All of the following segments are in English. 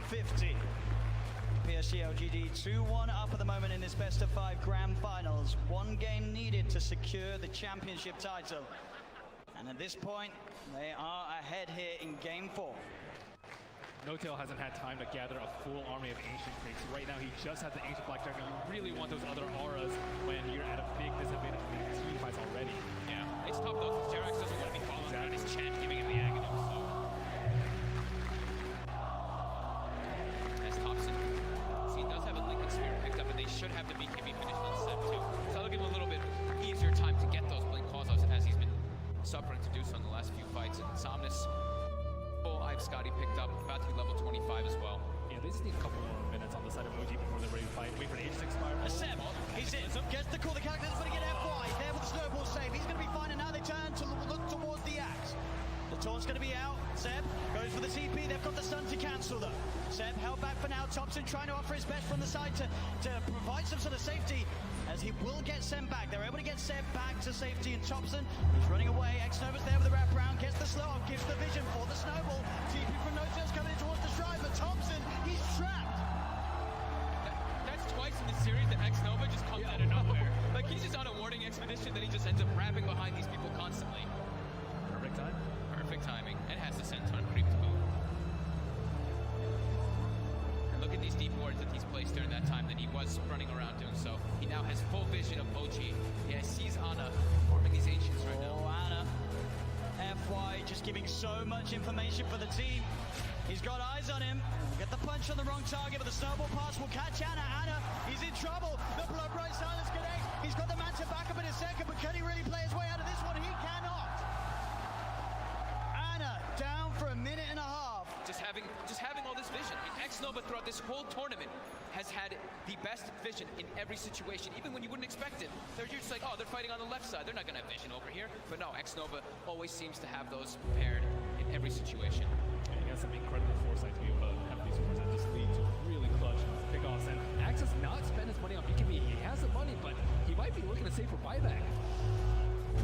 50. PSG.LGD 2-1 up at the moment in this best of 5 grand finals. One game needed to secure the championship title. And at this point, they are ahead here in game 4. No-Tail hasn't had time to gather a full army of Ancient Creeks. Right now, he just has the Ancient Black Dragon. You really want those other auras when you're at a big disadvantage in team fights already. Yeah, it's tough though, because Jerax doesn't want to be following around his champ, giving him the Aghanim, so... As Thompson, see, he does have a Lincoln Spear picked up, and they should have the BKB finished on Seb too. So that'll give him a little bit easier time to get those Blink Causos as he's been suffering to do so in the last few fights. And Somnus, I've Scotty picked up, about to be level 25 as well. Yeah, they just need a couple more minutes on the side of OG before they're ready to fight. Wait for the Age 6 fire. Seb, he's in, gets the call, the character's going to get FY, there with the snowball save, he's going to be fine, and now they turn to look towards the axe. The taunt's going to be out, Seb goes for the TP, they've got the stun to cancel though. Seb held back for now, Thompson trying to offer his best from the side to provide some sort of safety, as he will get Seb back. They're able to get Seb back to safety, and Thompson, he's running away. X-Nova's there with the wraparound, gets the slow up, gives the vision for the snowball. TP from No-Tail's coming in towards the shrine, but Thompson, he's trapped. That's twice in the series that X-Nova just comes out of nowhere. Like, he's just on a warning expedition, then he just ends up wrapping behind these people constantly. Perfect time. Perfect timing, and has the Senton creep to boot. And look at these deep wards that he's placed during that time that he was running around doing so. He now has full vision of OG. Yeah, he sees Ana forming these Ancients right now. Oh, Ana. FY just giving so much information for the team. He's got eyes on him. Get the punch on the wrong target, but the snowball pass will catch Ana. Ana, he's in trouble. The blood bright silence connects. He's got the man to back up in a second, but can he really play his way out of this one? He cannot. Ana down for a minute and a half. Just having all this vision. X-Nova throughout this whole tournament has had the best vision in every situation, even when you wouldn't expect it. They're just like, oh, they're fighting on the left side. They're not going to have vision over here. But no, X-Nova always seems to have those prepared in every situation. Yeah, he has some incredible foresight to be able to have these supers that just lead to really clutch pickoffs. And Axe has not spent his money on BKB. He has the money, but he might be looking to save for buyback.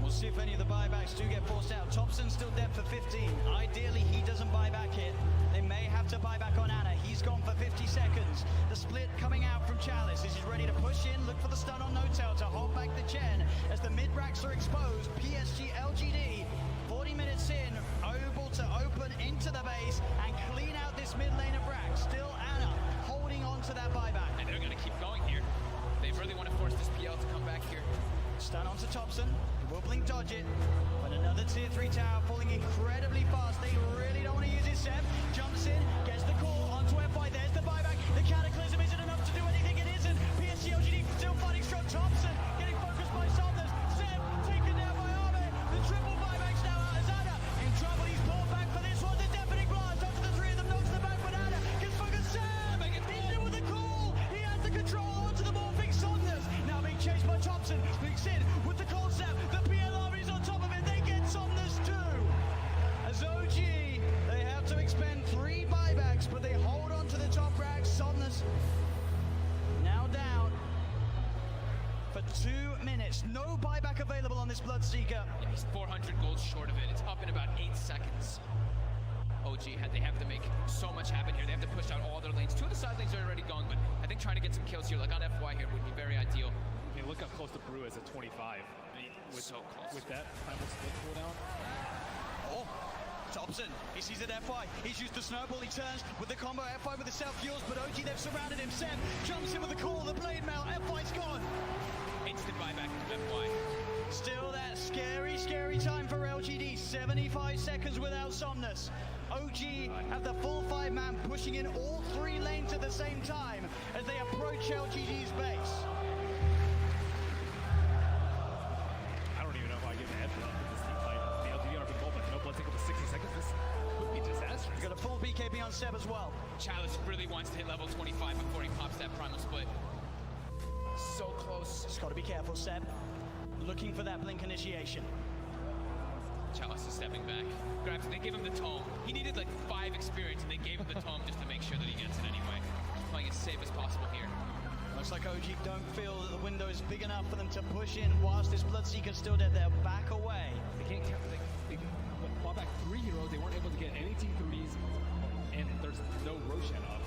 We'll see if any of the buybacks do get forced out. Thompson's still dead for 15. Ideally, he doesn't buy back here. They may have to buy back on Ana. He's gone for 50 seconds. The split coming out from Chalice. He's ready to push in, look for the stun on No-Tail to hold back the Gen. As the mid-racks are exposed, PSG.LGD, 40 minutes in, able to open into the base and clean out this mid lane of Rack. Still Ana holding on to that buyback. And they're going to keep going here. They really want to force this PL to come back here. Stun onto Thompson, he will blink dodge it, but another tier 3 tower falling incredibly fast. They really don't want to use it. Seb jumps in, gets the call onto FY, there's the buyback. The Cataclysm isn't enough to do anything, it isn't. PSG.LGD still fighting strong. Thompson getting focused by Somnus. Seb taken down by Arme. The triple buybacks now out as Ana in trouble. He's pulled back for this one. The deafening blast onto the 3 of them, knocks the back, but Ana gets focused. Seb, he's in with the call. He has the control onto the morphing Somnus. Now being chased by Thompson. Speaks in with the concept. The PL army's on top of it. They get Somnus too. As OG, they have to expend 3 buybacks, but they hold on to the top rack. Somnus now down for 2 minutes. No buyback available on this Bloodseeker. Yeah, he's 400 gold short of it. It's up in about 8 seconds. OG they have to make so much happen here. They have to push out all their lanes. 2 of the side lanes are already gone, but I think trying to get some kills here, like on FY here, would be very ideal. I mean, look how close the Brew is at 25. I mean, So close. With that primal split cooldown. Oh, Thompson, he sees it FY. He's used the snowball, he turns with the combo FY with the self-fuels, but OG, they've surrounded him. Seb jumps in with the call, the blade mail, FY's gone. Instant buyback to FY. Still that scary, scary time for LGD. 75 seconds without Somnus. OG have the full 5-man pushing in all 3 lanes at the same time as they approach LGD's base. I don't even know if I give an F for that. This team fight, the LGD are goal, but no blood take up to 60 seconds. This could be disastrous. He's got a full BKB on Seb as well. Chalice really wants to hit level 25 before he pops that primal split. So close. Just got to be careful, Seb. Looking for that blink initiation. Chalice is stepping back. Grabs, they give him the tome. He needed like 5 experience, and they gave him the tome just to make sure that he gets it anyway. Playing as safe as possible here. Looks like OG don't feel that the window is big enough for them to push in whilst this Bloodseeker's still dead. They're back away. They can't count. They fought back 3 heroes. They weren't able to get any T3s, and there's no Roshan up.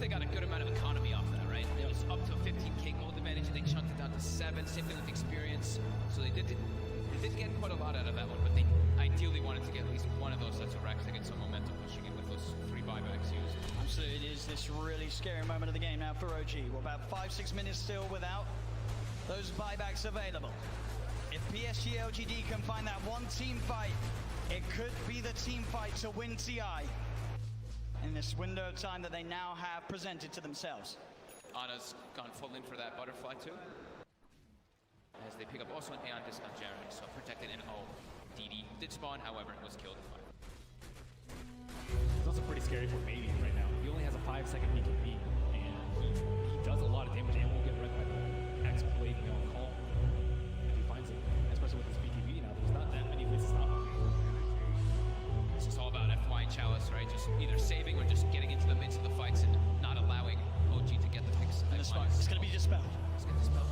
they got a good amount of economy off that, right? It was up to a 15k gold advantage, and they chunked it down to 7. Same thing with experience. So they did get quite a lot out of that one, but they ideally wanted to get at least one of those sets of racks to get some momentum pushing in with those 3 buybacks used. Absolutely, it is this really scary moment of the game now for OG. We're about 5-6 minutes still without those buybacks available. If PSG.LGD can find that one team fight, it could be the team fight to win TI in this window of time that they now have presented to themselves. Ana's gone full in for that butterfly too. As they pick up also an Aeon disc on Jarek, so protected in O. DD did spawn, however, was killed in 5. It's also pretty scary for Baby right now. He only has a 5-second BKB, and he does a lot of damage and will get wrecked by the X blading on call if he finds it. Especially with his BKB now, there's not that many ways to stop him. It's just all about FY and Chalice, right? Just either saving or just getting into the midst of the fights and not allowing OG to get the picks. And the spark is going to be dispelled. Let's get dispelled.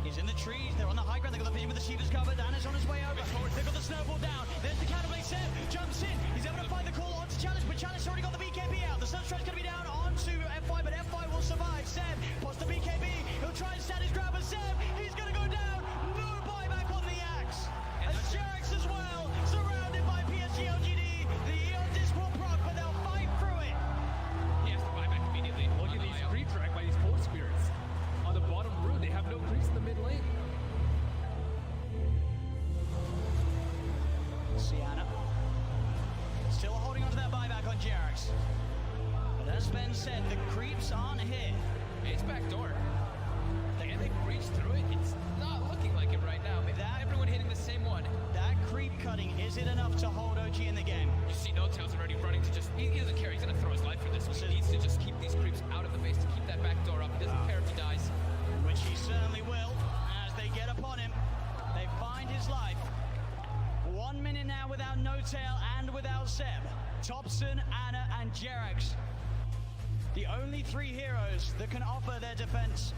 He's in the trees, they're on the high ground, they've got the vision with the Shiva's covered, Anna's on his way over, they've got the snowball down, there's the Cannibal Seb, jumps in, he's able to find the call onto Chalice, but Chalice already got the BKB out, the Sunstride's going to be down onto FY, but FY will survive. Seb posts the BKB, he'll try and stand his ground, but Seb, he's going to go down, no buyback on the Axe, as Jarex as well, surrounded by PSG.LGD, the Eon disc will proc, but they'll fight through it. He has to buy back immediately. Look at these creep drag by these Pole Spirits. On the bottom row, they have no creeps in the mid lane. Sienna still holding onto that buyback on Jarex. But as Ben said, the creeps aren't here. It's backdoor. And they breached through it. It's not looking like it right now. Everyone hitting the same one. That creep cutting, is it enough to hold OG in the game? You see No Tail's already running to just, he doesn't care, he's going to throw his life for this one. He needs to just keep these creeps out of the base to keep that back door up. He doesn't care if he dies. Which he certainly will, as they get upon him. They find his life. 1 minute now without No Tail and without Seb. Thompson, Anna, and Jarex. The only 3 heroes that can offer their defense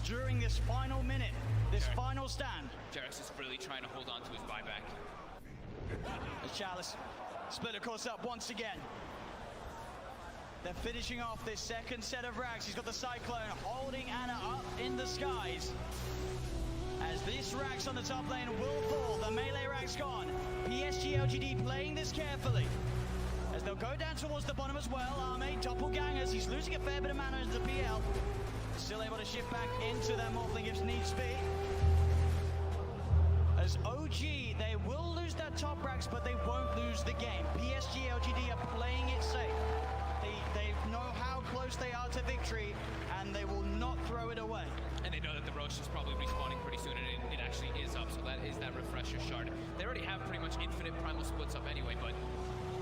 during this final minute, this final stand. Jarex is really trying to hold on to his buyback. As Chalice split, of course, up once again. They're finishing off this second set of racks. He's got the Cyclone holding Anna up in the skies. As this racks on the top lane will fall, the melee rack's gone. PSG.LGD playing this carefully. As they'll go down towards the bottom as well. Arme, doppelgangers, he's losing a fair bit of mana into the PL. Still able to shift back into their Morphling if needs be. As OG, they will lose their top racks, but they won't lose the game. PSG.LGD are playing it safe. They know how close they are to victory, and they will not throw it away. And they know that the Roche is probably respawning pretty soon, and it actually is up, so that is that refresher shard. They already have pretty much infinite primal splits up anyway, but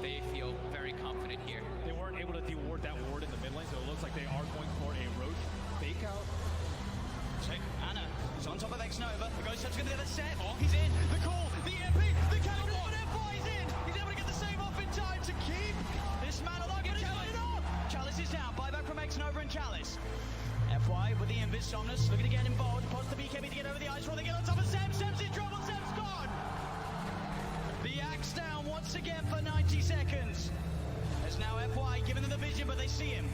they feel very confident here. They weren't able to deward that ward in the mid lane, so it looks like they are going for a Roche fake out. Anna is on top of X-Nova. The Ghost Step's going to get the set. Oh, he's in. The call, the MP, the counter, but FY is in. He's able to get the save off in time to keep this man alive. But he's got it off. Chalice is down. Buyback from X-Nova and Chalice. FY with the Invis Somnus looking to get involved. Post the BKB to get over the ice roll. They get on top of Sam. Sam's in trouble. Sam's gone. The Axe down once again for 90 seconds. As now FY giving them the vision, but they see him.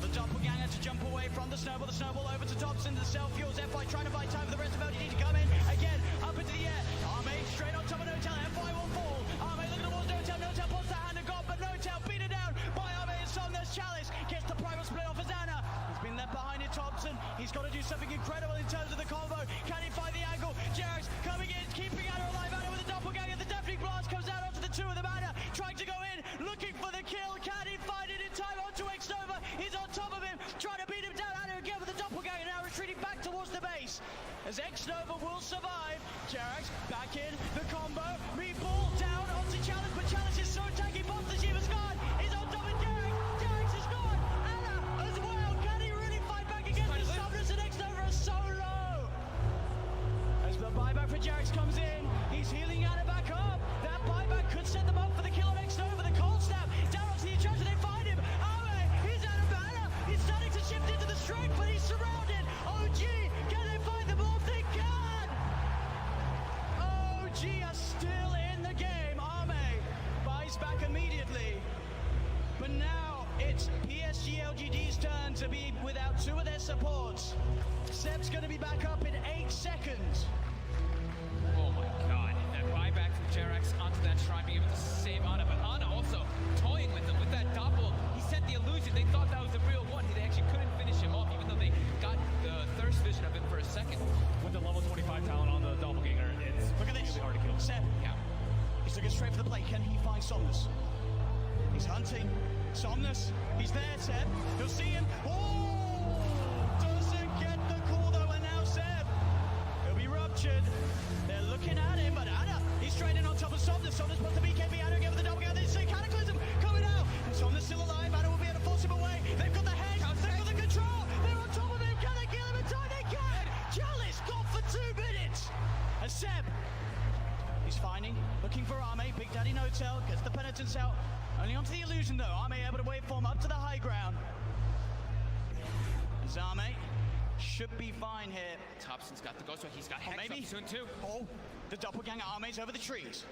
The doppelganger to jump away from the snowball over to Thompson, the self-fuels, FY trying to buy time for the rest of LGD to come in, again, up into the air, Arme straight on top of No Tail, FY will fall, Arme looking towards No Tail pops the hand of God, but No Tail beaten down by Arme and Somnus. Chalice gets the primal split off as Anna, he's been left behind in Thompson, he's got to do something incredible in terms of the combo, can he find the angle, Jarex coming in, keeping Anna alive, Anna with the doppelganger, the Deafening Blast comes out onto the 2 of them, Anna trying to go in, looking for the kill, can he find it in time onto X-Nova, he's on top of him, trying to beat him down, Anna again with the doppelganger, now retreating back towards the base, as X-Nova will survive, Jarex back in, the combo, meatball down onto Chalice, but Chalice is so tanky, pops the Shiva's gone, he's on top of Jarex, Jarex is gone, Anna as well, can he really fight back against the Somnus, and X-Nova are so low, as the buyback for Jarex comes in, he's healing Anna back up, that buyback could set them up for the kill on X-Nova, the cold snap, down onto the Enchanter, they find him, he's out of mana, he's starting to shift into the strength, but he's surrounded, OG, can they find them all? They can! OG are still in the game, Arme buys back immediately, but now it's PSG boards. Seb's going to be back up in 8 seconds. Oh my god. That buyback from JerAx onto that shrine, being able to save Ana, but Ana also toying with him with that doppel. He sent the illusion. They thought that was the real one. They actually couldn't finish him off, even though they got the thirst vision of him for a second. With the level 25 talent on the doppelganger, it's Look at this. really hard to kill. Seb, Yeah. he's looking straight for the plate. Can he find Somnus? He's hunting. Somnus, he's there, Seb. He'll see him. Oh! Doesn't get the call though, and now Seb. He'll be ruptured. They're looking at him, but Ana, he's straight in on top of Somnus. Somnus puts the BKB. Ana again with the double. They say Cataclysm coming out. And Somnus still alive. Ana will be able to force him away. They've got the head. They've got the control. They're on top of him. Can they kill him in time? They can. Chalice got for 2 minutes. And Seb, he's finding, looking for Arme. Big Daddy No-Tail gets the penitence out. Only onto the illusion though. Arme able to waveform up to the high ground. Arme should be fine here. Thompson's got the ghost, he's got Oh, Hex maybe. up soon too. Oh, the doppelganger Arme's over the trees.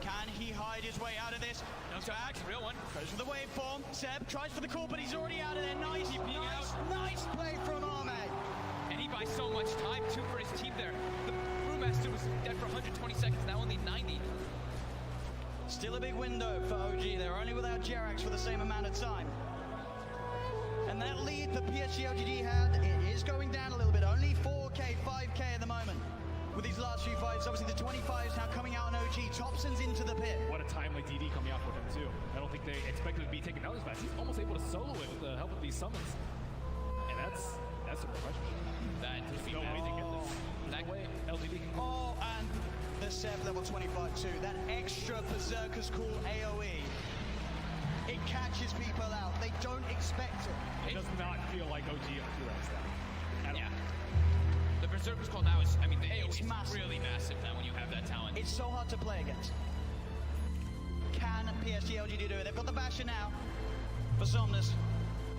Can he hide his way out of this? No, back, real one. Goes for the waveform. Seb tries for the call, but he's already out of there. Nice, out. nice play from Arme. And he buys so much time too for his team there. The Brewmaster was dead for 120 seconds, now only 90. Still a big window for OG. They're only without JerAx for the same amount of time. And that lead that PSG.LGD had, it is going down a little bit. Only 4K, 5K at the moment. With these last few fights, obviously the 25s now coming out on OG. Thompson's into the pit. What a timely DD coming out for him too. I don't think they expected to be taken out as fast. He's almost able to solo it with the help of these summons. And that's a question. That There's no way to get this. There's no way LGD can Oh, and the Seb level 25 too. That extra Berserker's Call AoE. It catches people out. They don't expect it. It does not feel like OG Q-Rex that. Yeah. The Berserker's Call now is, I mean, the AoE It's is massive. really massive now when you have that talent. It's so hard to play against. Can PSG.LGD do it? They've got the basher now for Somnus.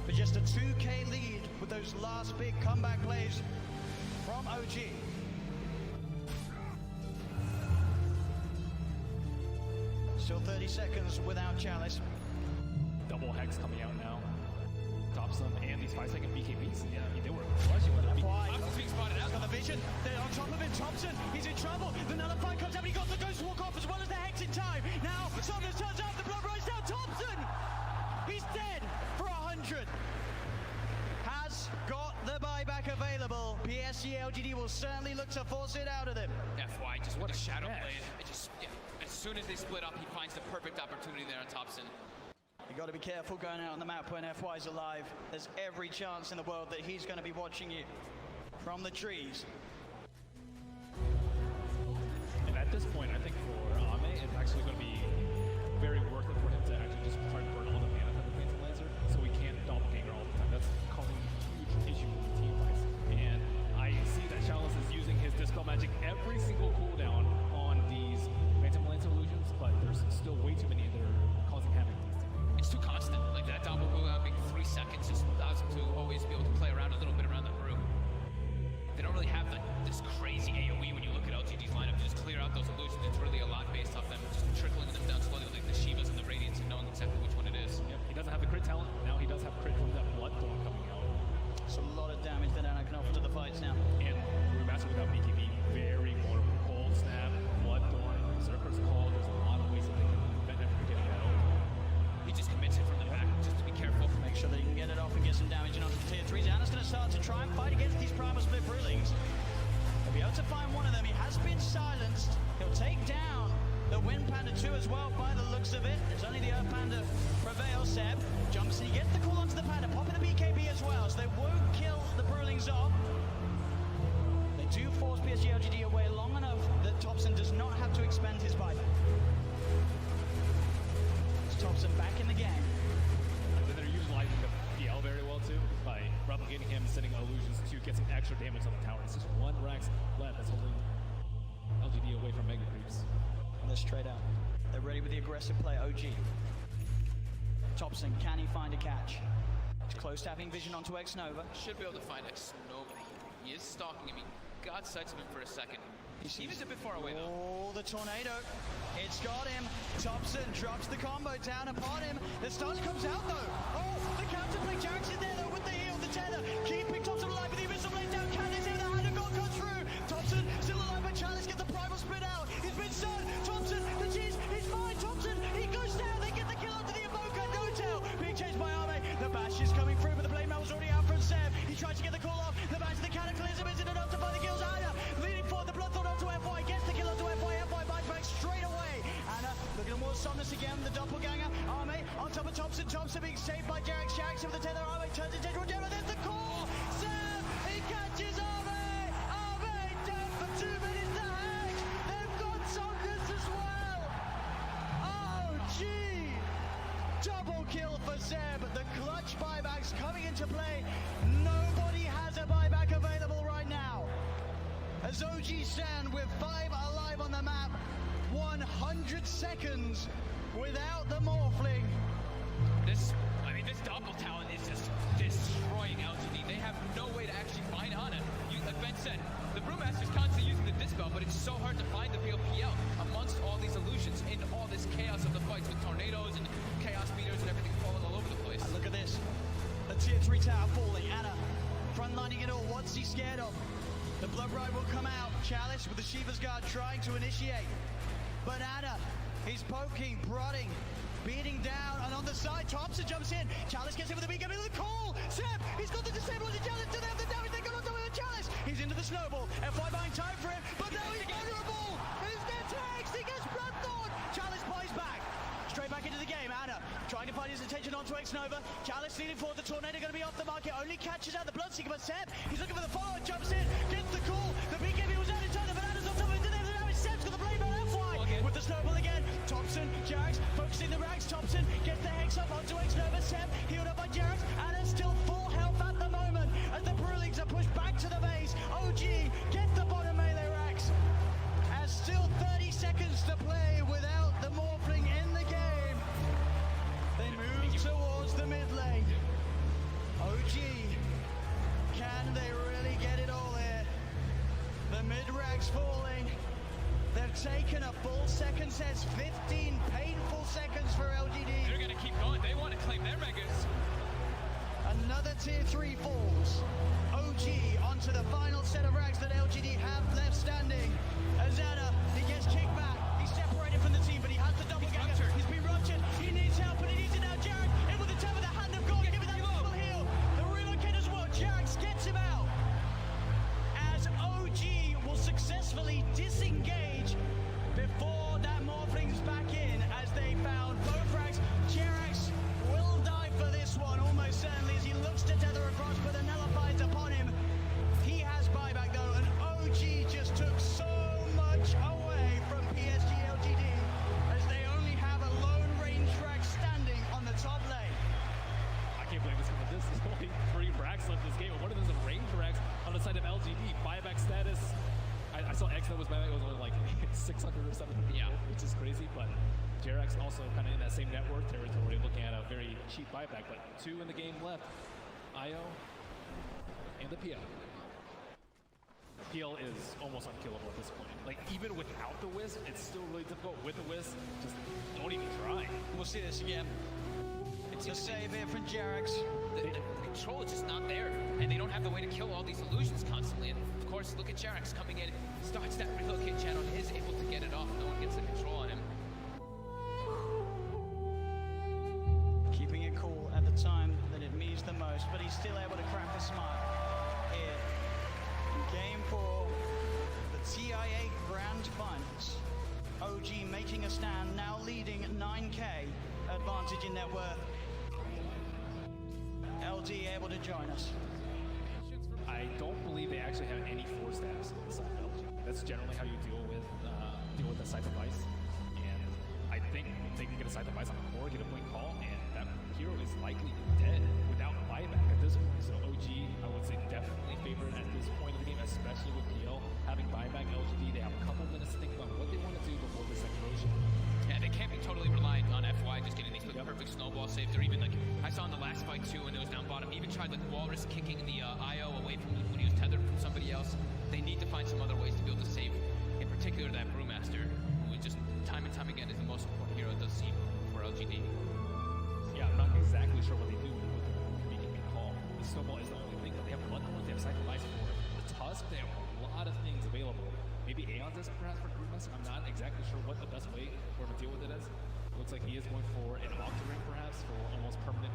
For just a 2K lead with those last big comeback plays from OG. Still 30 seconds without Chalice. Double Hex coming out now. Thompson and these 5-second BKBs. Yeah, I mean, they were crushing with the Why? Thompson's being spotted out. He's got the vision. They're on top of him. Thompson, he's in trouble. The Nullify comes out, but he got the Ghost Walk off as well as the Hex in time. Now, Somnus turns out, the blood runs down. Thompson! He's dead for 100. Has got the buyback available. PSG.LGD will certainly look to force it out of them. FY just what a shadow smash. blade. It just, yeah, as soon as they split up, he finds the perfect opportunity there on Thompson. You got to be careful going out on the map when FY's alive. There's every chance in the world that he's going to be watching you from the trees. And at this point, I think for Ame, it's actually going to be very worth it for him to actually just try to burn all the mana from the Phantom Lancer so he can't doppelganger all the time. That's causing huge issue with the team fights. And I see that Chalice is using his Dispel Magic every single cooldown on these Phantom Lancer illusions, but there's still way too many that are causing havoc to these teams. It's too constant. Like that double cooldown being 3 seconds just allows him to always be able to play around a little bit around the brew. They don't really have this crazy AoE when you look at LGD's lineup to just clear out those illusions. It's really a lot based off them just trickling them down slowly, like the Shivas and the Radiants, and knowing exactly which one it is. Yep, he doesn't have the crit talent. Now he does have crit from that Bloodthorn coming out. It's a lot of damage that Ana can offer to the fights now. And Brewmaster without BKB, very vulnerable. Cold Snap, Bloodthorn, Berserker's Call. There's a lot of ways that they can prevent him from getting that over. He just commits it from the back, just to be careful. Make sure that he can get it off and get some damage in onto the tier 3s. Ana's going to start to try and fight against these Primal Split Brewlings. He'll be able to find one of them. He has been silenced. He'll take down the Wind Panda 2 as well by the looks of it. It's only the Earth Panda prevails. Seb jumps and he gets the call onto the Panda, popping the BKB as well, so they won't kill the Brewlings off. They do force PSG.LGD away long enough that Thompson does not have to expend his buyback. It's Thompson back in the game. And then they're utilizing the PL very well too by replicating him, sending illusions to get some extra damage on the tower. It's just one Rax left that's holding LGD away from Mega Creeps. They're straight out. They're ready with the aggressive play. OG. Thompson, can he find a catch? He's close to having vision onto X-Nova. Should be able to find X-Nova. He is stalking him. He got sights of him for a second. He was a bit far away though. Oh, the tornado. It's got him. Thompson drops the combo down upon him. The stun comes out though. Oh, the counterplay. JerAx is there though with the heal, the tether. Keeping saved by Jarex. Jarex with the tether, Arme turns into Rogero, there's the call! Sam, he catches Arme! Arme down for 2 minutes to hang! They've got Songus as well! Oh, gee! Double kill for Zeb, the clutch buybacks coming into play. Nobody has a buyback available right now. As OG stand with 5 alive on the map, 100 seconds without the Morphling. This double talent is just destroying LGD. They have no way to actually find Ana. Like Ben said, the Brewmaster's constantly using the Dispel, but it's so hard to find the PL amongst all these illusions in all this chaos of the fights with tornadoes and chaos meters and everything falling all over the place. And look at this. The tier 3 tower falling. Ana frontlining it all. What's he scared of? The Blood Ride will come out. Chalice with the Shiva's Guard trying to initiate. But Ana, he's poking, prodding, beating down, and on the side, Thompson jumps in. Chalice gets in with the beacon, into the call. Seb, he's got the disable on the Chalice. Do they have the damage? They got on top of the Chalice. He's into the snowball. FY buying time for him, but now he's vulnerable. He's gets Hex. He gets Bloodthorn. Chalice buys back. Straight back into the game. Ana trying to find his attention onto X-Nova. Chalice leaning forward. The Tornado going to be off the market. Only catches out the Bloodseeker, but Seb, he's looking for the follow-up. Jumps in, gets the call. The BKB was out in time. But Ana's on top of it. Did they have the damage? Seb's got the blade by FY. With the snowball again. Thompson, Jarex, focusing the rags. Thompson gets the Hex up onto X-Nova. Seb, healed up by Jarex. Ana's still full health at the moment. As the Brewlings are pushed back to the base. OG get the bottom melee racks. As still 30 seconds to play without the Morphling in the game. They move towards the mid lane. OG, can they really get it all here? The mid racks falling. They've taken a full second set, 15 painful seconds for LGD. They're going to keep going. They want to claim their megas. Another tier 3 falls. OG onto the final set of racks that LGD have left standing. Azana, he gets kicked back. He's separated from the team, but he has the double gagger. He's been ruptured. He needs help, but he needs it now. Jarex in with the top of the hand of God. Give it that full heal. The relocate as well. Jarex gets him out. As OG will successfully disengage before that Morphling's back in, as they found both racks. Jarex will die for this one, almost certainly, as he looks to tether across, but the nullifies upon him. He has buyback though, and OG just took so much away from PSG.LGD, as they only have a lone range rack standing on the top lane. I can't believe this. This is only 3 racks left in this game. One of them is a range racks on the side of LGD. Buyback status. I saw X that was buyback. It was only like 600 or 700, yeah, which is crazy. But Jarex also kind of in that same network territory, looking at a very cheap buyback. But 2 in the game left. IO and the PL. PL is almost unkillable at this point. Like, even without the Wisp, it's still really difficult. With the Wisp, just don't even try. We'll see this again. It's a save here from Jarex. The control is just not there, and they don't have the way to kill all these illusions constantly. And of course, look at Jarex coming in, starts that relocate channel, and is able to get it off. No one gets the control on him. Keeping it cool at the time that it means the most, but he's still able to crack a smile here in Game 4, the TIA Grand Finals. OG making a stand, now leading 9k advantage in net worth. LD able to join us. I don't believe they actually have any 4 stabs inside of LG. That's generally how you deal with a side device. And I think they can get a side device on a core, get a blink call, and that hero is likely dead without buyback at this point. So OG, I would say, definitely favored at this point of the game, especially with PL having buyback. LGD, they have a couple minutes to think about what they want to do before the second rotation. Yeah, they can't be totally reliant on FY just getting these perfect snowball saves. Or even like I saw in the last fight too, when it was down bottom, even tried like Walrus kicking the IO away from when he was tethered from somebody else. They need to find some other ways to be able to save, in particular that Brewmaster, who is just time and time again is the most important hero it does seem for LGD. Yeah, I'm not exactly sure what they do with the BKB call. The snowball is the only thing that they have. Bloodthorn, they have sacrifice for the Tusk. They have a lot of things available. Maybe Aeon does perhaps for Brewmaster. I'm not exactly sure what the best way for him to deal with it is. Looks like he is going for an Octarine perhaps for almost permanent.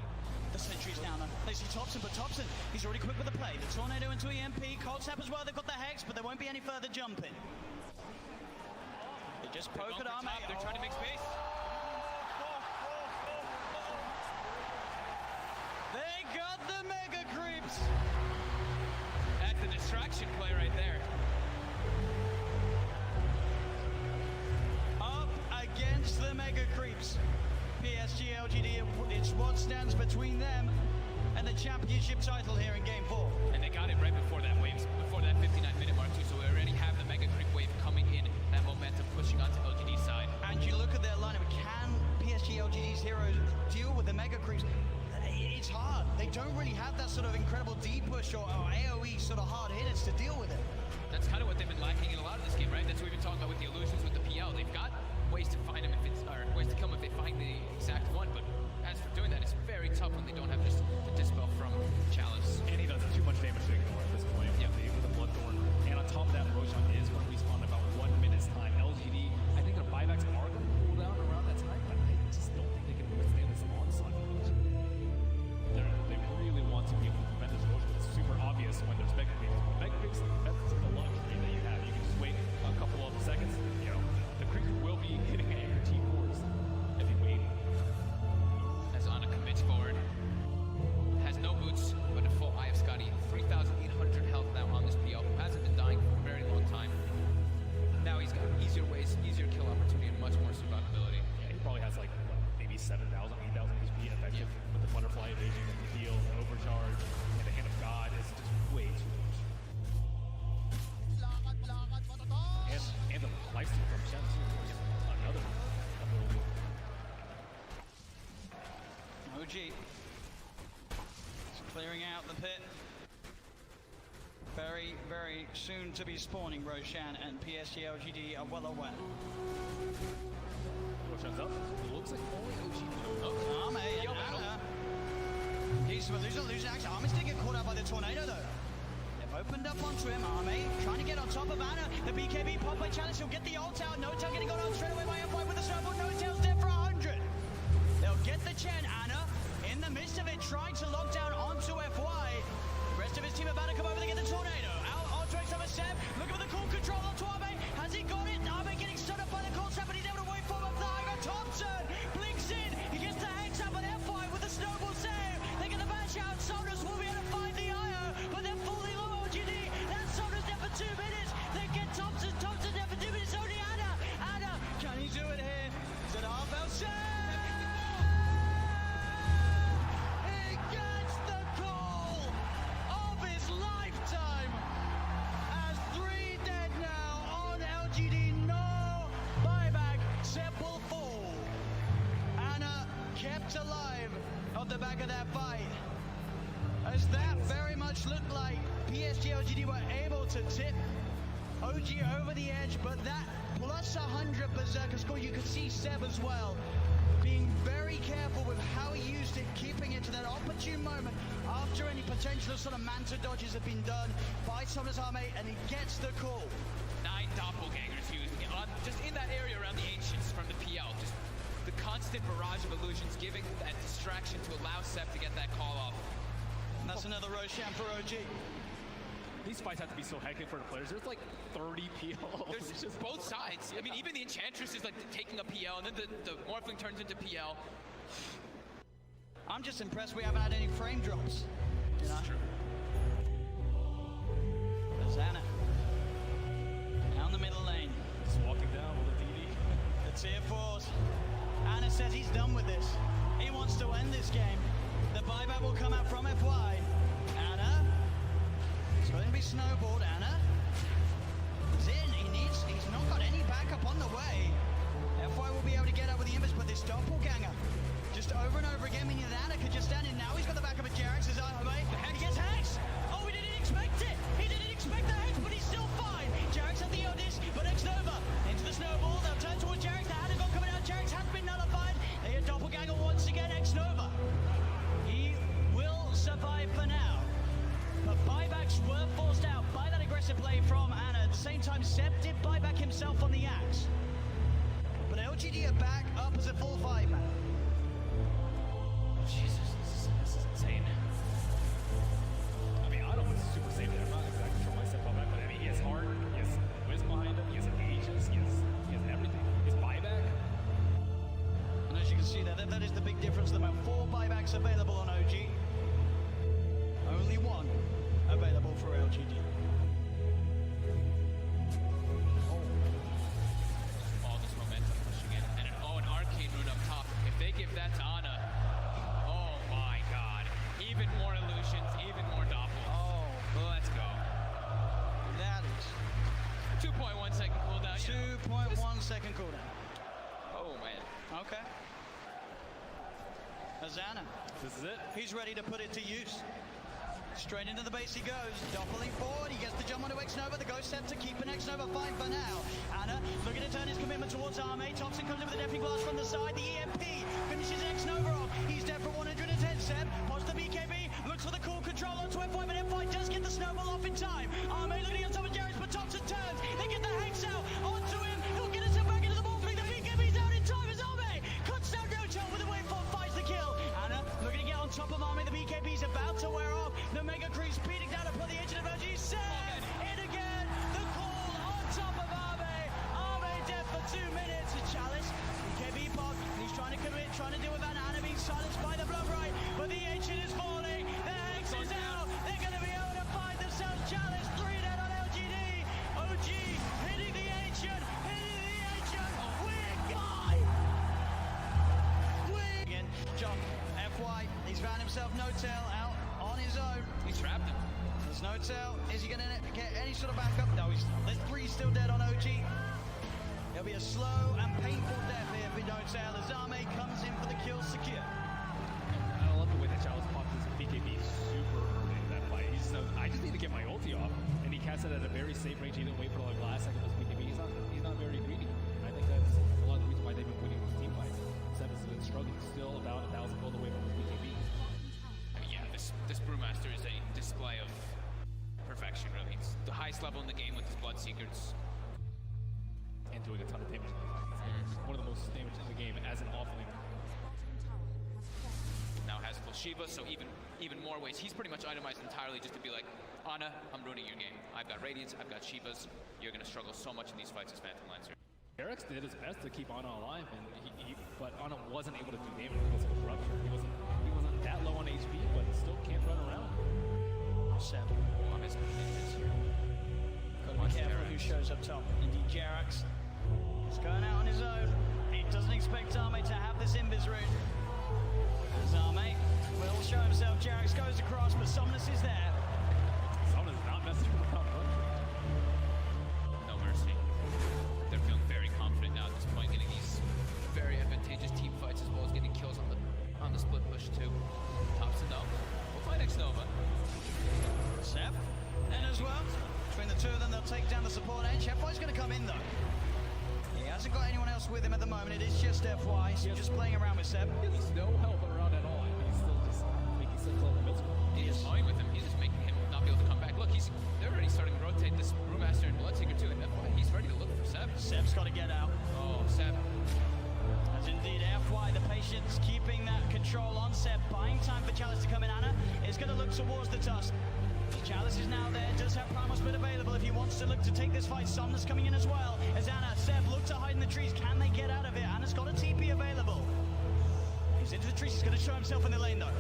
The sentry's down. They see Thompson, but Thompson, he's already quick with the play. The Tornado into EMP, Cold Snap as well. They've got the Hex, but there won't be any further jumping. They just poke at Arme. They're trying to make space. They got the mega creeps. That's the distraction play right there. Up against the mega creeps. PSG.LGD, it's what stands between them and the championship title here in game 4. And they got it right before that wave, before that 59-minute mark too, so we already have the mega creep wave coming in, that momentum pushing onto LGD's side. And you look at their lineup, can PSG.LGD's heroes deal with the mega creeps? It's hard. They don't really have that sort of incredible D push or AoE sort of hard hitters to deal with it. That's kind of what they've been lacking in a lot of this game, right? That's what we've been talking about with the illusions, with the PL. They've got ways to find them if it's, or ways to kill them if they find the exact one, but as for doing that, it's very tough when they don't have just the dispel from Chalice. And he does too much damage to ignore at this point. Yeah. With the Bloodthorn. And on top of that, Roshan is going to respawn in about 1 minute's time. LGD, I think their buybacks are going to cool down around that time, but I just don't think they can withstand this onslaught. They really want to be able to prevent this Roshan, but it's super obvious when there's mega creeps. Mega creeps, that's a luxury that you have. You can just wait a couple of seconds, you know, the creeps will be hitting at your T4s if you wait. As Ana commits forward, has no boots, but a full Eye of Scotty, 3,800 health now on this PL, who hasn't been dying for a very long time. Now he's got easier ways, easier kill opportunity, and much more survivability. Yeah, he probably has like what, maybe 7,000, 8,000 HP effective with the butterfly evasion and the heal and overcharge, and the hand of God is just way too much. And the lifesteal from Shen too, of course, another ability. OG is clearing out the pit. Very, very soon to be spawning. Roshan and PSG.LGD are well aware. Roshan's up. It looks like only OG knows. Arme and Ana. He's losing action. Arme's didn't get caught out by the tornado though. They've opened up onto him. Arme trying to get on top of Ana. The BKB pop by challenge. He'll get the ult out. No tail getting gone out straight away by F5 with the snowball. No tail's dead for 100. They'll get the Chen. Ana in the midst of it trying to lock down onto FY. The rest of his team about to come over to get the tornado. Out onto X Seb. Looking for the cool control onto Arme. Has he got it? Arme getting stood up by the call step, but he's able to wait for him up the high. Thompson blinks in. He gets the heads up on F5 with the snowball save. They get the match out. Soldiers will be able to find the IO, but they're fully low OGD. That Soldiers there for 2 minutes. They get Thompson. Thompson there for 2 minutes. Only Ana. Ana, can he do it here? Is it half out save? He gets the call of his lifetime. As 3 dead now on LGD. No buyback. Seb will fall. Ana kept alive off the back of that fight. As that very much looked like PSG.LGD were able to tip OG over the edge, but that plus 100 Berserker score, you could see Seb as well being very careful with how he used it, keeping it to that opportune moment after any potential sort of Manta dodges have been done by Thomas Arme, and he gets the call. 9 doppelgangers using it on just in that area around the Ancients from the PL. Just the constant barrage of illusions giving that distraction to allow Seb to get that call off. And that's another Roshan for OG. These fights have to be so hectic for the players. There's like 30 PLs. There's just both sides. I mean, even the Enchantress is like taking a PL, and then the Morphling turns into PL. I'm just impressed we haven't had any frame drops. You know? It's true. There's Ana. Down the middle lane. Just walking down with a DD. The tier 4s. Ana says he's done with this. He wants to end this game. The buyback will come out from FY. Ana. It's going to be snowballed. Ana. He's in. He's not got any backup on the way. FY will be able to get up with the Embers, but this doppelganger just over and over again, meaning that Ana could just stand in. Now he's got the backup of Jarex. He gets Hex. Oh, he didn't expect it. He didn't expect the Hex, but he's still fine. Jarex had the Odis, but X-Nova into the snowball. They'll turn towards Jarex. The Hanagon coming out. Jarex has been nullified. They hit doppelganger once again. X-Nova. He will survive for now. But buybacks were forced out by that aggressive play from Ana. At the same time, Seb did buyback himself on the axe. But LGD are back up as a full 5-man. Oh, Jesus, this is insane. I mean, Otto was super safe there. I'm not exactly sure why I said back, but I mean, he has heart, he has Wiz behind him, he has Aegis, he has everything. His buyback. And as you can see there, that is the big difference. There are 4 buybacks available on OG. 2.1 second cooldown. 2.1 second cooldown. Oh man. Okay. Azana. This is it. He's ready to put it to use. Straight into the base he goes, doubling forward, he gets the jump onto X-Nova, the Ghost set to keep an X-Nova fine for now. Anna looking to turn his commitment towards Arme, Thompson comes in with a deafening blast from the side, the EMP finishes X-Nova off, he's dead for 110 Seb, pods the BKB, looks for the cool control onto F5, and F5 does get the snowball off in time. Arme looking on top of Jarrett, but Thompson turns, they get the Hex out onto him, he'll get himself back into the ball flick, the BKB's out in time as Arme cuts down Rotel with a waveform, finds the kill. Anna looking to get on top of Arme, the BKB's about to wear off. The Mega Crease speeding down upon the edge of LG. Seb in again. The call on top of Arme. Arme dead for 2 minutes. Chalice, BKB pop. He's trying to commit, trying to deal with Anna being silenced by the blood right. But the ancient is falling. The Hex is out. They're going to be able to find themselves. Chalice 3 dead on LGD. OG hitting the ancient. Hitting the ancient. Weird guy. Weird. Again, jump. FY. He's found himself no tail out on his own. He trapped him. There's no tail. Is he going to get any sort of backup? No, there's 3 still dead on OG. It'll be a slow and painful death here if we don't tail. As Arme comes in for the kill secure. I love the way that Chalice popped his BKB super early in that fight. He just knows, I just need to get my ulti off. And he cast it at a very safe range. He didn't wait for like last second of his BKB. He's not very greedy. And I think that's a lot of the reason why they've been winning these team fights. Seb has been struggling still about 1,000 gold away from his BKB. Yeah, this Brewmaster is a display of perfection, really. It's the highest level in the game with his Bloodseekers. And doing a ton of damage. He's one of the most damage in the game as an offlaner. Now has full Shiva, so even more ways. He's pretty much itemized entirely just to be like, Ana, I'm ruining your game. I've got Radiance, I've got Shivas. You're going to struggle so much in these fights as Phantom Lancer. Eric's did his best to keep Ana alive, and but Ana wasn't able to do damage because of his rupture. He wasn't that low on HP, but still can't run around. Seb. On his positions here. Gotta be careful who shows up top. Indeed, Jarax. He's going out on his own. He doesn't expect Arme to have this invis rune. As Arme will show himself. Jarax goes across, but Somnus is there. Somnus is not messing around. No mercy. They're feeling very confident now at this point, getting these very advantageous team fights as well as getting kills on the split push too. Thompson though, we'll find X-Nova. Seb, and as well, between the two of them, they'll take down the support edge. FY's going to come in though. He hasn't got anyone else with him at the moment. It is just FY, so just playing around with Seb. He's no help around at all. He's still just making Seb a little miserable. He's just toying with him. He's just making him not be able to come back. Look, they're already starting to rotate this Brewmaster and Bloodseeker too, and FY, he's ready to look for Seb. Seb's got to get out. Oh, Seb. As indeed FY, the patience keeping that control on Seb, buying time for Chalice to come in. Anna is going to look towards the Tusk. Chalice is now there, does have Primal Split available if he wants to look to take this fight. Somnus coming in as well. As Anna, Seb look to hide in the trees. Can they get out of it? Anna's got a TP available. He's into the trees, he's going to show himself in the lane though.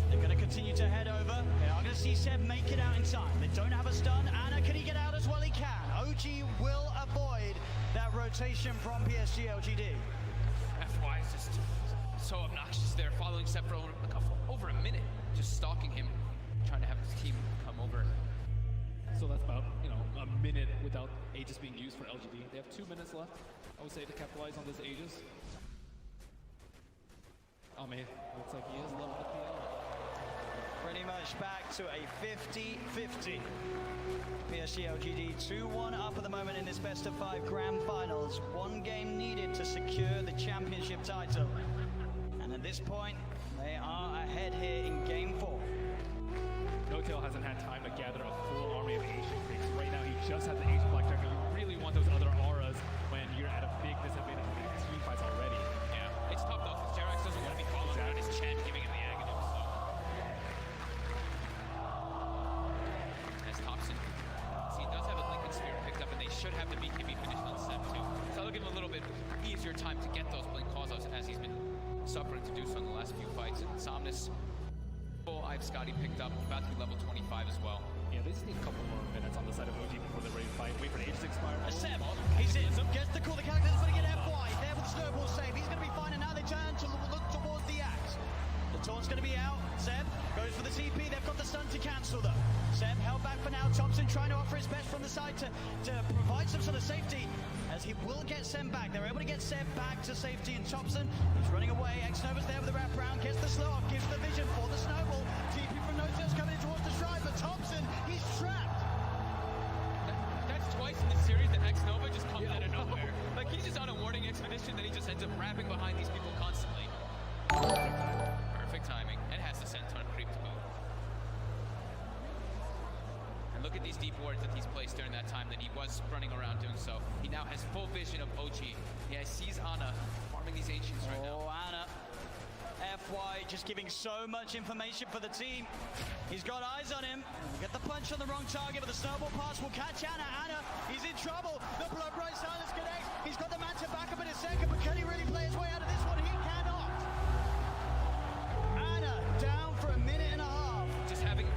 They're going to continue to head over. They are going to see Seb make it out in time. They don't have a stun. Anna, can he get out as well? He can. OG will avoid that rotation from PSG.LGD. FY is just so obnoxious there, following Seb for over a minute, just stalking him, trying to have his team come over. So that's about, a minute without Aegis being used for LGD. They have 2 minutes left, I would say, to capitalize on this Aegis. Oh man, looks like he is leveled up the L. Pretty much back to a 50-50. PSG.LGD 2-1 up at the moment in this best of 5 grand finals. 1 game needed to secure the championship title. And at this point, they are ahead here in game 4. No-Tail hasn't had time to gather a full army of Asian Greeks. Right now, he just has the Asian Blackjack. You really want those other auras when you're at a big disadvantage in these team fights already. Yeah, it's tough though, because Jerax doesn't want to be following around his Chen, giving him the Aghanim, so. As Thompson, he does have a Lincoln Spear picked up, and they should have the BKB finished on Seb too. So that'll give him a little bit easier time to get those blink calls out as he's been suffering to do so in the last few fights. And Somnus, I have Scotty picked up, about to be level 25 as well. Yeah, they just need a couple more minutes on the side of OG before they're ready to fight. Wait for the Aegis to expire. Seb, he's in, gets the call, the character's going to get FY. There with the snowball save, he's going to be fine, and now they turn to look towards the axe. The taunt's going to be out. Seb goes for the TP, they've got the stun to cancel them. Seb held back for now, Thompson trying to offer his best from the side to provide some sort of safety, as he will get sent back. They're able to get sent back to safety, and Thompson, he's running away. Xnova's there with the wraparound, gets the slow off, gives the vision for the snowball. TP from No-Tails coming in towards the stride, but Thompson, he's trapped. That's twice in the series that Xnova just comes out of nowhere. Like, he's just on a warning expedition, then he just ends up wrapping behind these people constantly. Perfect timing, and has the Senton creep to move. And look at these deep wards that he's placed during that time that he was running around doing so. He now has full vision of OG. Yeah, he sees Ana farming these Ancients right now. Oh, Ana. FY just giving so much information for the team. He's got eyes on him. Get the punch on the wrong target, but the snowball pass will catch Ana. Ana, he's in trouble. The blood right silence connects. He's got the man to back up in a second, but can he really play his way out of this one? He cannot. Ana down for a minute and a half. Just having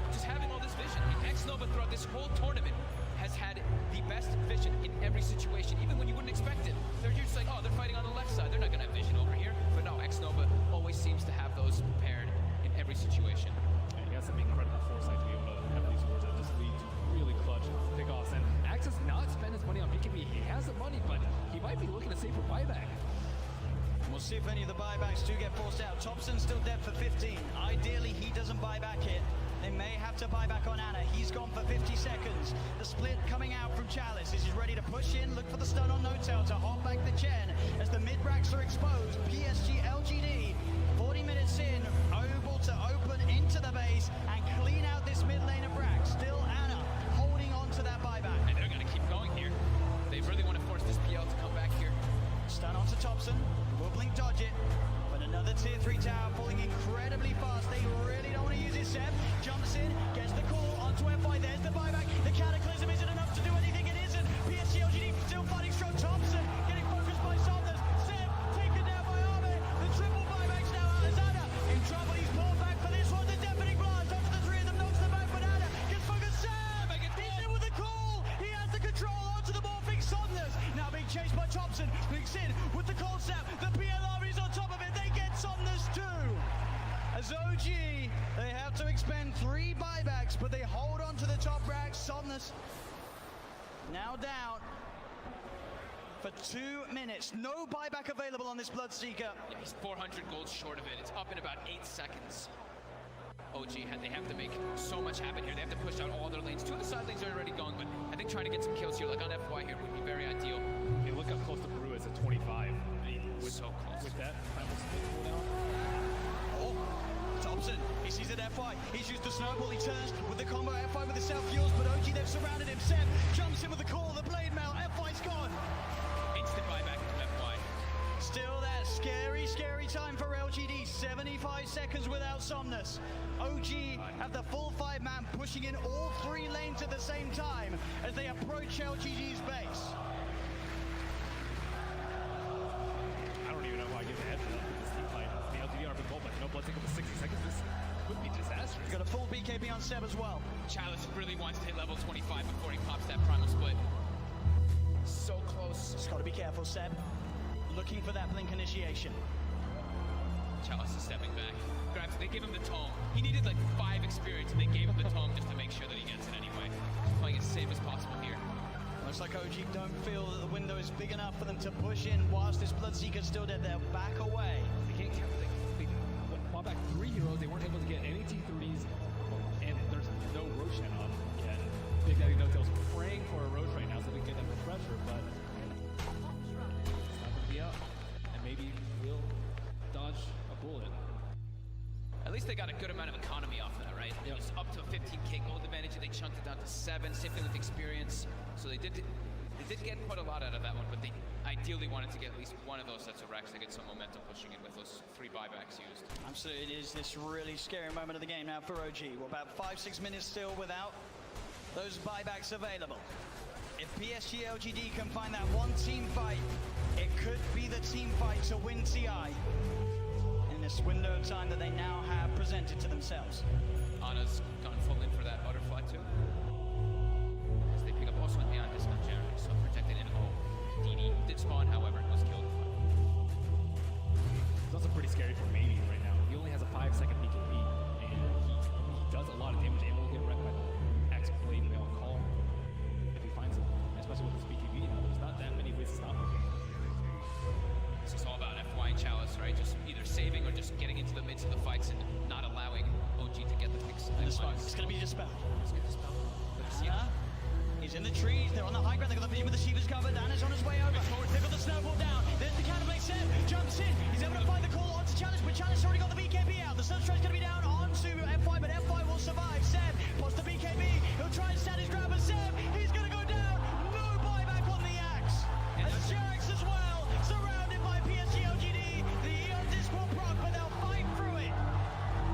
all this vision. Xnova throughout this whole tournament has had the best vision in every situation, even when you wouldn't expect it. They're just like, oh, they're fighting on the left side. They're not going to have vision over here. But no, Xnova always seems to have those prepared in every situation. And he has some incredible foresight to be able to have these words that just lead to really clutch pickoffs. And Axe has not spent his money on BKB. He has the money, but he might be looking to save for buyback. We'll see if any of the buybacks do get forced out. Thompson's still dead for 15. Ideally, he doesn't buy back here. They may have to buy back on Ana. He's gone for 50 seconds. The split coming out from Chalice. He's ready to push in, look for the stun on No-Tail to hop back the Chen. As the mid-racks are exposed, PSG.LGD, 40 minutes in, able to open into the base and clean out this mid lane of Brack. Still Ana holding on to that buyback. And they're going to keep going here. They really want to force this PL to come back here. Stun onto Thompson, will blink dodge it, but another tier 3 tower falling incredibly fast. They really don't want to use it. Seb jumps in, gets the call onto FY, there's the buyback. The cataclysm isn't enough to do anything, it isn't. PSG.LGD still fighting strong. Thompson getting focused by Saunders. Seb taken down by Arme. The triple buybacks now out as Ana in trouble. He's pulled back for this one. The deafening blast onto the three of them, knocks them back, but Ana gets focused. Seb, he's in with the call. He has the control onto the morphing Saunders. Now being chased by Thompson, blinks in with the cold snap. The PLR is on top of it. They get Saunders too. As OG, they have to expend 3 buybacks, but they hold on to the top rack. Somnus now down for 2 minutes. No buyback available on this Bloodseeker. Yeah, he's 400 gold short of it. It's up in about 8 seconds. OG, they have to make so much happen here. They have to push out all their lanes. 2 of the side lanes are already going, but I think trying to get some kills here, like on FY here, would be very ideal. Okay, look how close the Peru is at 25. I mean, So close. With that final split cooldown. Oh, Thompson, he sees it FY. He's used the snowball, he turns with the combo FY with the self-fuels, but OG, they've surrounded him. Seb jumps in with the call, the blade mail, FY's gone. Instant buyback into FY. Still that scary time for LGD. 75 seconds without Somnus. OG have the full 5-man pushing in all 3 lanes at the same time as they approach LGD's base. I don't even know why I give a head for that with this team fight. The LTD are been gold, but no Bloodseeker for 60 seconds. This could be disastrous. Got a full BKB on Seb as well. Chalice really wants to hit level 25 before he pops that primal split. So close. Just got to be careful, Seb. Looking for that blink initiation. Chalice is stepping back. Grabs, they gave him the tome. He needed like 5 experience, and they gave him the tome just to make sure that he gets it anyway. Just playing as safe as possible here. Looks like OG don't feel that the window is big enough for them to push in whilst this Bloodseeker's still dead. They're back away. They can't they bought back 3 heroes. They weren't able to get any T3s, and there's no Roshan on yet. Big Daddy No-Tail's praying for a Rosh right now so they can get that refresher, but it's not going to be up. And maybe we'll dodge a bullet. At least they got a good amount of economy off of that, right? It was up to a 15k gold advantage, and they chunked it down to 7. Same thing with experience. So they did get quite a lot out of that one, but they ideally wanted to get at least one of those sets of racks to get some momentum pushing in with those 3 buybacks used. Absolutely, it is this really scary moment of the game now for OG. We're about 5-6 minutes still without those buybacks available. If PSG.LGD can find that one team fight, it could be the team fight to win TI in this window of time that they now have presented to themselves. Ana's gone full in for that butterfly too. As they pick up also an Aeon discount generator, so protected in O. DD did spawn, however, was killed. It's also pretty scary for Mady right now. He only has a 5-second BKB, and he does a lot of damage and will get wrecked by the X blade mail call. into the midst of the fights and not allowing OG to get the picks. It's going to be dispelled. Let's get dispelled. Anna is in the trees. They're on the high ground. They've got the vision with the Sheeva's covered. Anna's on his way over. They've got the snowball down. There's the counterplay set. Jumps in. He's able to find the call onto Challenge, but Challenge already got the BKB out. The Sunstride's going to be down onto F5, but F5 will survive. Seb posts the BKB. He'll try and stand his ground, but Seb, he's going to go down. No buyback on the axe. And Jarex as well, surrounded by PSG.LGD. The Eon Disc will proc, but they'll fight through it.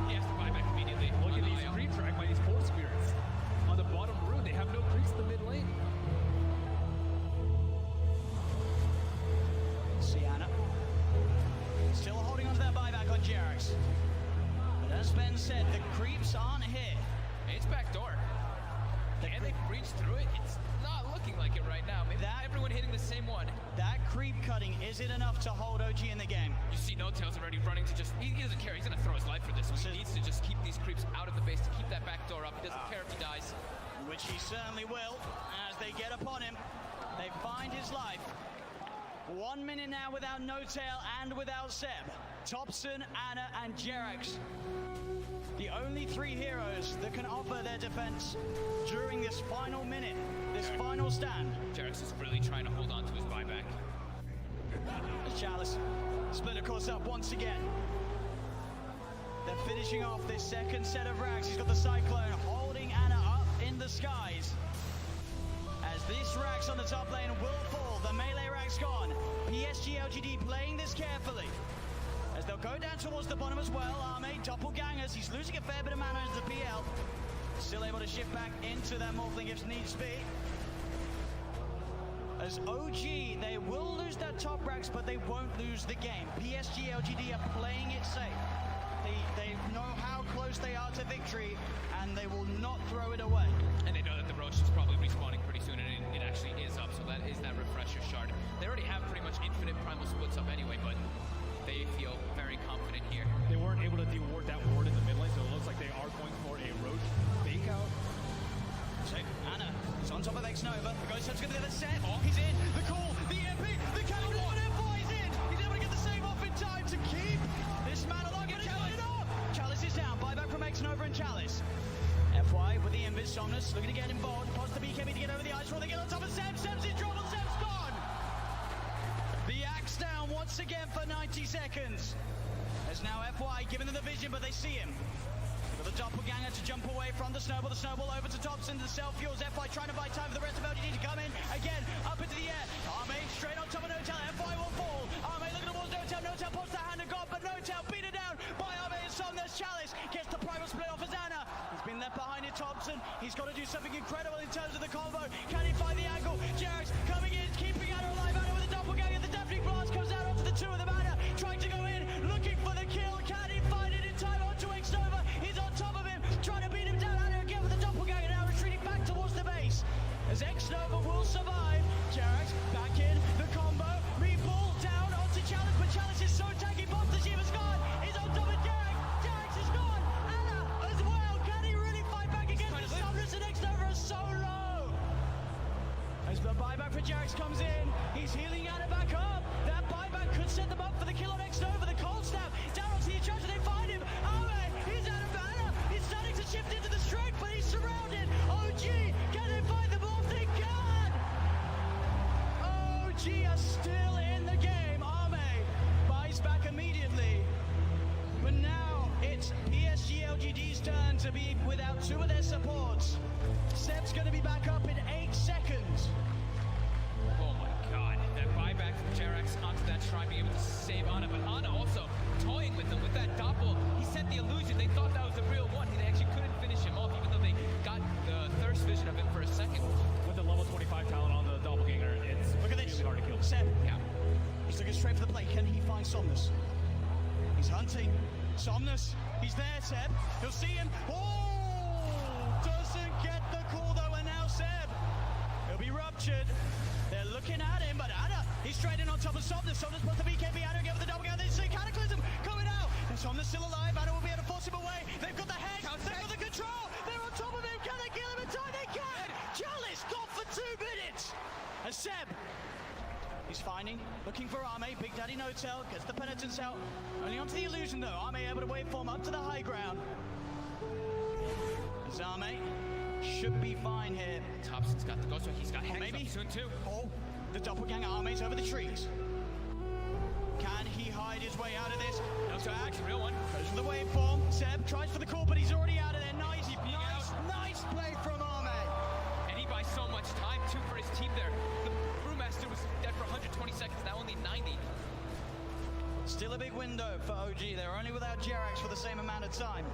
He has to buy back immediately. Look at these creep track by these Force Spirits. On the bottom rune, they have no creeps in the mid lane. Sienna still holding on to that buyback on Jarex. But as Ben said, the creeps aren't here. It's backdoor. Can they breach through it? It's not looking like it right now. Maybe everyone hitting the same one. That creep cutting, is it enough to hold OG in the game? You see No Tails already running to just, he doesn't care. He's going to throw his life for this. He needs to just keep these creeps out of the base to keep that back door up. He doesn't care if he dies. Which he certainly will, as they get upon him. They find his life. 1 minute now without No Tail and without Seb. Topson, Anna, and Jarex. The only 3 heroes that can offer their defense during this final minute, this final stand. Jarex is really trying to hold on to his buyback. As Chalice split, of course, up once again. They're finishing off this second set of racks. He's got the Cyclone holding Anna up in the skies. As this rack's on the top lane will fall, the melee rack's gone. PSG.LGD playing this carefully. As they'll go down towards the bottom as well. Arme, doppelgangers. He's losing a fair bit of mana into the PL. Still able to shift back into that Morphling if needs be. As OG, they will lose their top racks, but they won't lose the game. PSG.LGD are playing it safe. They know how close they are to victory, and they will not throw it away. And they know that the Roche is probably respawning pretty soon, and it actually is up, so that is that refresher shard. They already have pretty much infinite primal splits up anyway, but they feel very confident here. They weren't able to de-ward that ward in the mid lane, so it looks like they are going for a Roche fake out. So Anna is on top of X-Nova. The Ghost Head's going to get the set. Oh, he's in. The call, the MP, the cannon, F5 is in. He's able to get the save off in time to keep this man alive. But he's got it up. Chalice is down. Buyback from X-Nova and Chalice. FY with the Invis. Somnus looking to get involved. Pause the BKB to get over the ice roll. They get on top of Seb. Seb's in trouble. Seb's gone. The axe down once again for 90 seconds. As now FY giving them the vision, but they see him. They've got the doppelganger to jump away from the snowball. The snowball over to Topson. The self-fuels. FY trying to buy time for the rest of LGD to come in. Again, up into the air. Arme straight on top of No Tail. FY will fall. Arme looking towards No Tail. No Tail pops the hand of God, but No Tail beat it down by Arme and Somnus. Chalice gets the primal split off as Anna. He's been left behind in Topson. He's got to do something incredible in terms of the combo. Can he find the angle? Jarex coming in, keeping Anna alive. Anna with a doppelganger. The deafening blast comes out onto the 2 of them. Anna trying to go in, looking for the kill. Can he find it in time onto X-Nova? He's on top of him, trying to beat him down. Anna again with the doppelganger, now retreating back towards the base. As X-Nova will survive. Jarex back in, the combo, re-pull down onto Chalice, but Chalice is so tanky. Boss the Shiva's gone. He's on top of Jarex. Jarex is gone. Anna as well. Can he really fight back against the Somnus, and X-Nova is so low? As the buyback for Jarex comes in, he's healing Anna back up. That buyback could set them up for the kill on X-Nova. The cold snap down onto the charger. They find him. Arme, he's out of mana. He's starting to shift into the strike, but he's surrounded. OG, can they find them off? They can. OG are still in the game. Arme buys back immediately. But now it's PSG.LGD's turn to be without 2 of their supports. Seb's going to be back up in 8 seconds. Oh my god, that buyback from Jarex onto that shrine, being able to save Anna, but Anna also toying with him with that doppel. He sent the illusion. They thought that was the real one. They actually couldn't finish him off, even though they got the thirst vision of him for a second. With the level 25 talent on the doppelganger, it's Look at this. really hard to kill. Seb. Yeah. He's looking straight for the play. Can he find Somnus? He's hunting. Somnus. He's there, Seb. He'll see him. Oh! Doesn't get the call, though, and now Seb. He'll be ruptured. They're looking at him, but Anna, he's straight in on top of Somnus. Somnus puts the BKB. Anna again with the doppelganger. They see Cataclysm coming out. And Somnus still alive. Anna will be able to force him away. They've got the hex. They've got the control. They're on top of him. Can they kill him in time? They can. Chalice got for 2 minutes. And Seb, He's finding, looking for Arme. Big Daddy No-Tail gets the penitence out. Only onto the illusion though. Arme able to waveform up to the high ground. As Arme should be fine here. Thompson's got the ghost, he's got Hex maybe up soon too. Oh, the doppelganger Arme's over the trees. Can he hide his way out of this? No, it's a real one. Goes for the waveform. Seb tries for the call, but he's already out of there. Nice play from Arme. And he buys so much time too for his team there. The Brewmaster was dead for 120 seconds, now only 90. Still a big window for OG. They're only without Jerax for the same amount of time.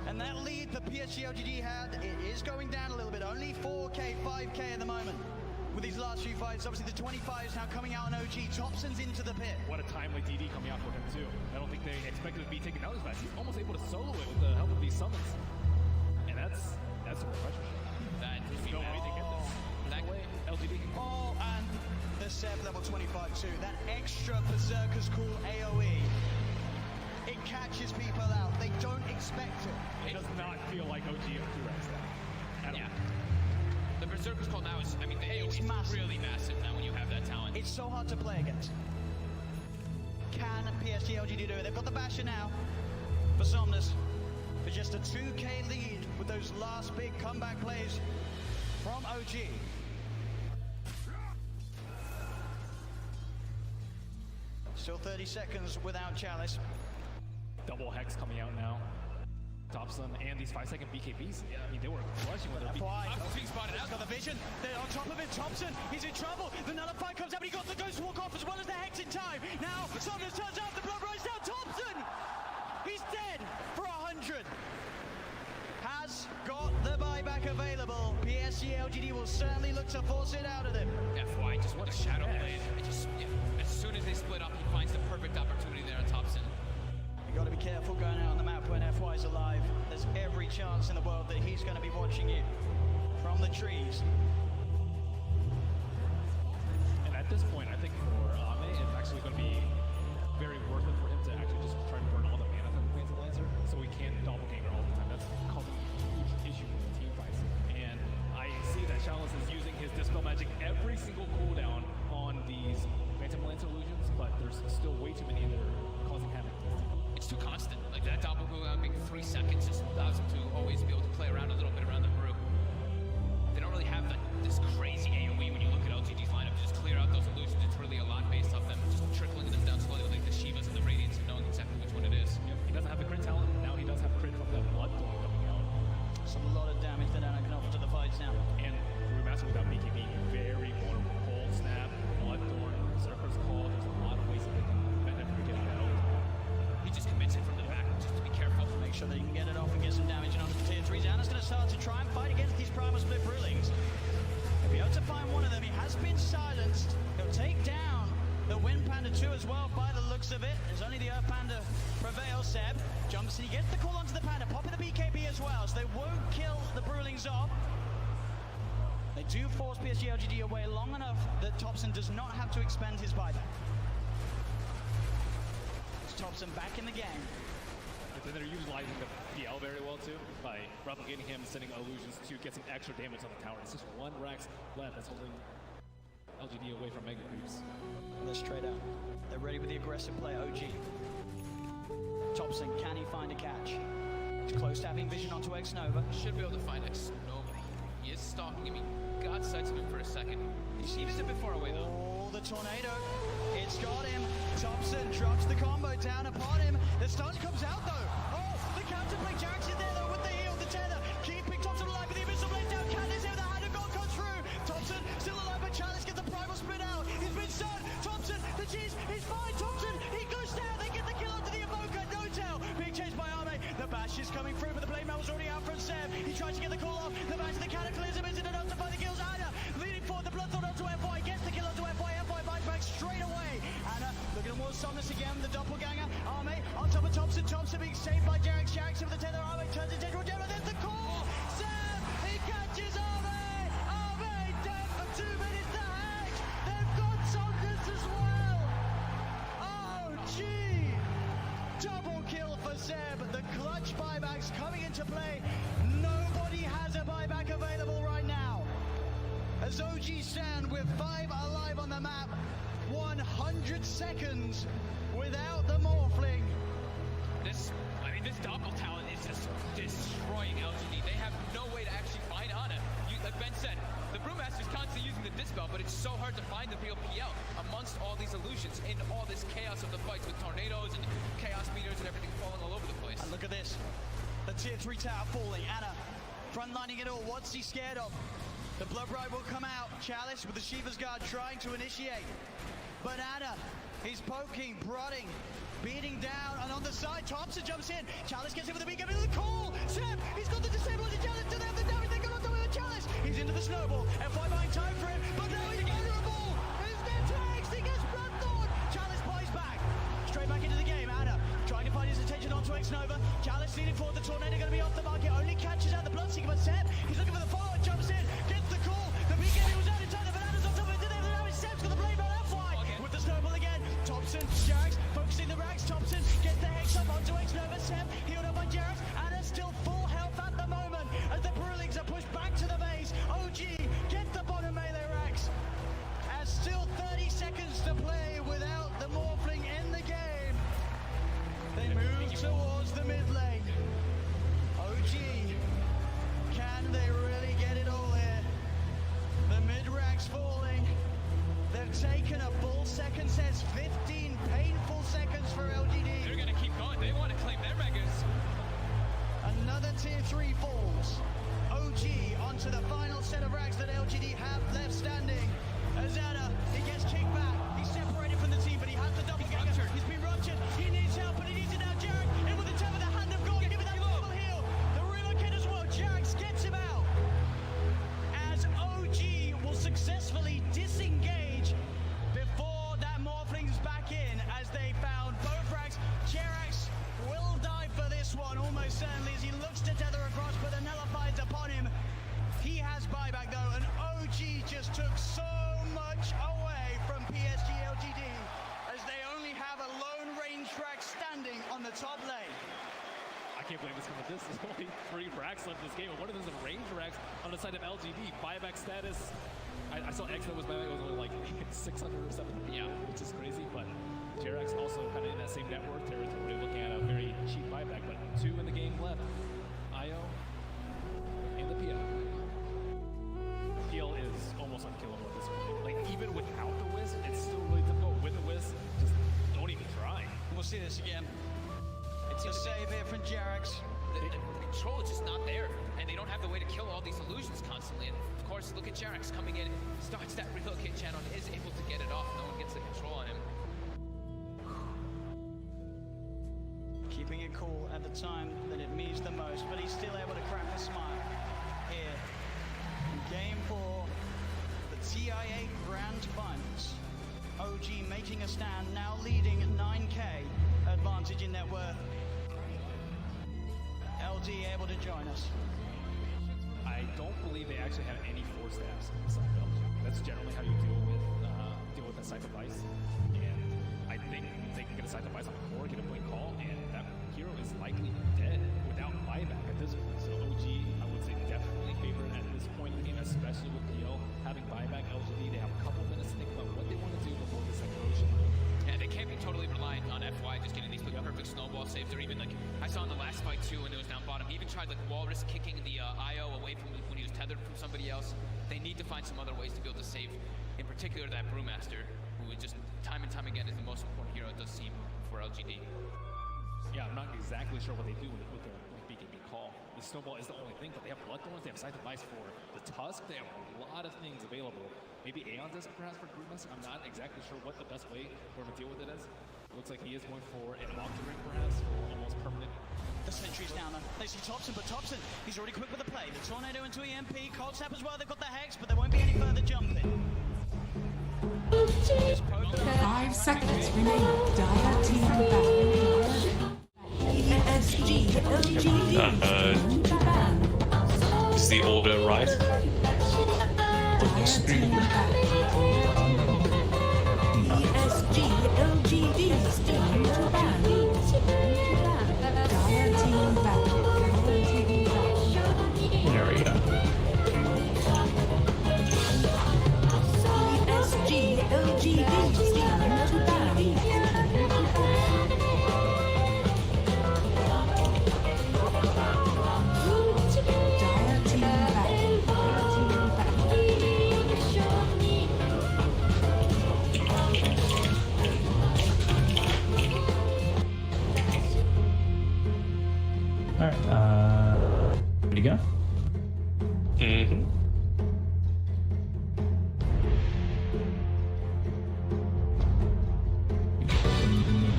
And that lead that PSG.LGD had, it is going down a little bit. Only 4K, 5K at the moment. With these last few fights, obviously the 25 is now coming out on OG. Thompson's into the pit. What a timely DD coming out for him too. I don't think they expected to be taken out as fast. He's almost able to solo it with the help of these summons. And that's some pressure. That There's no way to get this. That way LGD can go. Oh, and the Seb level 25 too. That extra Berserker's cool AoE. It catches people out. They don't expect it. It does not feel like OG of 2X now. Yeah. The Berserker's Call now is, I mean, the AoE is massive. really massive now when you have that talent. It's so hard to play against. Can PSG.LGD do it? They've got the Basher now for Somnus. For just a 2K lead with those last big comeback plays from OG. Still 30 seconds without Chalice. Double Hex coming out now. Thompson and these 5-second BKBs. Yeah, I mean, they were crushing with their Why? Being spotted out. Got the vision. They're on top of it. Thompson, he's in trouble. The Nullify comes out, but he got the Ghost Walk off as well as the Hex in time. Now, Somnus turns out, the blood runs down. Thompson! He's dead for 100. Has got the buyback available. PSG.LGD will certainly look to force it out of them. FY, just what a shadow blade. It just, yeah, as soon as they split up, he finds the perfect opportunity there on Thompson. You got to be careful going out on the map when FY's alive. There's every chance in the world that he's going to be watching you from the trees. And at this point, I think for Ame, it's actually going to be very worth it for him to actually just try to burn all the mana from the Phantom Lancer so he can't doppelganger all the time. That's causing a huge issue with the team fights. And I see that Chalice is using his Dispel Magic every single cooldown on these Phantom Lancer illusions, but there's still way too many that are causing havoc to this team. It's too constant. Like that double cooldown being 3 seconds just allows him to always be able to play around a little bit around the group. They don't really have this crazy AoE when you look at LGD's lineup to just clear out those illusions. It's really a lot based off them just trickling them down slowly like the Shivas and the Radiants and knowing exactly which one it is. Yep. He doesn't have the crit talent. Now he does have crit from that Bloodthorn coming out. It's a lot of damage that Anna can offer to the fights now. And Brewmaster without BKB, very vulnerable. Cold Snap, Bloodthorn, Berserker's Call. There's a lot of ways that they can benefit from getting that out. He just commits it from the back, just to be careful. Make sure that you can get it off and get some damage in onto the tier 3s. Anna's going to start to try and fight against these Primal Split Brewlings. He'll be able to find one of them. He has been silenced. He'll take down the Wind Panda 2 as well by the looks of it. There's only the Earth Panda prevails. Seb jumps and he gets the call onto the Panda, popping the BKB as well, so they won't kill the Brewlings off. They do force PSG.LGD away long enough that Thompson does not have to expend his buyback. Thompson back in the game. But then they're utilizing the PL very well too by replicating him and sending illusions to get some extra damage on the tower. It's just one Rax left that's holding LGD away from Mega Creeps. Let's trade out. They're ready with the aggressive play, OG. Thompson, can he find a catch? He's close to having vision onto X-Nova. Should be able to find X-Nova. He is stalking him. He got sights of him for a second. He's a bit far away though. Oh, the tornado. It's got him. Thompson drops the combo down upon him. The stun comes out though. Oh, the counterplay. Jerax is there though with the heal, the tether. Keeping Thompson alive with the Abyssal Blade down. Candace here, the hand of God comes through. Thompson still alive, but Chalice gets the primal split out. He's been stunned. Thompson, the cheese, he's fine. Thompson, he goes down. They get the kill onto the Evoker. No-tail. Being chased by Arme. The bash is coming through, but the blade mail was already out from Seb. He tries to get the call off. The bash, the cataclysm isn't enough to find the kills. Anna leading forward. The Bloodthorn onto FY. Gets the kill onto FY. FY bites back straight away. Anna looking towards Somnus again. The doppelganger. Arme on top of Thompson. Thompson being saved by Jerax. Jerax with the tether. Arme turns into General General. There's the call. Seb, he catches Arme. Arme dead for 2 minutes. The Hex. They've got Somnus as well. Oh, gee. Double kill for Seb. The clutch buybacks coming into play. Nobody has a buyback available right now. as OG stand with 5 alive on the map. 100 seconds without the Morphling. This double talent is just destroying LGD. They have no way to actually find Ana. Like Ben said, the Brewmaster's constantly using the dispel, but it's so hard to find the real PL amongst all these illusions in all this chaos of the fights with tornadoes and chaos meters and everything falling all over the place. And look at this, the tier 3 tower falling. Ana frontlining it all. What's he scared of? The Blood Bride will come out. Chalice with the Shiva's Guard trying to initiate. But Ana, he's poking, prodding, beating down, and on the side, Thompson jumps in. Chalice gets in with the beat, giving the call. Seb, he's got the disable on the Chalice. Do they have the damage? They got on top of the Chalice. He's into the snowball. FY buying time for him, but now he's vulnerable. Is there tags? He gets Bloodthorn. Chalice buys back. Straight back into the game. Ana trying to find his attention onto X-Nova. Chalice leading forward. The Tornado going to be off the market. Only catches out the Bloodseeker, but Seb, he's looking for the follow-up. Jumps in, gets the call. The BKB was out in time. The Bananas on top of it. Did they have the damage? Seb's got the blade on FY. With the snowball again. Thompson, Jarax, focusing the rags. Thompson gets the hex up onto X-Nova. Seb, healed up by Jarax. Ana still full health at the moment as the Brewlings are pushed back to the base. OG get the bottom melee racks. As still 30 seconds to play without the Morphling in the game. They move towards the mid lane. OG, can they really get it all here? The mid racks falling. They've taken a bull second sets, 15 painful seconds for LGD. They're going to keep going. They want to claim their megas. Another tier 3 falls. OG onto the final set of racks that LGD have left standing. As Ana, he gets kicked back. He's separated from the team, but he has the double gagger. He's been ruptured. He needs help, but he needs it now. Jarek in with the tap of the hand of God. Give it that double heal. The relocate as well. Jarek gets him out. As OG will successfully disengage before that Morphling's back in, as they found both racks. Jerax will die for this one, almost certainly, as he looks to tether across, but the nullifies upon him. He has buyback though, and OG just took so much away from PSG.LGD, as they only have a lone range rack standing on the top lane. I can't believe this coming. This is only 3 racks left in this game, and one of them is a range racks on the side of LGD. Buyback status. I saw X that was buyback, it was only like 600 or 700, yeah, which is crazy, but Jerax also kind of in that same network territory, looking at a very cheap buyback, but 2 in the game left. IO and the PL. PL is almost unkillable at this point. Like, even without the Wiz, it's still really difficult. With the Wiz, just don't even try. We'll see this again. It's a save here from Jerax. The control is just not there, and they don't have the way to kill all these illusions constantly. And of course, look at Jerax coming in, starts that relocate channel, and is able to get it off. No one gets the control on him. Keeping it cool at the time that it means the most, but he's still able to crack a smile here in Game 4, the TIA Grand Finals. OG making a stand, now leading 9k advantage in net worth. LD able to join us. I don't believe they actually have any 4 staffs inside LG. That's generally how you deal with a side device. And I think they can get a side device on the core, get a blink call, and that hero is likely dead without buyback at this point. So OG, I would say, definitely favored at this point in the game, especially with PL having buyback. LGD, they have a couple minutes to think about what they want to do before the second ocean. Yeah, they can't be totally reliant on FY just getting these perfect snowball saves, or even like I saw in the last fight too when it was down bottom. He even tried like walrus kicking the IO away from when he was tethered from somebody else. They need to find some other ways to be able to save, in particular that Brewmaster, who is just time and time again is the most important hero, it does seem, for LGD. Yeah, I'm not exactly sure what they do with their BKB call. The snowball is the only thing, but they have Bloodthorns, they have side device for the Tusk, they have a lot of things available. Maybe Aeon Disc perhaps for Brewmaster. I'm not exactly sure what the best way for him to deal with it is. Looks like he is going for an Octarine perhaps, for almost permanent. The sentry's down there. They see Thompson, but Thompson, he's already quick with the play. The Tornado into EMP, Cold Snap as well, they've got the Hex, but there won't be any further jumping. 5 seconds remaining. Dire team back. PSG.LGD. Is the order right? Dire team back. PSG.LGD. Team to ban. Dire team back. There we go.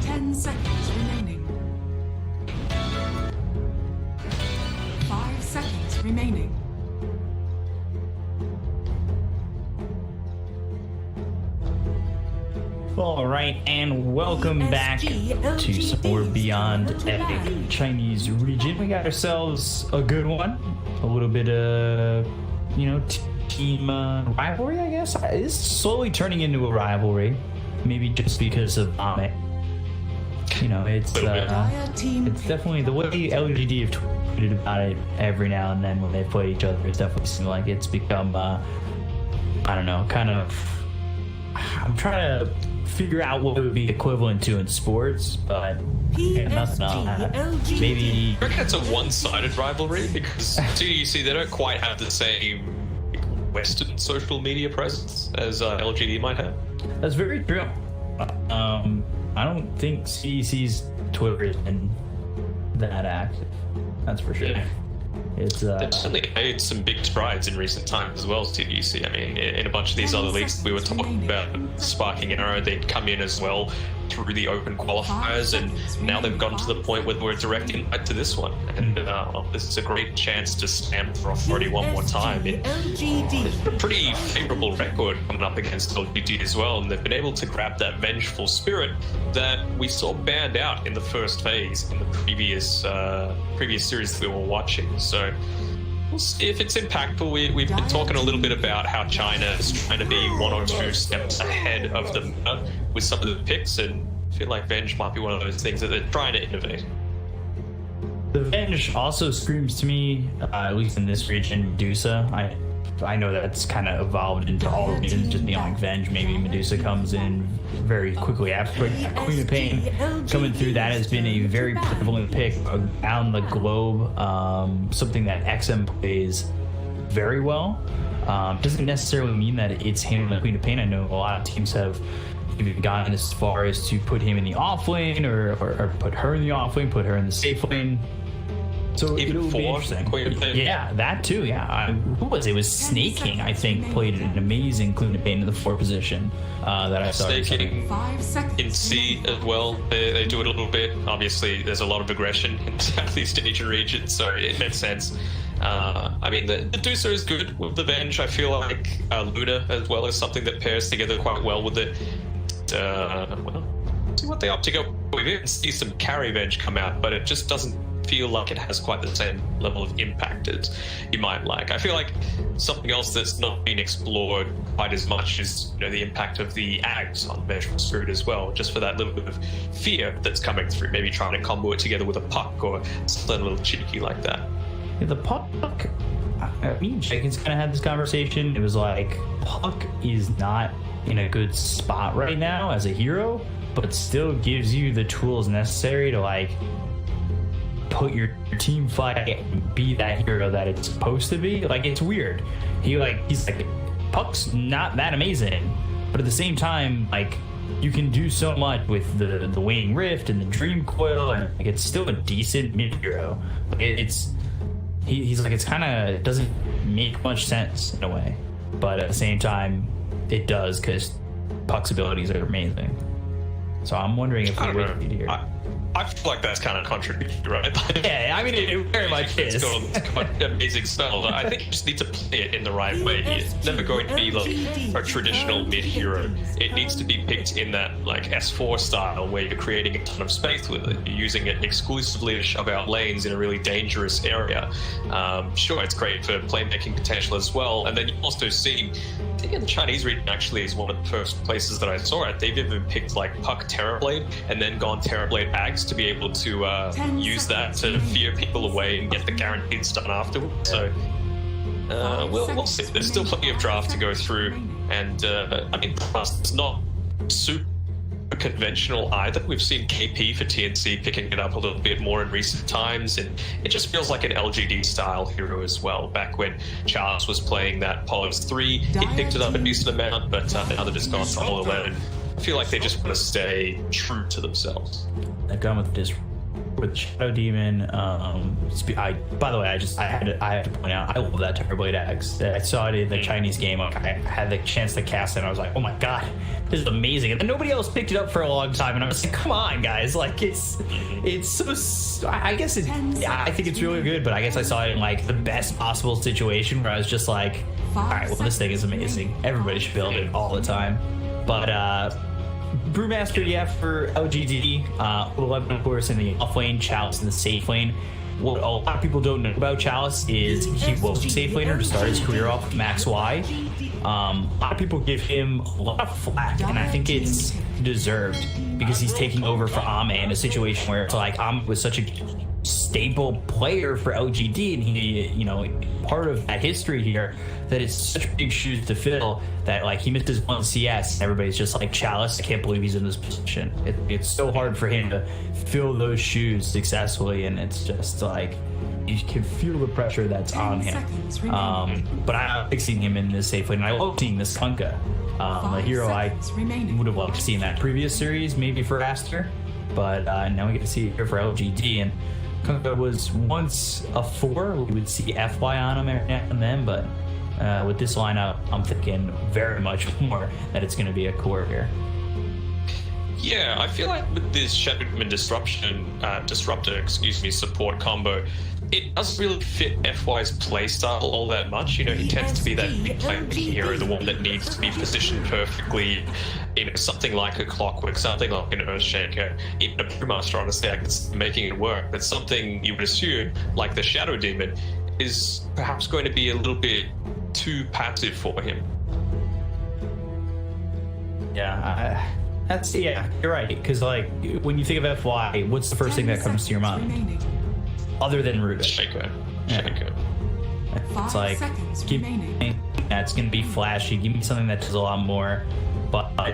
Ten seconds remaining. 5 seconds remaining. All right, and welcome back to some more Beyond Epic Chinese region. We got ourselves a good one, a little bit of, team rivalry, I guess. It's slowly turning into a rivalry, maybe just because of Amit. It's definitely the way LGD have tweeted about it every now and then when they play each other. It definitely seems like it's become, I don't know, kind of. I'm trying to figure out what it would be equivalent to in sports, but nothing on that. Maybe. I reckon it's a one-sided rivalry because CDEC, they don't quite have the same Western social media presence as LGD might have. That's very true. I don't think CDEC's Twitter has been that active. That's for sure. Yeah. It's they've certainly made some big strides in recent times as well, CDEC. I mean, in a bunch of these other leagues we were talking about, Sparking Arrow, they'd come in as well through the open qualifiers, and now they've gotten to the point where we're direct invite to this one. And this is a great chance to stamp for authority one more time. It's a pretty favorable record coming up against LGD as well, and they've been able to grab that vengeful spirit that we saw banned out in the first phase in the previous series that we were watching. So we'll see if it's impactful. We've been talking a little bit about how China is trying to be 1 or 2 steps ahead of the meta with some of the picks, and I feel like Venge might be one of those things that they're trying to innovate. The Venge also screams to me, at least in this region, Medusa. I know that's kind of evolved into all regions, just beyond Venge. Maybe Medusa comes in very quickly after. Queen of Pain coming through, that has been a very prevalent pick around the globe. Something that XM plays very well. Doesn't necessarily mean that it's handling Queen of Pain. I know a lot of teams have even gotten as far as to put him in the off lane or put her in the off lane, put her in the safe lane. So even for Queen of Pain. Yeah, that too. Yeah, who was it? It was Snake King, I think, played an amazing Queen of Pain in the 4 position that I saw. Snake King in C as well. They do it a little bit. Obviously, there's a lot of aggression in the Southeast Asian region, so it makes sense. I mean, the Medusa is good with the Venge. I feel like Luna as well is something that pairs together quite well with it. Well, see what they opt to go. We didn't see some carry Venge come out, but it just doesn't feel like it has quite the same level of impact as you might like. I feel like something else that's not been explored quite as much is the impact of the Ags on Vengeful Spirit as well, just for that little bit of fear that's coming through, maybe trying to combo it together with a puck or something a little cheeky like that. Yeah, the puck, me and Jenkins kind of had this conversation. It was like, Puck is not in a good spot right now as a hero, but still gives you the tools necessary to put your team fight and be that hero that it's supposed to be. It's weird. He's like, Puck's not that amazing, but at the same time, you can do so much with the Waning Rift and the Dream Coil, and it's still a decent mid hero. He's like, it's kind of, it doesn't make much sense in a way, but at the same time it does, because Puck's abilities are amazing. So I'm wondering if we're waiting here. I feel like that's kind of contradictory, right? Yeah, I mean, it very much is. It's got amazing spells. I think you just need to play it in the right way. It's never going to be a traditional mid-hero. It needs to be picked in that S4 style where you're creating a ton of space with it. You're using it exclusively to shove out lanes in a really dangerous area. Sure, it's great for playmaking potential as well. And then you also see, I think in the Chinese region actually is one of the first places that I saw it. They've even picked Puck Terrorblade and then gone Terrorblade Ags to be able to use that to fear people away and get the guaranteed stun afterwards. So we'll see. There's still plenty of draft to go through, and I mean, plus it's not super conventional either. We've seen KP for TNC picking it up a little bit more in recent times, and it just feels like an LGD style hero as well. Back when Charles was playing that Polos 3, he picked it up a decent amount, but now they've just gone to all 11. I feel like they just want to stay true to themselves. They've gone with this with Shadow Demon. By the way, I have to point out, I love that Terrorblade Axe. I saw it in the Chinese game. Like, I had the chance to cast it, and I was like, oh my god, this is amazing. And then nobody else picked it up for a long time, and I was like, come on, guys, like it's so. I guess I think it's really good, but I guess I saw it in like the best possible situation where I was just like, all right, well, this thing is amazing. Everybody should build it all the time. But Brewmaster, yeah, for LGD, 11, of course, in the off lane, Chalice in the safe lane. What a lot of people don't know about Chalice is he was a safe laner to start his career off with Max Y. A lot of people give him a lot of flack, and I think it's deserved because he's taking over for Ame in a situation where it's like Ame was such a staple player for LGD, and he, you know, part of that history here, that it's such big shoes to fill that like he missed his one CS and everybody's just like, Chalice, I can't believe he's in this position. It's so hard for him to fill those shoes successfully, and it's just like you can feel the pressure that's on him. But I like seeing him in this safe lane, and I love seeing this Kunkka, a hero I would have loved to see in that previous series, maybe for Aster, but now we get to see it here for LGD. And Kunkka was once a 4. We would see FY on him every now and then, but with this lineup, I'm thinking very much more that it's going to be a core here. Yeah, I feel like with this Shadow Demon Disruptor, support combo, it doesn't really fit FY's playstyle all that much. You know, he tends to be that big playing hero, the one that needs to be positioned perfectly. You know, something like a Clockwork, something like an Earthshaker, even a Brewmaster, honestly, I guess, making it work. But something you would assume, like the Shadow Demon, is perhaps going to be a little bit too passive for him. Yeah, you're right. Because like when you think of FY, what's the first thing that comes to your mind? Other than RuHub. Shaker. It's like, give me that's going to be flashy. Give me something that does a lot more. But I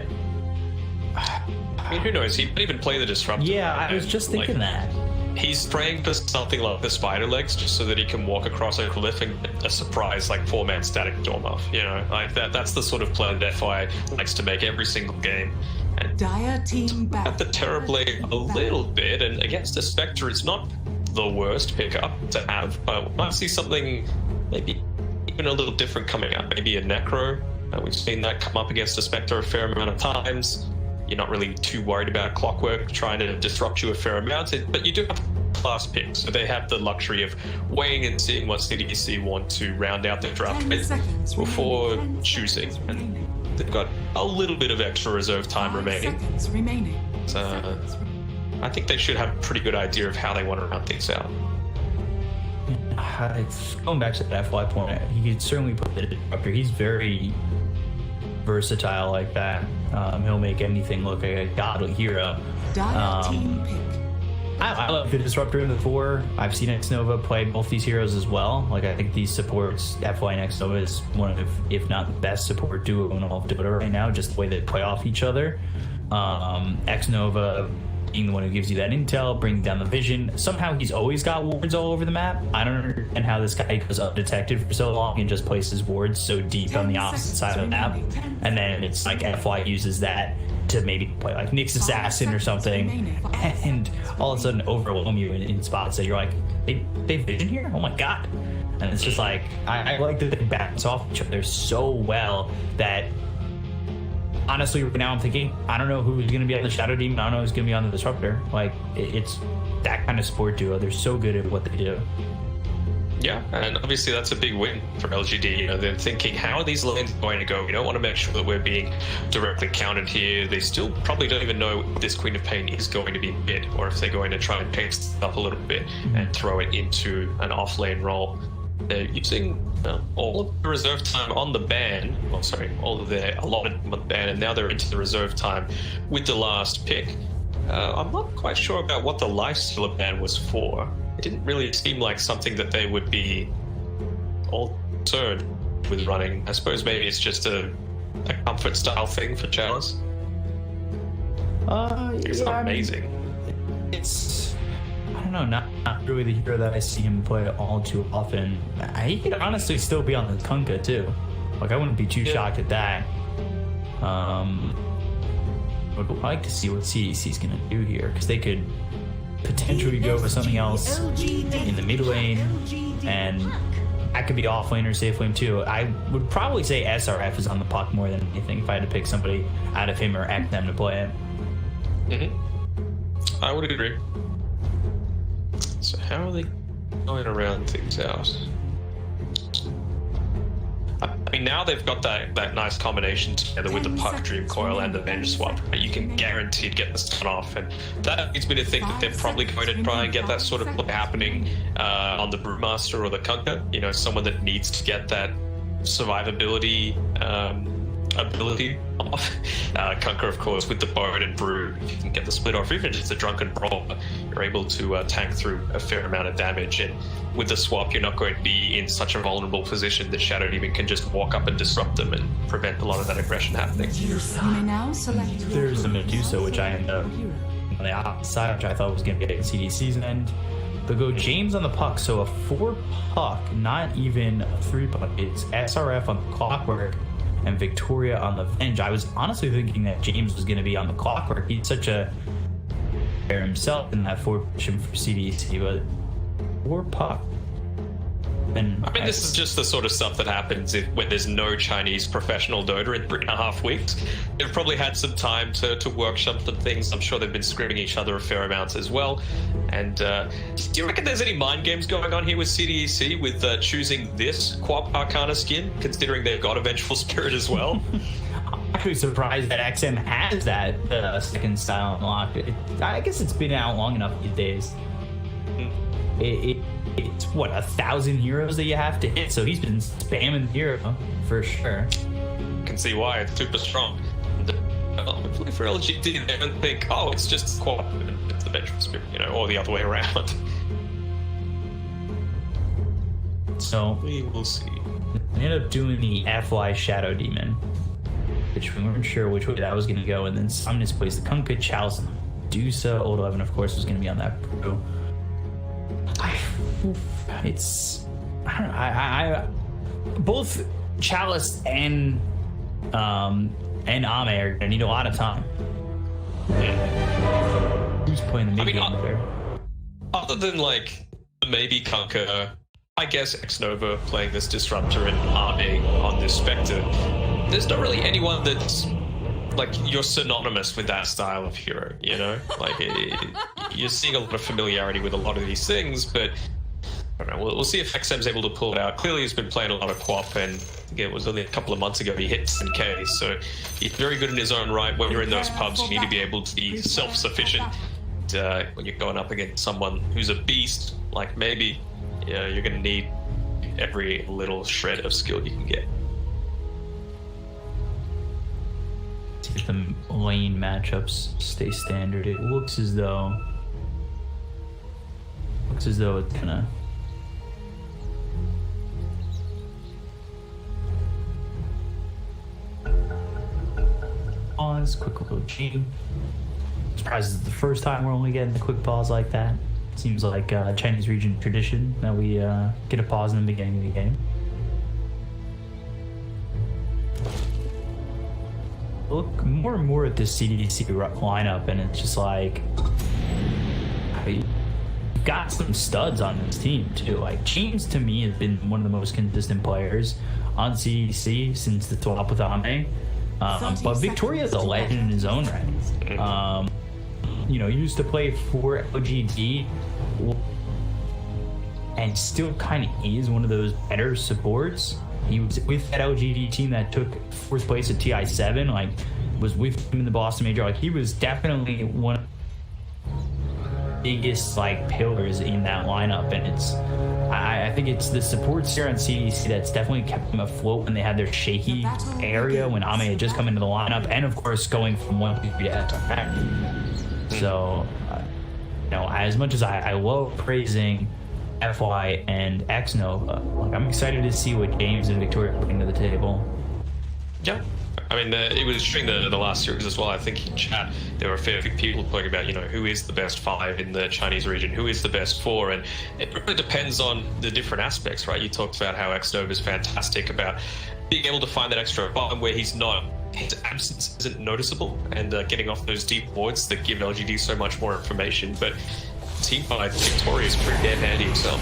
mean, who knows? He might even play the Disruptor. Yeah, I was just thinking that. He's praying for something like the Spider Legs, just so that he can walk across a cliff and get a surprise, like 4-man static Dormoth. You know, like that's the sort of play that FI likes to make every single game. And Dire team back. At the Terrorblade a little bit, and against a Spectre, it's not the worst pickup to have. But we might see something maybe even a little different coming up. Maybe a Necro. We've seen that come up against a Spectre a fair amount of times. You're not really too worried about Clockwork trying to disrupt you a fair amount, but you do have class picks, so they have the luxury of weighing and seeing what CDEC want to round out their draft with before choosing. And they've got a little bit of extra reserve time remaining. So I think they should have a pretty good idea of how they want to round things out. Going back to that FY point, he could certainly put it up here. He's very versatile like that. He'll make anything look like a godly hero. I love the Disruptor in the 4. I've seen X-Nova play both these heroes as well. Like, I think these supports, FY and X-Nova, is one of, if not the best support duo in all of Dota right now, just the way they play off each other. X-Nova being the one who gives you that intel, bringing down the vision. Somehow he's always got wards all over the map. I don't understand how this guy goes undetected for so long and just places wards so deep on the opposite side of the map. And then it's like FY uses that to maybe play like Nyx Assassin or something, and all of a sudden overwhelm you in spots that you're like, they vision here? Oh my god. And it's just like, I like that they bounce off each other so well that honestly, right now I'm thinking, I don't know who's going to be on the Shadow Demon. I don't know who's going to be on the Disruptor. Like, it's that kind of support duo. They're so good at what they do. Yeah, and obviously that's a big win for LGD. You know, they're thinking, how are these lanes going to go? We don't want to make sure that we're being directly counted here. They still probably don't even know if this Queen of Pain is going to be mid, or if they're going to try and pace it up a little bit and throw it into an off-lane role. They're using all of the reserve time on the ban. Well, sorry, all of their allotted on the ban, and now they're into the reserve time with the last pick. I'm not quite sure about what the lifestealer ban was for. It didn't really seem like something that they would be all concerned with running. I suppose maybe it's just a comfort style thing for Chalice. It's amazing. It's, I don't know, not really the hero that I see him play all too often. He could honestly still be on the Kunkka too. Like, I wouldn't be too shocked at that. I'd like to see what CDEC is going to do here, because they could potentially go for something else in the mid lane, and that could be off lane or safe lane too. I would probably say SRF is on the puck more than anything if I had to pick somebody out of him or them to play it. I would agree. So how are they going around things out? I mean, now they've got that nice combination together with the puck dream coil and the bench swap. You can guaranteed get the stun off, and that leads me to think that they're probably going to try and get that sort of play happening on the Brewmaster or the Kunkka. You know, someone that needs to get that survivability ability off. Kunkka, of course, with the Boat and Brew, if you can get the split off, even if it's a drunken brawl, you're able to tank through a fair amount of damage. And with the swap, you're not going to be in such a vulnerable position that Shadow Demon can just walk up and disrupt them and prevent a lot of that aggression happening. You may now select your There's the Medusa, which I end up on the outside, which I thought was going to be at CDC's end. They'll go James on the puck, so a 4 puck, not even a 3 puck. It's SRF on the Clockwork and Victoria on the Venge. I was honestly thinking that James was going to be on the Clockwork. He's such a player himself in that 4 position for CDC, but 4 puck. And I mean, this is just the sort of stuff that happens when there's no Chinese professional Dota in 3.5 weeks. They've probably had some time to workshop some things. I'm sure they've been screaming each other a fair amount as well. And do you reckon there's any mind games going on here with CDEC with choosing this Quap Arcana skin, considering they've got a Vengeful Spirit as well? I'm actually surprised that XM has that second style unlocked. I guess it's been out long enough these days. It's what, 1,000 heroes that you have to hit, so he's been spamming hero for sure. Can see why. It's super strong. Hopefully for LGD they don't think, oh, it's just Quap, it's the Vengeful Spirit, you know, or the other way around. So We will see. I ended up doing the FY Shadow Demon, which we weren't sure which way that was going to go, and then Somnus plays the Kunkka, Chalice, and Medusa. Old 11, of course, was going to be on that brew. It's I both Chalice and Ame are gonna need a lot of time. Who's playing the mid game there? Other than like maybe Kunkka, I guess X-Nova playing this Disruptor and Ame on this Spectre, there's not really anyone that's like you're synonymous with that style of hero, you know? Like you're seeing a lot of familiarity with a lot of these things, but I don't know. We'll see if XM's able to pull it out. Clearly, he's been playing a lot of Quap, and again, it was only a couple of months ago he hit 10k, so he's very good in his own right. When you're in those pubs, you need to be able to be self-sufficient. When you're going up against someone who's a beast, like maybe, you're going to need every little shred of skill you can get. See if the lane matchups stay standard. It looks as though it's gonna. Pause, quick little G. Surprised it's the first time we're only getting the quick pause like that. Seems like Chinese region tradition that we get a pause in the beginning of the game. Look more and more at this CDC lineup, and it's just like you've got some studs on this team too. Like James to me has been one of the most consistent players on CDC since the swap with Ame. But Victoria is a legend in his own right. You know, used to play for LGD and still kind of is one of those better supports. He was with that LGD team that took 4th place at TI7, like was with him in the Boston Major. Like he was definitely one of the biggest like pillars in that lineup, and it's I think it's the supports here on CDC that's definitely kept them afloat when they had their shaky area when Ame had just come into the lineup, and of course going from 1-3 to attack. So, you know, as much as I love praising FY and X-Nova, like I'm excited to see what James and Victoria bring to the table. Yeah. I mean, it was during the last series as well. I think in chat there were a fair few people talking about, you know, who is the best 5 in the Chinese region, who is the best 4, and it really depends on the different aspects, right? You talked about how X-Nova is fantastic about being able to find that extra bottom where his absence isn't noticeable, and getting off those deep wards that give LGD so much more information. But team fight, Victoria is pretty damn handy himself.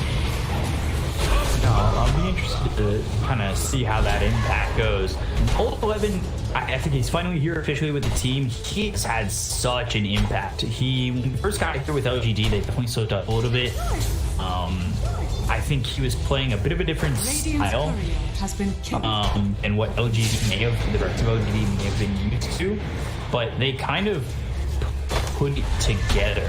No, I'll be interested to kind of see how that impact goes. Old 11, I think he's finally here officially with the team. He's had such an impact. When he first got here with LGD, they definitely slowed up a little bit. I think he was playing a bit of a different style and what LGD may have, the rest of LGD may have been used to, but they kind of put it together.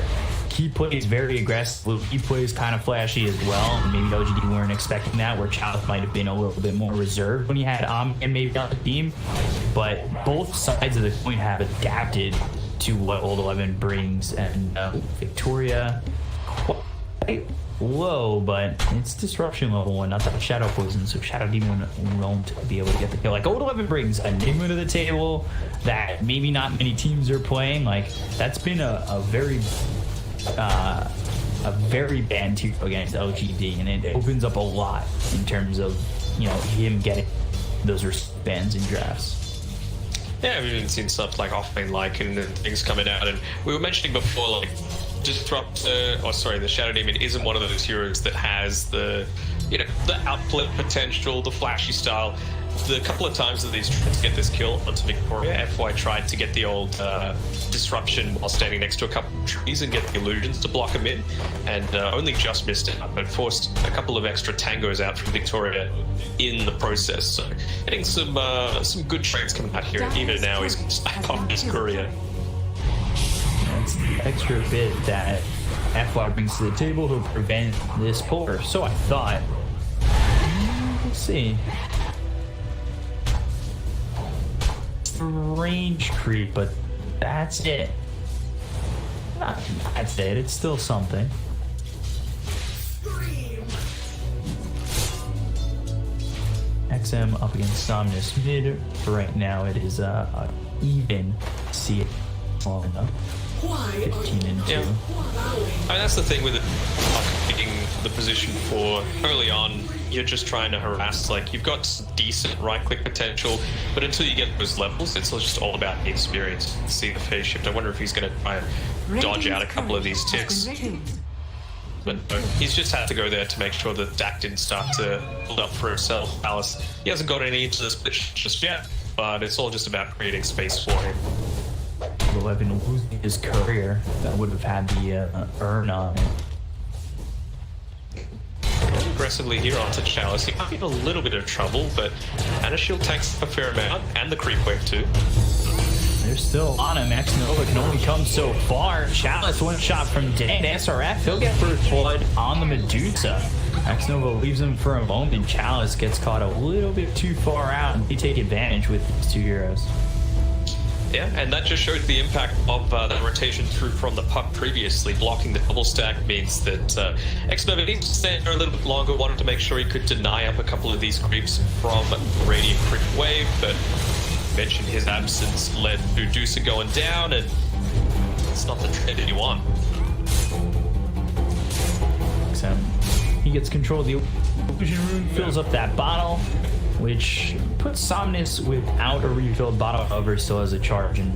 He plays very aggressive. He plays kind of flashy as well. And maybe LGD weren't expecting that, where Chalice might have been a little bit more reserved when he had and maybe on the team. But both sides of the coin have adapted to what Old 11 brings. And Victoria, quite low, but it's disruption level 1, not that Shadow Poison, so Shadow Demon won't be able to get the kill. Like, Old 11 brings a Enigma to the table that maybe not many teams are playing. Like, that's been a very bad tier against LGD, and it opens up a lot in terms of, you know, him getting those bans in drafts. Yeah, we've even seen stuff like off-lane Lycan and things coming out, and we were mentioning before, like, the Shadow Demon isn't one of those heroes that has the, you know, the outplay potential, the flashy style. The couple of times that he's tried to get this kill onto Victoria, FY tried to get the old disruption while standing next to a couple of trees and get the illusions to block him in, and only just missed it, but forced a couple of extra tangos out from Victoria in the process. So getting some good trades coming out here. Even now he's back on his career. That's the extra bit that FY brings to the table to prevent this pull, or so I thought. We'll see. Range creep, but that's it. That's it. It's still something. XM up against Somnus mid. For right now, it is even. See it long enough. 15 and 2. Yeah. I mean, that's the thing with it, picking the position for early on. You're just trying to harass, like, you've got decent right-click potential, but until you get those levels, it's just all about the experience. See the phase shift. I wonder if he's going to try and dodge out a couple of these ticks. But he's just had to go there to make sure that Dak didn't start to build up for himself. Alice, he hasn't got any into this pitch just yet, but it's all just about creating space for him. 11 losing his career, that would have had the earn on it. Aggressively here onto Chalice. He might be in a little bit of trouble, but Anna Shield takes a fair amount, and the creep wave too. They're still on him. X Nova can only come so far. Chalice, one shot from dead. SRF, he'll get first blood on the Medusa. X Nova leaves him for a moment. Chalice gets caught a little bit too far out, and they take advantage with these two heroes. Yeah, and that just showed the impact of that rotation through from the puck previously. Blocking the double stack means that X-Nova needs to stay there a little bit longer, wanted to make sure he could deny up a couple of these creeps from Radiant Creep Wave, but mentioned his absence led to Medusa going down, and it's not the trend that you want. So he gets control of the illusion rune, fills up that bottle, which puts Somnus without a refilled bottle. However, still has a charge, and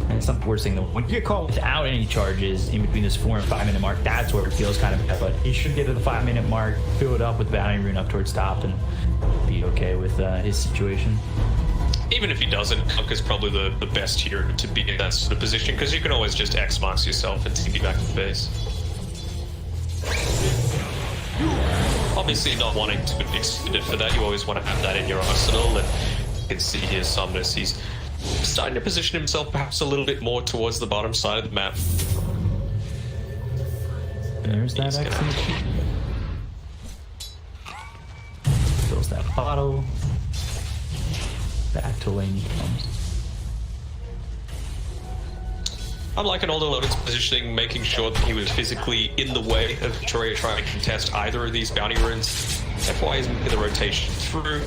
it's not the worst thing though. When you get caught without any charges in between this 4 and 5 minute mark, that's where it feels kind of bad. But he should get to the 5 minute mark, fill it up with Bounty Rune up towards top, and be okay with his situation. Even if he doesn't, Cook is probably the best here to be in that sort of position, because you can always just X-Marks yourself and TP back to the base. Obviously not wanting to be extended for that, you always want to have that in your arsenal, and you can see here Somnus, he's starting to position himself perhaps a little bit more towards the bottom side of the map. There's that excellent. Fills that bottle. Back to lane he comes. I'm liking all the Lotus positioning, making sure that he was physically in the way of Victoria trying to contest either of these bounty runes. FY is making the rotation through.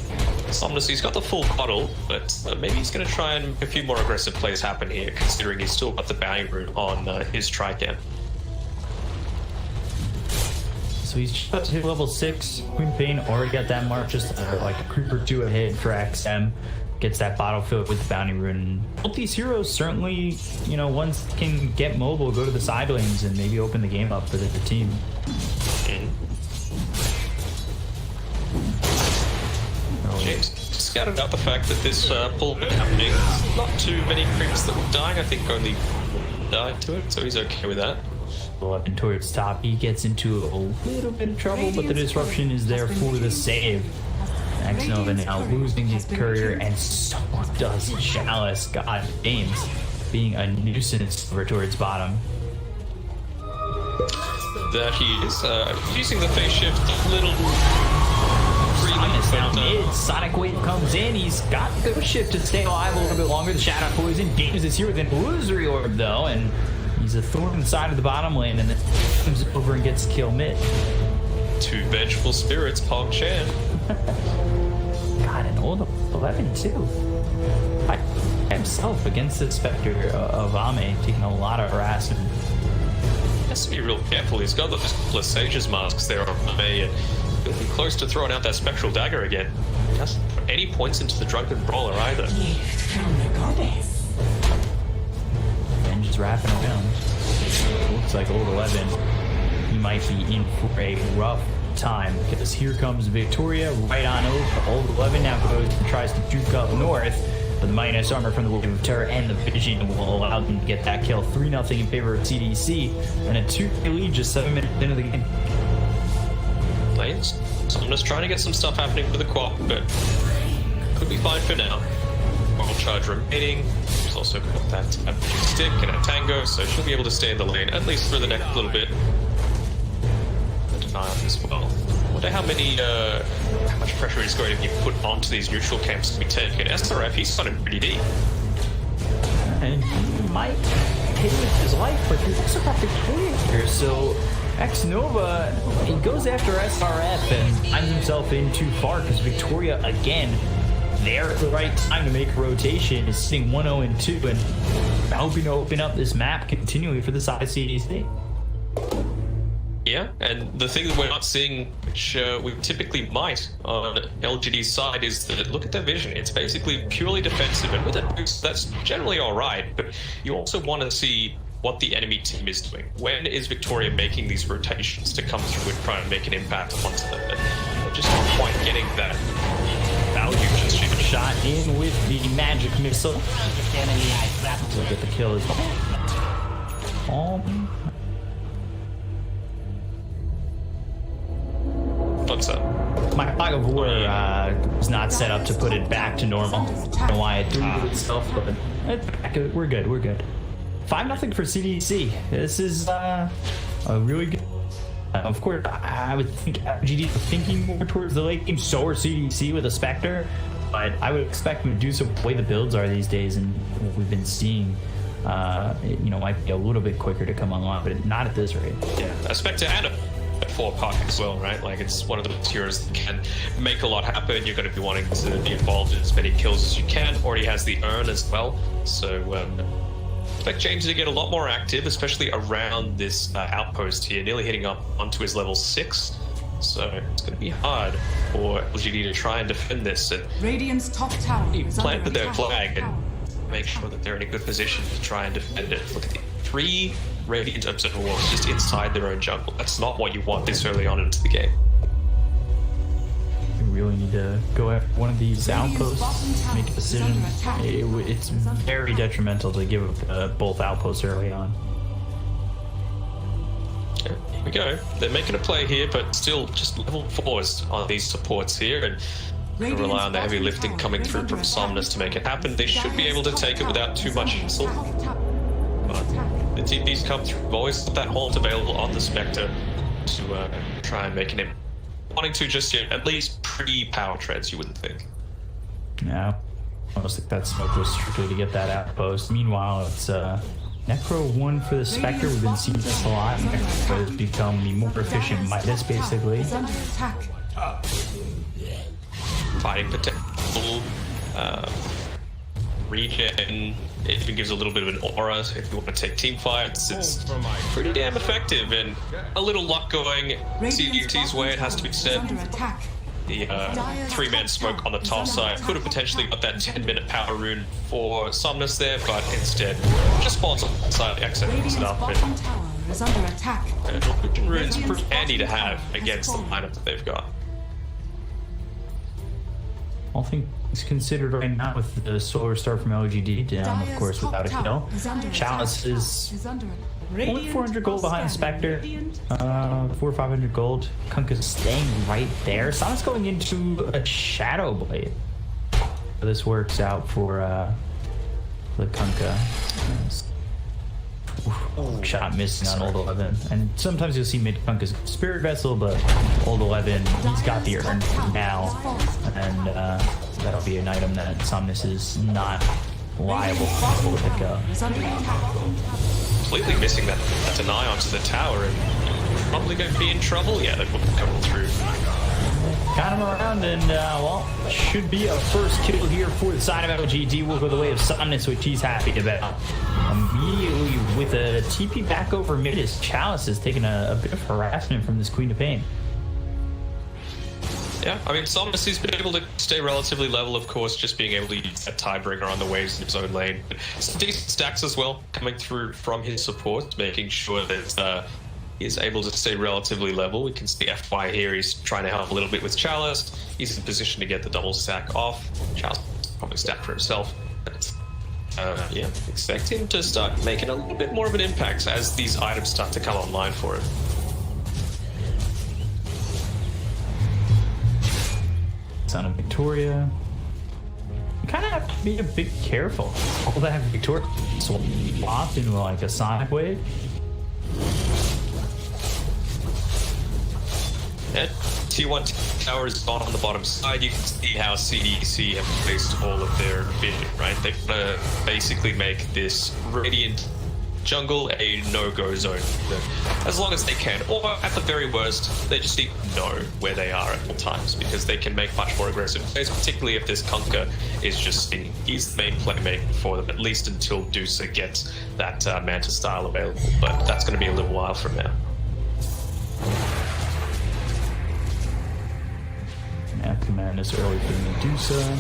Somnus, he's got the full bottle, but maybe he's going to try and make a few more aggressive plays happen here, considering he's still got the bounty rune on his Trican. So he's up to hit level 6. Queen Pain already got that mark, just like a creep or two ahead for XM. gets that bottle filled with the bounty rune. Both these heroes certainly, you know, once can get mobile, go to the side lanes and maybe open the game up for the team. James scouted out the fact that this pull been happening. Not too many creeps that were dying. I think only one died to it, so he's okay with that. Up towards top, he gets into a little bit of trouble, but the disruption is there for the save. Xnova now losing his courier, and so does Chalice. God, James being a nuisance over towards bottom. That he is using the phase shift a little. Simon's now mid. Sonic Wave comes in. He's got the shift to stay alive a little bit longer. The Shadow Poison James is here with an illusory orb though, and he's a thorn in the side of the bottom lane, and then comes over and gets kill mid. Two vengeful spirits, Pog Chan. God, an old 11 too. By himself against the Spectre of Ame, taking a lot of harassment. Has to be real careful. He's got those couple of Sage's masks there on Ame, and he'll be close to throwing out that Spectral Dagger again. He doesn't put any points into the Drunken Brawler either. And just wrapping around. Looks like old 11. He might be in for a rough time, because here comes Victoria right on over. Old 11 now goes and tries to juke up north, but the minus armor from the Wave of Terror and the Vision will allow them to get that kill. 3-0 in favor of CDC, and a 2-kill lead just 7 minutes into the game. Lanes. So I'm just trying to get some stuff happening for the Quap, but could be fine for now. Moral charge remaining. She's also got that stick and a tango, so she'll be able to stay in the lane at least for the next little bit. As well. I wonder how much pressure is going to be put onto these neutral camps to be taken. SRF, he's got him pretty deep. And he might hit with his life, but he's also got Victoria here, so Xnova, he goes after SRF and finds himself in too far, because Victoria, again, there at the right time to make a rotation, is sitting 1-0-2 and hoping to open up this map continually for the side of CDC. Yeah, and the thing that we're not seeing, which we typically might on LGD's side, is that look at their vision. It's basically purely defensive, and with a boost, that's generally all right. But you also want to see what the enemy team is doing. When is Victoria making these rotations to come through and try and make an impact onto them? And they're just not quite getting that value just yet. Shot in with the magic missile. So get the kill as well. What's up? My Fog of War was not set up to put it back to normal. I don't know why it threw it itself, but we're good. We're good. 5-0 for CDC. This is a really good. Of course, I would think LGD is thinking more towards the late game. So are CDC with a Spectre, but I would expect them to do so the way the builds are these days, and what we've been seeing. It, might be a little bit quicker to come online, but not at this rate. Yeah, a Spectre and a 4-pack as well, right? Like, it's one of the heroes that can make a lot happen. You're going to be wanting to be involved in as many kills as you can. Already has the urn as well, so expect James to get a lot more active, especially around this outpost here, nearly hitting up onto his level 6. So it's going to be hard for LGD to try and defend this. And Radiant's top tower planted their flag and make sure that they're in a good position to try and defend it. Look at the 3 Radiant Observer Walls just inside their own jungle. That's not what you want this early on into the game. You really need to go after one of these outposts, make a decision. It's very detrimental to give both outposts early on. Okay, here we go. They're making a play here, but still just level 4s on these supports here, and rely on the heavy lifting coming through from Somnus to make it happen. They should be able to take it without too much hassle. But the TPs come through. We've always got that hold available on the Spectre to try and make an wanting to just yet, at least pre-power treads, you wouldn't think. No. I almost think that smoke was strictly to get that outpost. Meanwhile, it's Necro 1 for the Spectre. We've been seeing this a lot. Necro has become the more efficient Midas, basically. Fighting potential, regen. It even gives a little bit of an aura if you want to take team fights. It's pretty damn effective, and a little luck going CDT's way, it has to be said. the 3-man smoke on the top side. Could have potentially got that 10-minute power rune for Somnus there, but instead just spawns on the side, accepts it up. Bottom tower is under attack. Rune's pretty handy to have against the lineup that they've got. All things considered right now with the Solar Star from LGD down, of course, without a kill. Chalice is only 400 gold behind Spectre. 400 or 500 gold. Kunkka's staying right there. Sonic's going into a Shadow Blade. This works out for the Kunkka. Shot missing on Old 11. And sometimes you'll see mid Kunkka's Spirit Vessel, but Old 11, he's got the urn now. And that'll be an item that Somnus is not liable to pick up. Completely missing that deny onto the tower, and probably going to be in trouble. Yeah, they've come through. Got him around, and well, should be a first kill here for the side of LGD. Will go the way of Somnus, which he's happy about. Immediately with a TP back over mid, as Chalice has taken a bit of harassment from this Queen of Pain. Yeah, I mean, Somnus has been able to stay relatively level, of course, just being able to use that Tiebreaker on the waves in his own lane. But some decent stacks as well coming through from his support, making sure that he is able to stay relatively level. We can see FY here, he's trying to help a little bit with Chalice. He's in position to get the double stack off. Chalice probably stack for himself. But, yeah, expect him to start making a little bit more of an impact as these items start to come online for him. Son of Victoria. You kind of have to be a bit careful. All that Victoria swapped into like a Sonic Wave. And T1 tower is gone on the bottom side. You can see how CDEC have placed all of their vision, right? They want to basically make this Radiant jungle a no-go zone as long as they can, or at the very worst they just need to know where they are at all times, because they can make much more aggressive plays, particularly if this Kunkka is just he's the main playmaker for them, at least until Dusa gets that Manta style available, but that's going to be a little while from now. Now command is early for the Medusa,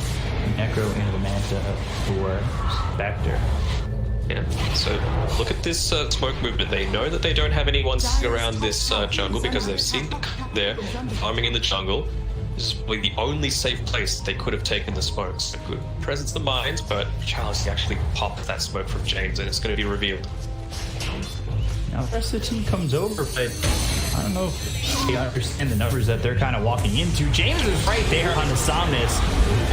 Necro into the Manta for Spectre. Yeah, so look at this smoke movement. They know that they don't have anyone sitting around this jungle because they've seen there farming in the jungle. This is probably the only safe place they could have taken the smokes. A good presence of mind, but Chalice actually popped that smoke from James, and it's going to be revealed. Now the rest of the team comes over, but I don't know if they understand the numbers that they're kind of walking into. James is right there on the Somnus.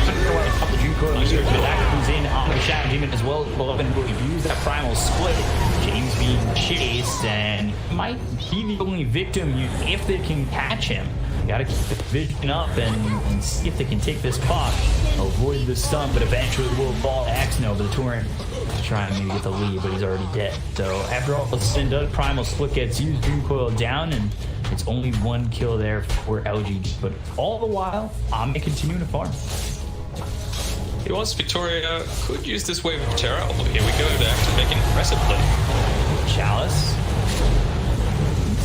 The Dream Core leader, but that comes in on the Shadow Demon as well. Beloved will use that primal split. James being chased, and might be the only victim if they can catch him. You gotta keep the vision up and see if they can take this puck. Avoid the stun, but eventually will fall Axno over the torrent. Trying to get the lead, but he's already dead. So after all the spin done, primal split gets used, Dream Coil down, and it's only one kill there for LGD. But all the while, Omni continuing to farm. He wants Victoria could use this wave of terror. Oh, here we go, they're actually making an aggressive play. Chalice.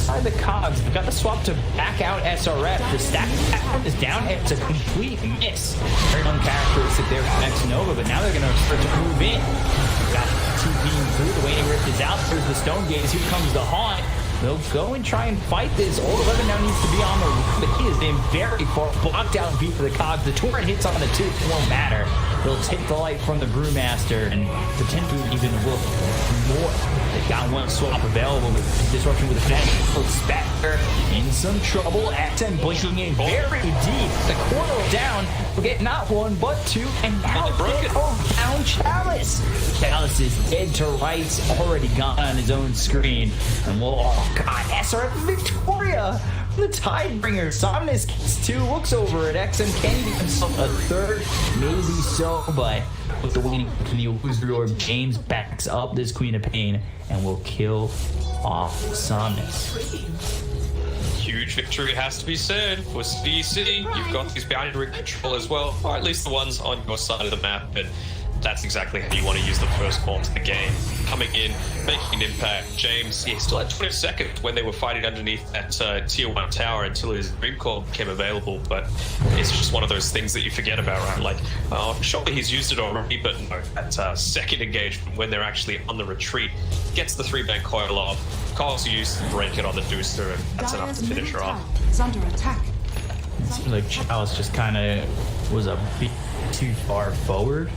Inside the cogs, they've got the swap to back out SRF. The stack is down, and it's a complete miss. Very uncharacteristic there for Next Nova, but now they're going to start to move in. Got TPing through, the Waning Rift is out, there's the Stone Gaze, here comes the Haunt. They'll go and try and fight this. Old 11 now needs to be on the run, but he is in very far. Blocked out beat for the cogs. The torrent hits on the two, it won't matter. They'll take the light from the Brewmaster and potentially even look more. They've got one swap available with Disruption with a Fnatic. Spectre in some trouble. XM blinking in very deep. The quarter down. We'll get not one, but two. And now they are down Chalice. Chalice is dead to rights. Already gone on his own screen. And we'll, oh god, SRF Victoria. The Tidebringer. Somnus gets two. Looks over at XM. Can he get himself a third? Maybe so, but with the winning to the illusory orb, James backs up this Queen of Pain and will kill off Somnus. Huge victory has to be said for CDEC. You've got these boundary control as well, or at least the ones on your side of the map. But that's exactly how you want to use the first forms of the game. Coming in, making an impact. James, he still had 20 seconds when they were fighting underneath that tier 1 tower until his dream call became available, but it's just one of those things that you forget about, right? Like, surely he's used it already, but no, that second engagement when they're actually on the retreat, gets the 3-bank coil off, calls use to break it on the Deucer, and that's enough to finish her off. Is under attack. It seems like Chalice just kind of was a bit too far forward.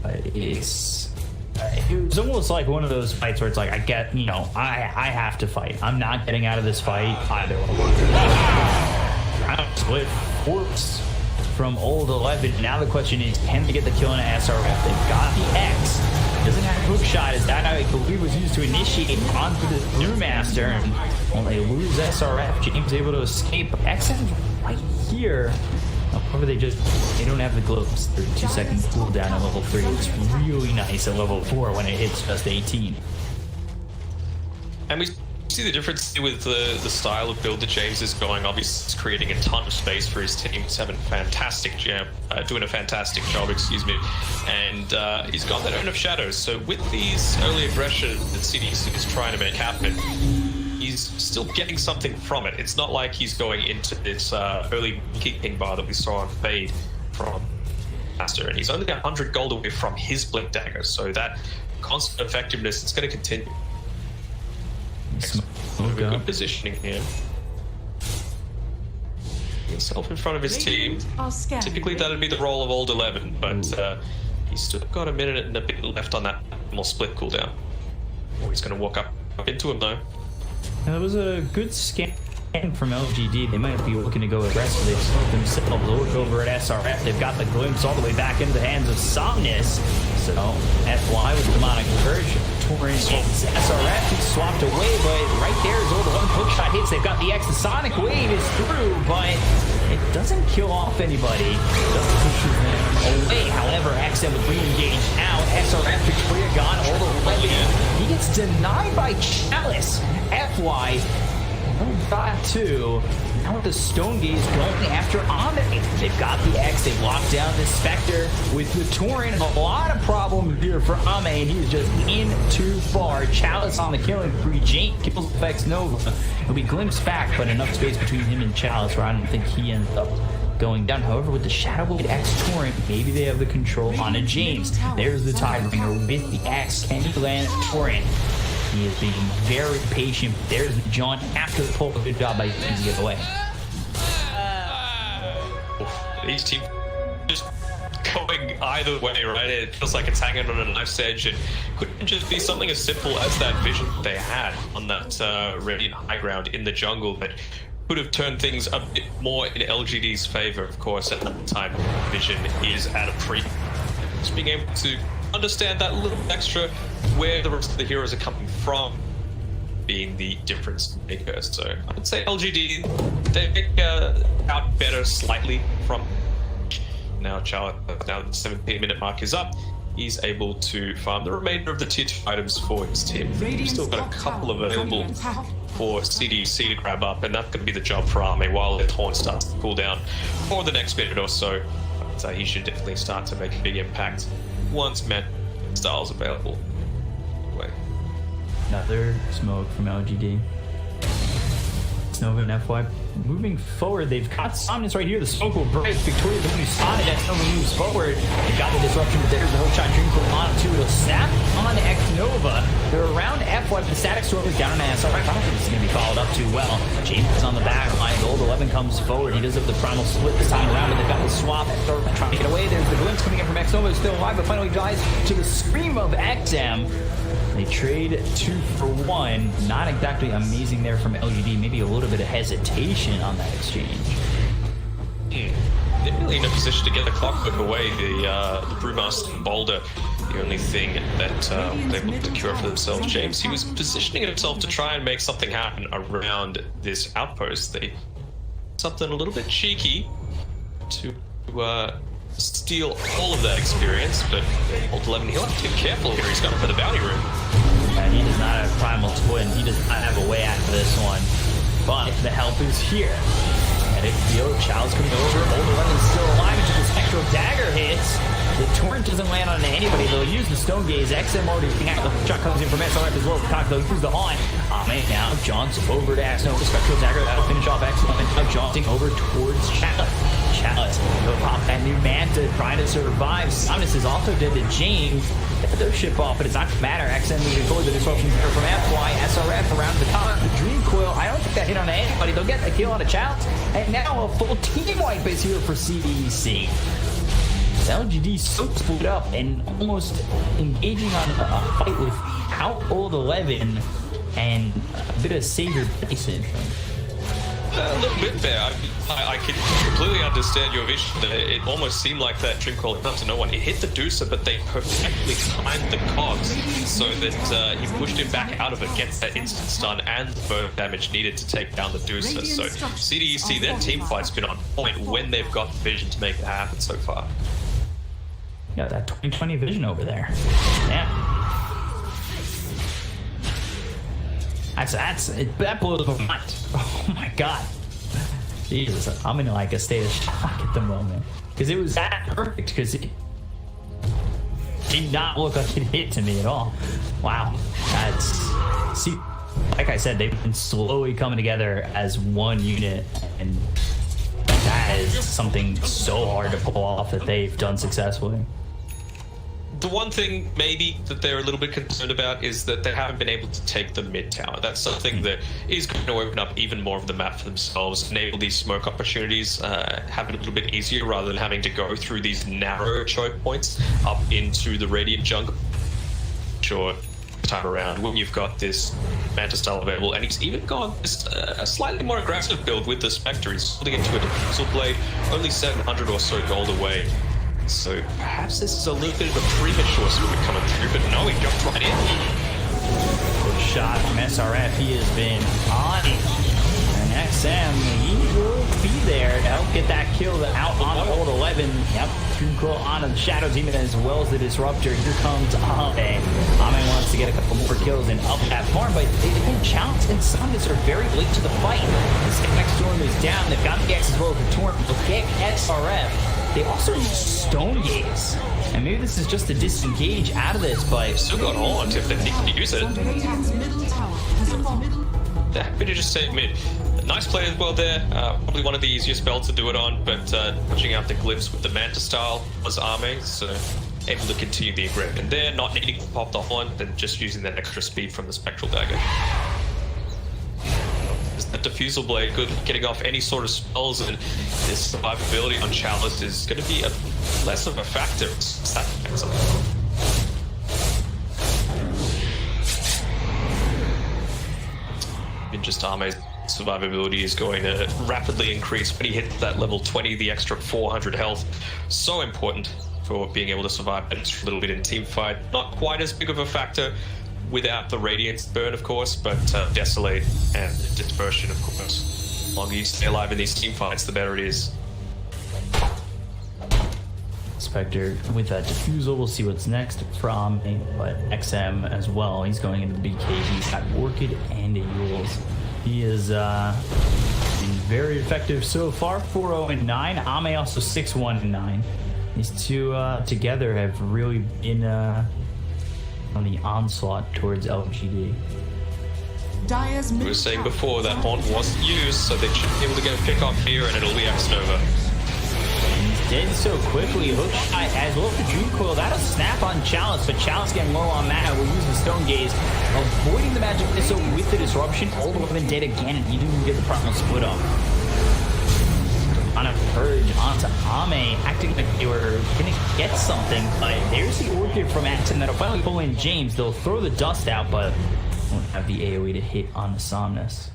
But it was almost like one of those fights where it's like, I get, you know, I have to fight. I'm not getting out of this fight either. Round split force from Old 11. Now the question is, can they get the kill on an SRF? They've got the X. Doesn't have a hook shot, as that I believe was used to initiate onto the Brewmaster. And when they lose SRF, James able to escape. X is right here. However, they don't have the globes. 32-second cooldown at level 3. It's really nice at level 4 when it hits just 18. And we see the difference with the style of build that James is going. Obviously, he's creating a ton of space for his team. He's having a fantastic doing a fantastic job, excuse me. And he's got that Urn of Shadows. So with these early aggression that CDEC is trying to make happen, he's still getting something from it. It's not like he's going into this early ping bar that we saw on Fade from Master, and he's only 100 gold away from his Blink Dagger, so that constant effectiveness is going to continue. Good positioning here. Himself in front of his team. Typically that'd be the role of Old 11, but he's still got a minute and a bit left on that more split cooldown. Oh, he's going to walk up into him though. That was a good scan from LGD. They might be looking to go aggressive. They've slowed themselves. They'll look over at SRF. They've got the glimpse all the way back into the hands of Somnus. So FY with Demonic Purge. Torrent SRF. He's swapped away, but right there is all the one hook shot hits. They've got the X. The Sonic Wave is through, but it doesn't kill off anybody. It just pushes them away. However, XM with re-engaged out. SRF Victoria gone. All the way. He gets denied by Chalice. FY got 2. Now with the Stone Gaze going after Ame. They've got the X. They've locked down the Spectre with the Torrent. A lot of problems here for Ame, and he's just in too far. Chalice on the killing spree. Jane kills Vex Nova. He'll be glimpsed back, but enough space between him and Chalice where I don't think he ends up going down. However, with the Shadow Blade X Torrent, maybe they have the control on a James. There's the Tidebringer with the X. Can he land Torrent? He is being very patient. There's John after the pull. Good job by him to get away. These teams just going either way, right? It feels like it's hanging on a knife's edge, and couldn't just be something as simple as that vision they had on that Radiant high ground in the jungle that could have turned things a bit more in LGD's favor. Of course, at that time, vision is at a pre. Just being able to understand that little extra where the rest of the heroes are coming from being the difference maker. So I would say LGD, they make out better slightly from now. Charlotte, now the 17-minute mark is up, he's able to farm the remainder of the tier 2 items for his team. We've still got a couple available for CDEC to grab up, and that's going to be the job for Ame while the taunt starts to cool down for the next minute or so. But he should definitely start to make a big impact once Met Styles available. Wait. Another smoke from LGD. Nova and FY moving forward. They've got Somnus right here. The smoke will break. Victoria the new spotted as Nova moves forward. They've got the disruption, but there's the hook shot dream from on to it'll snap on X Nova. They're around FY, but the static storm is down on SRF. I don't think this is going to be followed up too well. James is on the back line. Gold 11 comes forward. He does have the primal split this time around, but they've got the swap. Trying to get away. There's the glimpse coming in from X Nova. Still alive, but finally dies to the scream of XM. They trade 2 for 1. Not exactly amazing there from LGD. Maybe a little bit of hesitation on that exchange. They're really in a position to get the clockwork away. The Brewmaster and Boulder, the only thing that they looked to cure for themselves. James, he was positioning himself to try and make something happen around this outpost. They something a little bit cheeky to steal all of that experience, but Old 11, he'll have to be careful here. He's got him for the bounty room. And he does not have Primal Twin. He does not have a way out for this one. But the help is here. And if Child's coming over, Old 11 is still alive until the Spectral Dagger hits. doesn't land on anybody. They'll use the Stone Gaze. XM already looking at the shot comes in from SRF as well. They'll use the Haunt. Now Johnson over to Axno. Spectral Dagger. That'll finish off XM. Now Johnson over towards Chalice. He'll pop that new Manta trying to survive. Somnus is also dead to James. They'll ship off, but it's not going to matter. XM moving forward. The disruption here from FY. SRF around the top. The Dream Coil. I don't think that hit on anybody. They'll get the kill on a Chalice. And now a full team wipe is here for CDEC. LGD so split up and almost engaging on a fight without old 11 and a bit of savior basic. A little bit there. I can completely understand your vision. It almost seemed like that Dream Call not to no one. It hit the Deucer, but they perfectly timed the cogs so that he pushed him back out of it, gets that instant stun and the burn damage needed to take down the Deucer. So CDEC, their team fight's been on point when they've got the vision to make it happen so far. Yeah, that 2020 vision over there. Yeah. That blows my mind. Oh my god. Jesus, I'm in like a state of shock at the moment. Because it was that perfect, because it did not look like it hit to me at all. Wow. See, like I said, they've been slowly coming together as one unit, and that is something so hard to pull off that they've done successfully. The one thing maybe that they're a little bit concerned about is that they haven't been able to take the mid tower. That's something that is going to open up even more of the map for themselves, enable these smoke opportunities, have it a little bit easier rather than having to go through these narrow choke points up into the Radiant jungle. Sure, time around when you've got this Manta style available, and he's even gone a slightly more aggressive build with the Spectre. He's holding into a Diffusal Blade, only 700 or so gold away. So perhaps this is a little bit of a premature swim coming through, but no, he jumped right in. Good shot from SRF. He has been on it. And XM, he will be there to help get that kill out on old 11. Yep, Dream Coil onto the Shadow Demon as well as the Disruptor. Here comes Ame. Ame wants to get a couple more kills and up that farm, but again, Chalice and Somnus are very late to the fight. The Static Storm is down. They've got the X as well as the Torrent. They'll get SRF. They also use Stone Gaze. And maybe this is just to disengage out of this, but still got Haunt if they need to use it. They're happy to just take mid. Nice play as well there. Probably one of the easiest spells to do it on, but pushing out the glyphs with the Manta style was Ame, so able to continue the aggression there, not needing to pop the Haunt and just using that extra speed from the Spectral Dagger. The Diffusal Blade, good getting off any sort of spells, and this survivability on Chalice is going to be less of a factor. And just Ame's survivability is going to rapidly increase when he hits that level 20, the extra 400 health. So important for being able to survive a little bit in team fight. Not quite as big of a factor without the Radiance burn, of course, but Desolate and Dispersion, of course. The longer you stay alive in these team fights, the better it is. Spectre with that Diffusal, we'll see what's next from but XM as well. He's going into the BK. He's got Orchid and a Yules. He is been very effective so far, 4-0-9. Ame also 6-1-9. These two together have really been on the onslaught towards LGD. We were saying before that Haunt wasn't used, so they should be able to get a pick off here, and it'll be X-Nova. He's dead so quickly. Hook shot as well as the Dream Coil. That'll snap on Chalice, but Chalice getting low on mana. We'll use the Stone Gaze, avoiding the Magic Missile with the Disruption. Old 11 dead again, and he didn't get the Primal Split up. On a purge onto Ame, acting like they were gonna get something, but there's the Orchid from Axon that'll finally pull in James. They'll throw the dust out, but won't have the AoE to hit on the Somnus.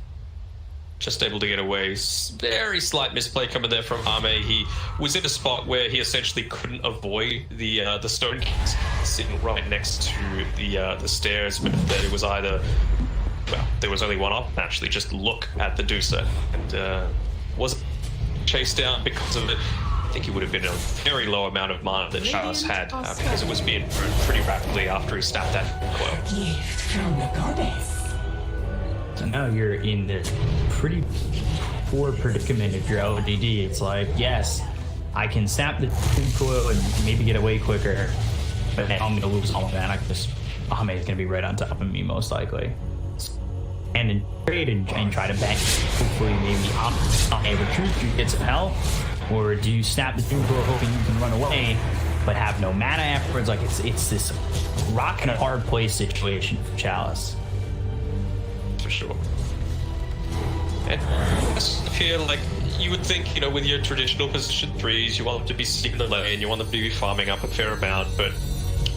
Just able to get away. Very slight misplay coming there from Ame. He was in a spot where he essentially couldn't avoid the Stone Gaze, sitting right next to the stairs, but that it was either, well, there was only one option actually, just look at the Deucer, and wasn't chased down because of it. I think he would have been a very low amount of mana that Chalice had because it was being burned pretty rapidly after he snapped that coil. Gift from the goddess. So now you're in this pretty poor predicament if you're LGD. It's like, yes, I can snap the coil and maybe get away quicker, but now I'm gonna lose all of that. I just Ahmed's gonna be right on top of me most likely. And then trade and try to bank. Hopefully maybe Ahmed retreats, you get some help, or do you snap the Juniper hoping you can run away, but have no mana afterwards? Like it's this rock and a hard place situation for Chalice. For sure. And I feel like you would think, you know, with your traditional position 3s, you want them to be seeking the lane, you want them to be farming up a fair amount, but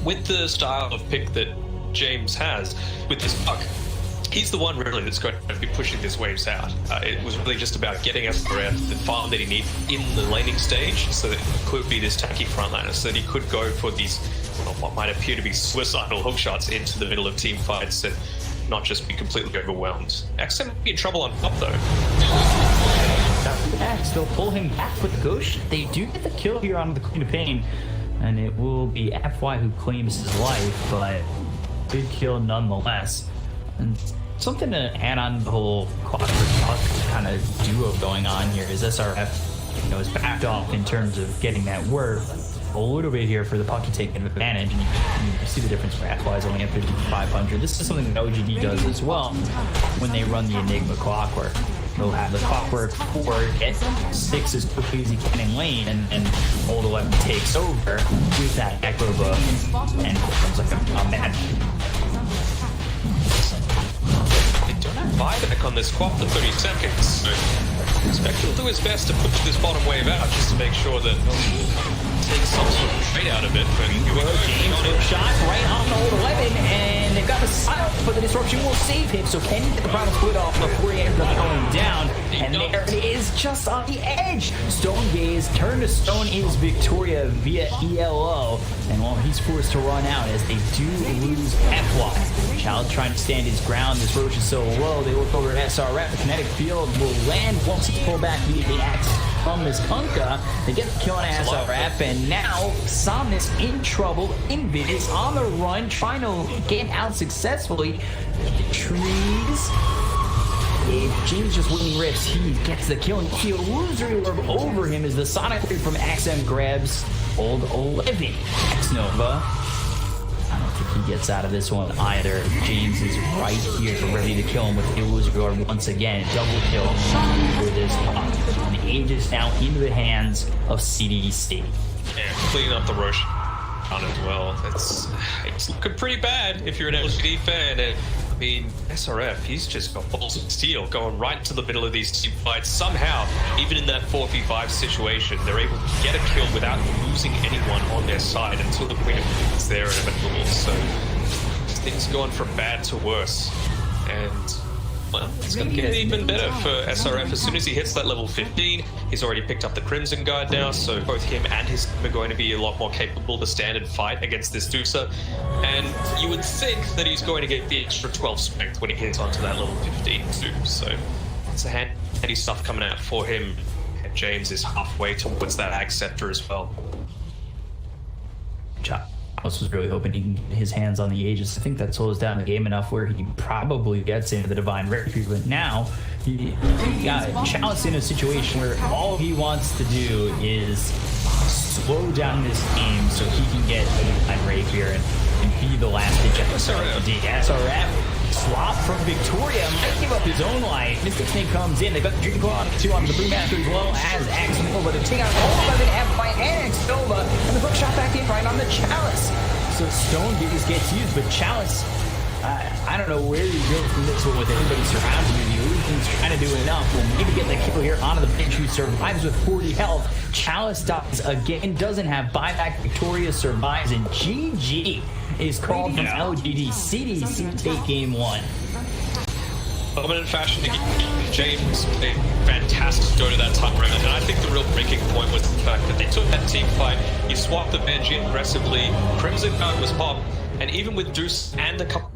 with the style of pick that James has with this puck, he's the one really that's going to be pushing these waves out. It was really just about getting SRF the farm that he needed in the laning stage, so that he could be this tacky frontliner, so that he could go for these, well, what might appear to be suicidal hook shots into the middle of team fights and not just be completely overwhelmed. XM might be in trouble on top though. X, they'll pull him back with the Ghost. They do get the kill here on the Queen of Pain, and it will be FY who claims his life, but big kill nonetheless. And something to add on the whole Clockwork Puck kind of duo going on here is SRF, you know, is backed off in terms of getting that worth a little bit here for the Puck to take advantage, and you see the difference where FY is only at 5,500. This is something that OGD does as well when they run the Enigma Clockwork. They'll have the Clockwork 4 get 6 as quickly as he can in lane, and Old 11 takes over with that Echo buff and becomes like a mad. They don't have buyback on this quad for 30 seconds, so expect he'll do his best to push this bottom wave out just to make sure that take some sort of trade out of it. But James shot right on the Old 11, and they've got the silence, but the disruption will save him. So can he get the final split off before he ends up going down? And there it is, just on the edge. Stone Gaze turned to stone is Victoria via ELO, and while he's forced to run out as they do lose FY. Child trying to stand his ground. This Roach is so low. They look over at SRF. The kinetic field will land once it's pulled back via the axe from Miss Kunka. They get the kill on SRF, and now Somnus in trouble. Invis on the run, trying to get out successfully. The trees. James just winning rifts. He gets the kill, and he illusory orb over him as the Sonic Wave from XM grabs Old 11. X-Nova. I don't think he gets out of this one either. James is right here ready to kill him with the illusory orb once again. Double kill for this Puck. And the Age is now into the hands of CDEC. Yeah, clean up the Roche on as well. It's looking pretty bad if you're an LGD fan. And I mean, SRF, he's just got balls of steel going right into the middle of these team fights. Somehow, even in that 4v5 situation, they're able to get a kill without losing anyone on their side until the Queen is there and available. So things going from bad to worse. And well, it's going to get even better for SRF as soon as he hits that level 15. He's already picked up the Crimson Guard now, so both him and his team are going to be a lot more capable to stand and fight against this Dusa. And you would think that he's going to get the extra 12 strength when he hits onto that level 15 too. So it's a handy stuff coming out for him. And James is halfway towards that Ag Scepter as well. Chalice was really hoping he can get his hands on the Aegis. I think that slows down the game enough where he probably gets into the Divine Refuge, but now he got Chalice in a situation where all he wants to do is slow down this game so he can get a Divine Rapier and be the last ditch SRF. Swap from Victoria, might give up his own life. Mystic Snake comes in. They got the Dream Claw on 2 on the Brewmaster as well as X-Nova to take out all of it by X-Nova. And the hook shot back in right on the Chalice. So Stone Gaze gets used, but Chalice, I don't know where you go from this one with everybody surrounding you. The Illusion's trying to do enough. We'll maybe get the kill here onto the bench, who survives with 40 health. Chalice dies again, doesn't have buyback. Victoria survives, and GG is called from LGD. CDEC take game 1. Dominant fashion to get James a fantastic go to that top round, and I think the real breaking point was the fact that they took that team fight, you swapped the bench in aggressively, Crimson Guard was popped, and even with Deuce and a couple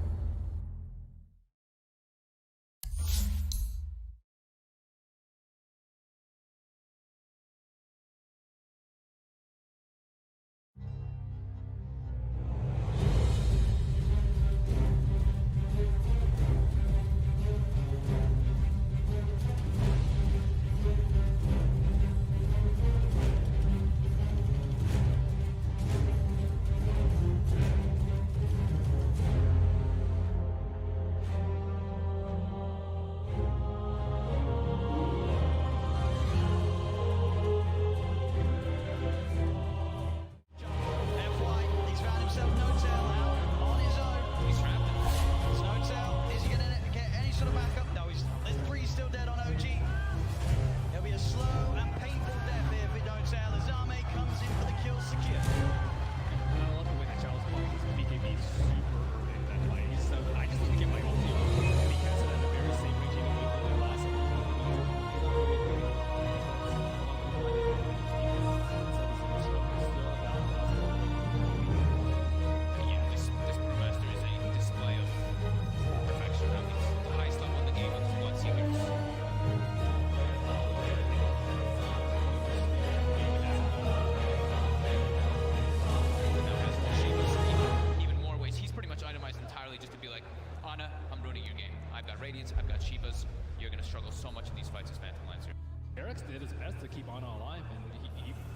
his best to keep Ana alive, and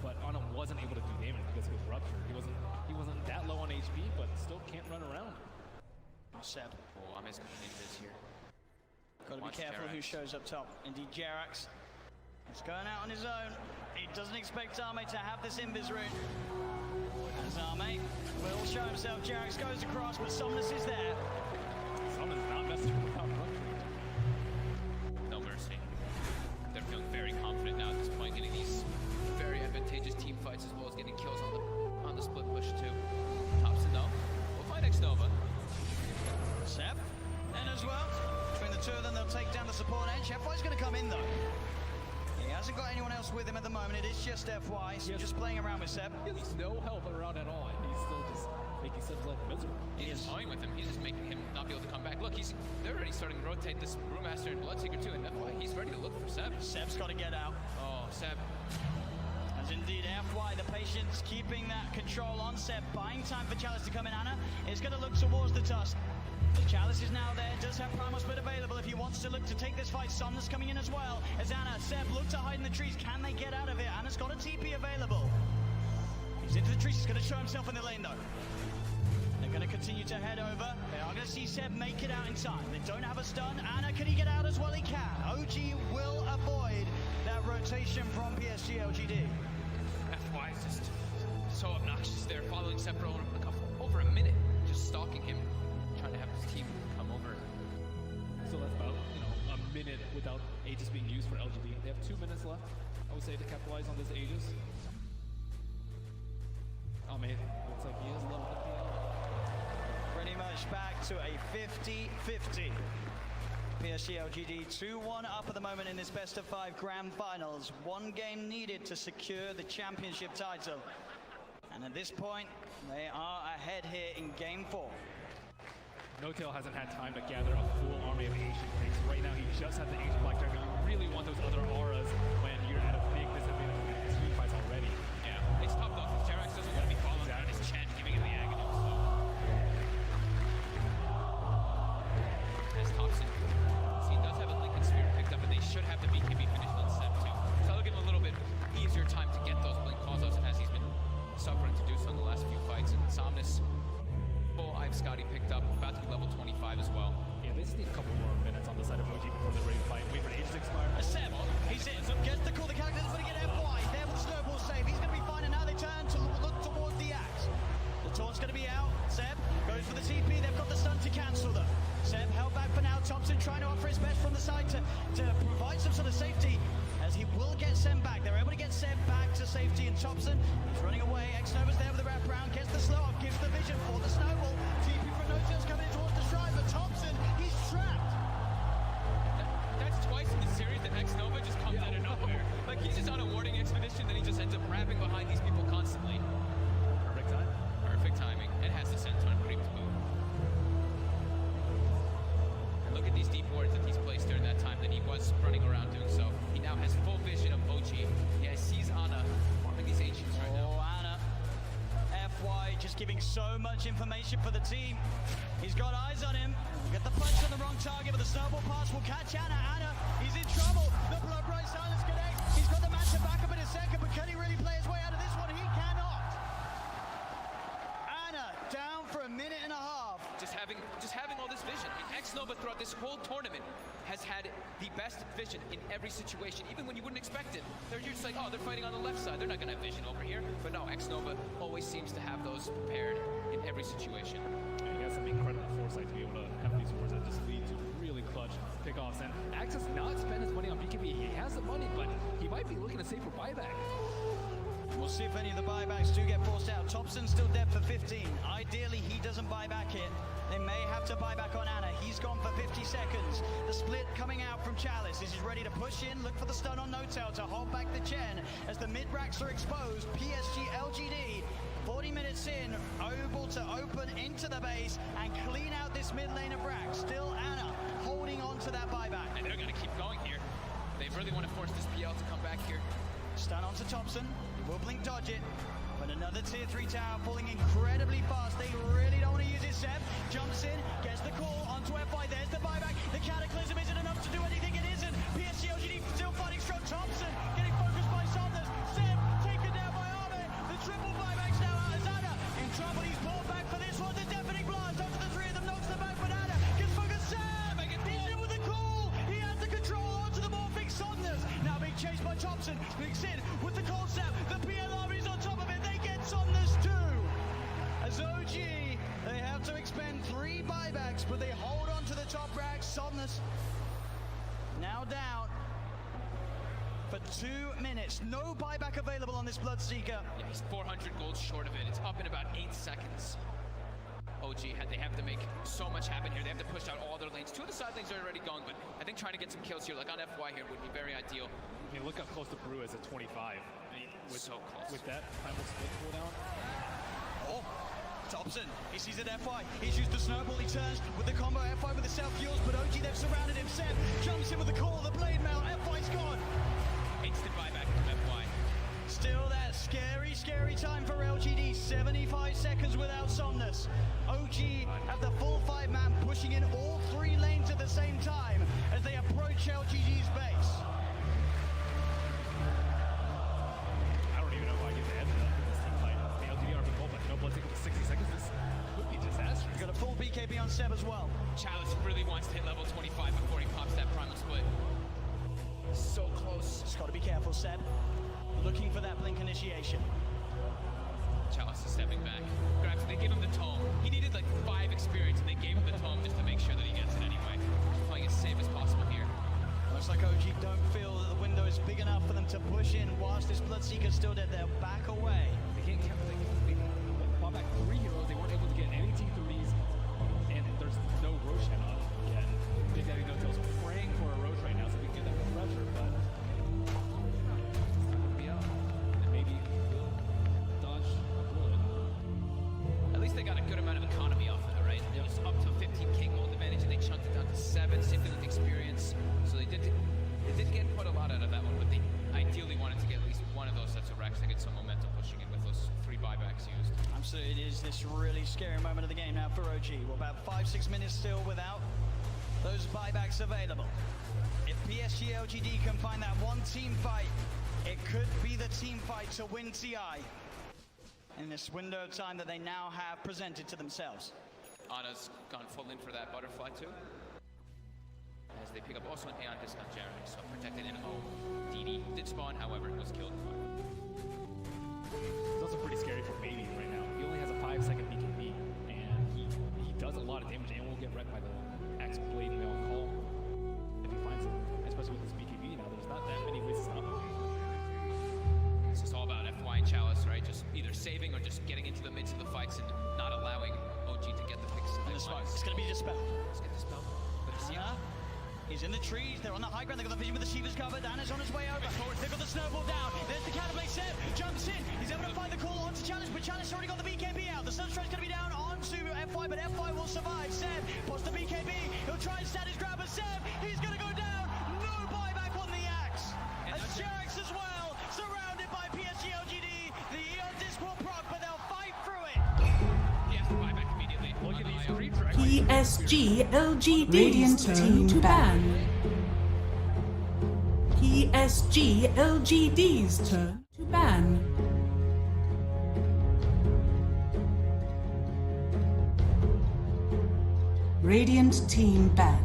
but Ana wasn't able to do damage because he was ruptured. He wasn't that low on HP, but still can't run around. Seb. Oh, I'm as ninjas here. Got to be Watch careful who Jerax. shows up top. Indeed, Jerax is going out on his own. He doesn't expect Arme to have this invis rune. As Arme will show himself, Jerax goes across, but Somnus is there. Someone's not messing without rupturing. No mercy. They're feeling very confident now at this point, getting these very advantageous team fights as well as getting kills on the split push too. Thompson though, we'll find X-Nova. Seb, and as well, between the two of them, they'll take down the support edge. FY's going to come in though. He hasn't got anyone else with him at the moment. It is just FY, so Yes. just playing around with Seb. There's no help around at all, and he's still just making Seb's life miserable. He's just toying with him. He's just making him not be able to come back. Look, they're already starting to rotate this Brewmaster and Bloodseeker too, and that's why he's ready to look for Seb. Seb's got to get out. Oh, Seb. As indeed FY, the patience keeping that control on Seb, buying time for Chalice to come in. Ana is going to look towards the Tusk. The Chalice is now there, does have Primal Split available if he wants to look to take this fight. Somnus coming in as well. As Ana, Seb look to hide in the trees. Can they get out of it? Ana's got a TP available. He's into the trees, he's going to show himself in the lane though. They're going to continue to head over. They are going to see Seb make it out in time. They don't have a stun. Ana, can he get out as well? He can. OG will avoid that rotation from PSG.LGD. FY is just so obnoxious there, following Seb for over a minute, just stalking him, trying to have his team come over. So that's about, a minute without Aegis being used for LGD. They have 2 minutes left, I would say, to capitalize on this Aegis. Oh man, looks like he is level up the end. Pretty much back to a 50-50. PSG.LGD 2-1 up at the moment in this best of 5 grand finals. 1 game needed to secure the championship title. And at this point, they are ahead here in game 4. No-Tail hasn't had time to gather a full army of Ancient Quakes. Right now, he just has the Ancient Black Dragon. You really want those other auras when you're at a big disadvantage with these team fights already. Yeah, it's tough though, because Jerax doesn't want to be following around his Chen, giving him the agony. As Thompson, he does have a Lincoln Spirit picked up, and they should have the BKB finished on Seb too. So that'll give him a little bit easier time to get those blink calls as he's been suffering to do so in the last few fights. And Somnus, I've Scotty picked up, about to be level 25 as well. Yeah, they just need a couple more minutes on the side of OG before they're ready to fight. Wait for Aegis to expire. Seb, he's in, gets the call, the character's going to get FY. There with the snowball save, he's going to be fine, and now they turn to look towards the axe. The taunt's going to be out. Seb goes for the TP, they've got the stun to cancel them. Seb held back for now. Thompson trying to offer his best from the side to provide some sort of safety, as he will get Seb back. They're able to get Seb back to safety, and Thompson is running away. X-Nova's there with the wraparound, gets the slow up, gives the vision for the snowball. TP from No-Tail's coming in towards the shrine, but Thompson, he's trapped. That's twice in the series that X-Nova just comes out of nowhere. Like, he's just on a warding expedition, then he just ends up wrapping behind these people constantly. Perfect time. Perfect timing, and has the Centaur creep to move. And look at these deep wards that he's placed during that time that he was running around doing so. He now has full vision of OG. Yeah, he sees Ana farming these Ancients right now. Oh, Ana. FY just giving so much information for the team. He's got eyes on him. Get the punch on the wrong target, but the snowball pass will catch Ana. Ana, he's in trouble. The blood right silence connect. He's got the match to back up in a second, but can he really play his way out of this one? He cannot. Ana down for a minute and a half. Just having all this vision. X-Nova throughout this whole tournament has had the best vision in every situation, even when you wouldn't expect it. They're just like, oh, they're fighting on the left side. They're not going to have vision over here. But no, X-Nova always seems to have those prepared in every situation. And he has some incredible foresight to be able to have these wards that just lead to really clutch pickoffs. And Axe has not spent his money on BKB. He has the money, but he might be looking to save for buyback. We'll see if any of the buybacks do get forced out. Thompson's still dead for 15. Ideally, he doesn't buy back it. They may have to buy back on Ana. He's gone for 50 seconds. The split coming out from Chalice. He's ready to push in, look for the stun on No-Tail to hold back the Chen. As the mid-racks are exposed, PSG.LGD, 40 minutes in, able to open into the base and clean out this mid lane of racks. Still Ana holding on to that buyback. And they're going to keep going here. They really want to force this PL to come back here. Stun onto Thompson. He will blink dodge it. But another tier 3 tower falling incredibly fast. They really don't want to use it. Seb jumps in, gets the call onto FY. There's the buyback. The Cataclysm isn't enough to do anything. It isn't. PSG.LGD still fighting strong. Thompson getting focused Thompson picks in with the cold snap. The PLR is on top of it. They get Somnus too. As OG, they have to expend 3 buybacks, but they hold on to the top rack. Somnus now down for 2 minutes. No buyback available on this Bloodseeker. Yeah, he's 400 gold short of it. It's up in about 8 seconds. OG, they have to make so much happen here. They have to push out all their lanes. 2 of the side lanes are already gone, but I think trying to get some kills here, like on FY here, would be very ideal. I mean, look how close the Brew is at 25. I mean, So close. With that final split cooldown. Oh, Thompson, he sees it FY. He's used the snowball, he turns with the combo FY with the self-fuels, but OG, they've surrounded him. Seb jumps in with the call, the blade mail, FY's gone. Instant buyback from FY. Still that scary time for LGD. 75 seconds without Somnus. OG have the full 5-man pushing in all 3 lanes at the same time as they approach LGD's base. I don't even know if I get the edge of this team fight. The LGD are goal, but no Bloodseeker for 60 seconds. This could be disastrous. He's got a full BKB on Seb as well. Chalice really wants to hit level 25 before he pops that primal split. So close. Just got to be careful, Seb. Looking for that blink initiation. Chalice is stepping back. Grabs it. They gave him the tome. He needed like 5 experience, and they gave him the tome just to make sure that he gets it anyway. Playing as safe as possible here. Looks like OG don't feel that the window is big enough for them to push in whilst this Bloodseeker's still dead. They're back away. They can't count. They bought back 3 heroes. They weren't able to get any T3s, and there's no Roshan on yet. Big Daddy No Tail's praying for a Roche right now so we can get that pressure, but it's not going to be up. And maybe he'll dodge a bullet. At least they got a good amount of economy off of it, right? It was up to 15k gold advantage, and they chunked it down to 7. Same thing with experience. So they did get quite a lot out of that one, but they ideally wanted to get at least one of those sets of racks to get some momentum pushing in with those 3 buybacks used. Absolutely, it is this really scary moment of the game now for OG. We're about 5-6 minutes still without those buybacks available. If PSG.LGD can find that one team fight, it could be the team fight to win TI in this window of time that they now have presented to themselves. Ana's gone full in for that butterfly too. As they pick up also an Aeon discount Jaren, so protected in O. DD did spawn, however, was killed. It's also pretty scary for Baby right now. He only has a 5-second BKB, and he does a lot of damage and will get wrecked by the X Blade Mail Call if he finds it. Especially with his BKB now, there's not that many ways to stop him. It's just all about FY and Chalice, right? Just either saving or just getting into the midst of the fights and not allowing OG to get the picks. And this fight, it's going to be dispelled. Let's get dispelled. But it's He's in the trees, they're on the high ground, they've got the vision with the Shiva's covered, Anna's on his way over, they've got the snowball down, there's the Catapult Seb, jumps in, he's able to find the call onto Challenge, but Challenge already got the BKB out, the Sunstride's going to be down onto FY, but FY will survive. Seb pots the BKB, he'll try and stand his grab, but Seb, he's going to go down, no buyback on the axe, as Jarex as well, surrounded by PSG.LGD, the Eon Disc will proc, but they'll fight through it. He has to buy back immediately. Look at these creep tracks. PSG.LGD's turn to ban. PSG.LGD's turn to ban. Radiant team ban.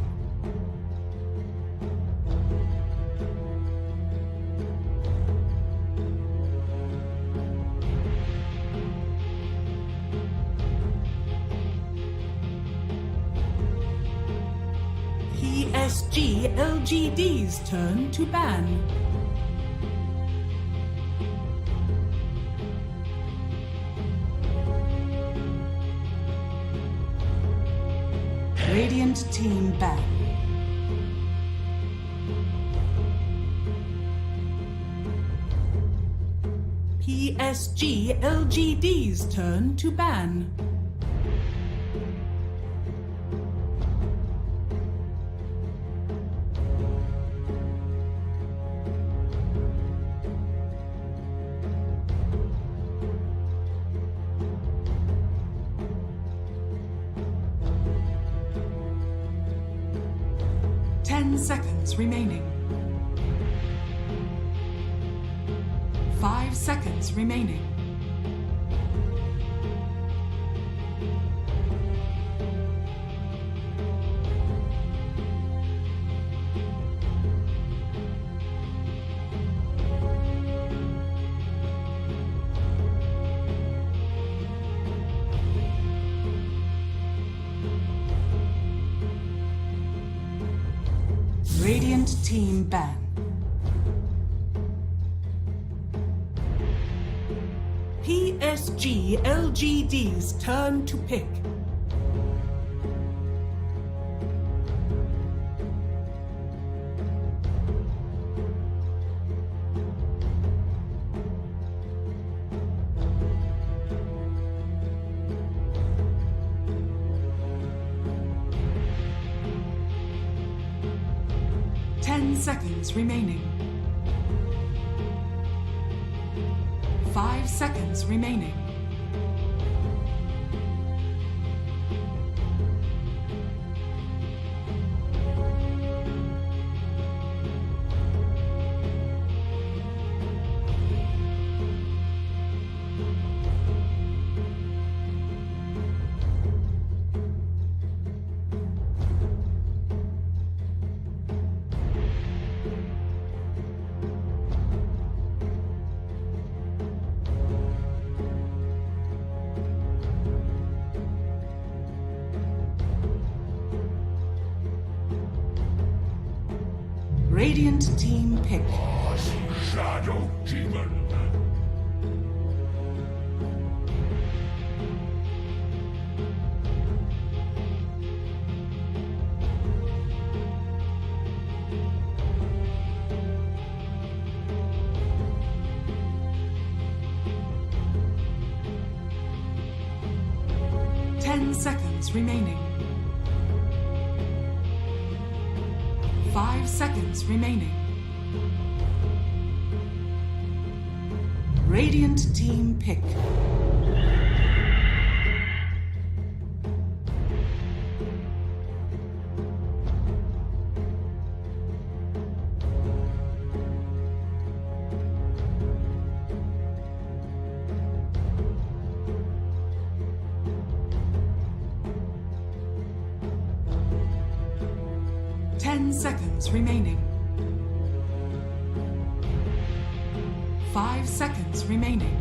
PSG.LGD's turn to ban. Radiant team ban. PSG.LGD's turn to ban. Seconds remaining. 5 seconds remaining. Radiant team ban. PSG.LGD's turn to pick. Seconds remaining. 5 seconds remaining. Radiant team pick. Shadow Demon. 10 seconds remaining. 5 seconds remaining. Radiant team pick. Remaining. 5 seconds remaining.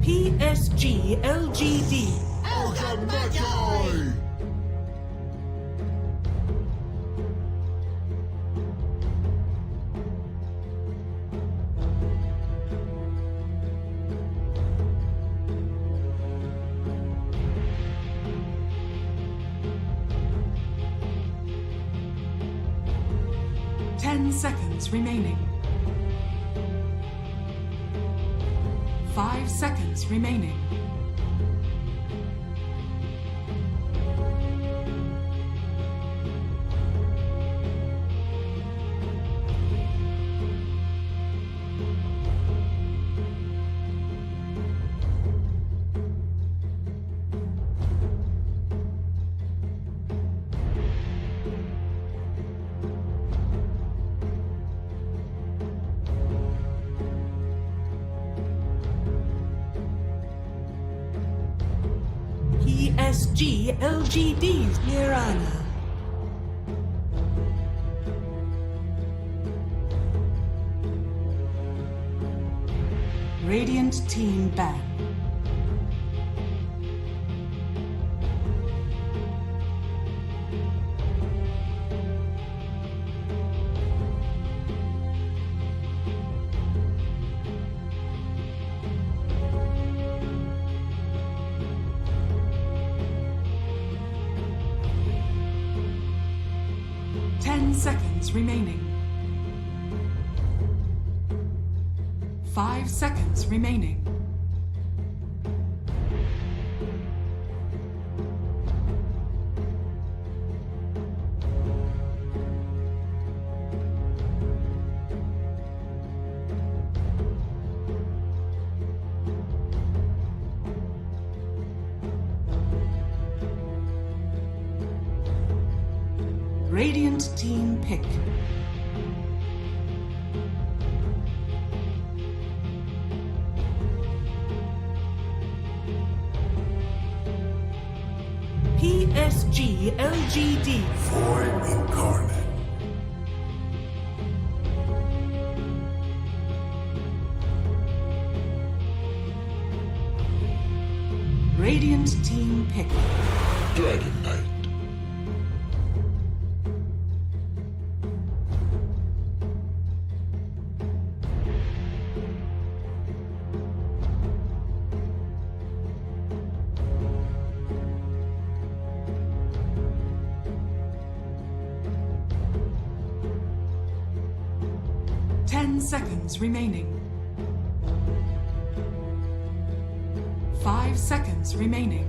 PSG.LGD. Ten seconds remaining. 5 seconds remaining. PSG.LGD's Nirana. Radiant team ban. Seconds remaining. 5 seconds remaining. Radiant team pick. PSG.LGD. Void incarnate. Radiant team pick. Dragon Knight. Seconds remaining. 5 seconds remaining.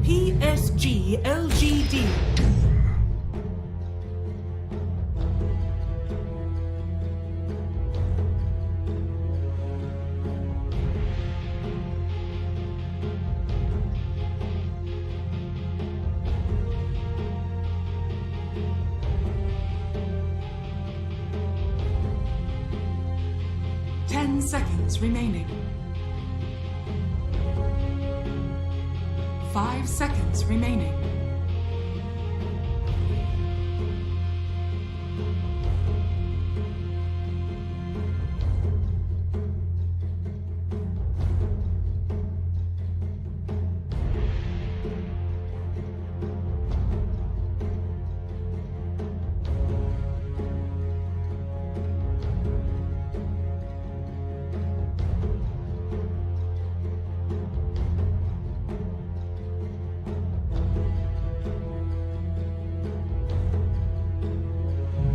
PSG.LGD. Ten seconds remaining. 5 seconds remaining.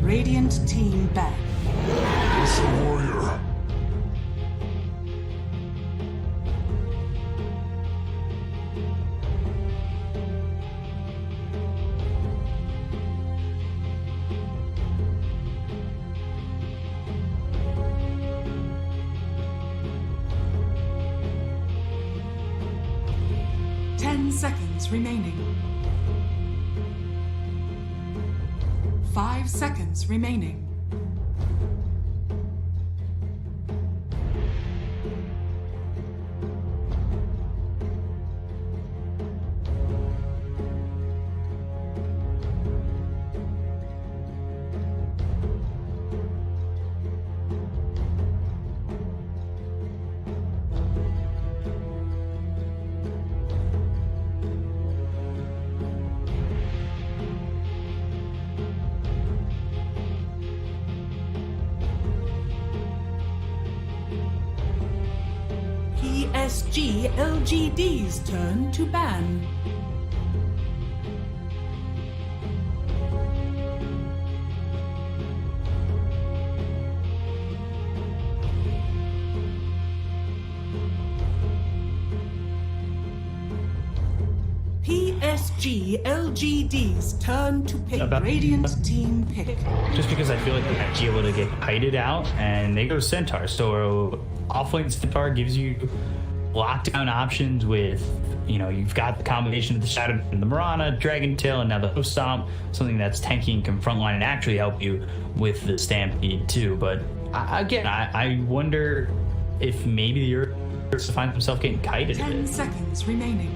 Radiant team back. It's a warrior. Seconds remaining. 5 seconds remaining. PSG.LGD's turn to ban. PSG.LGD's turn to pick. Radiant team pick. Just because I feel like they might be able to get kited out, and they go Centaur. So offlane Centaur gives you lockdown options with, you know, you've got the combination of the Shadow and the Mirana, Dragon Tail, and now the Host Stomp, something that's tanky and can frontline and actually help you with the Stampede too. But I wonder if maybe the Earth finds himself getting kited a 10 bit. seconds remaining.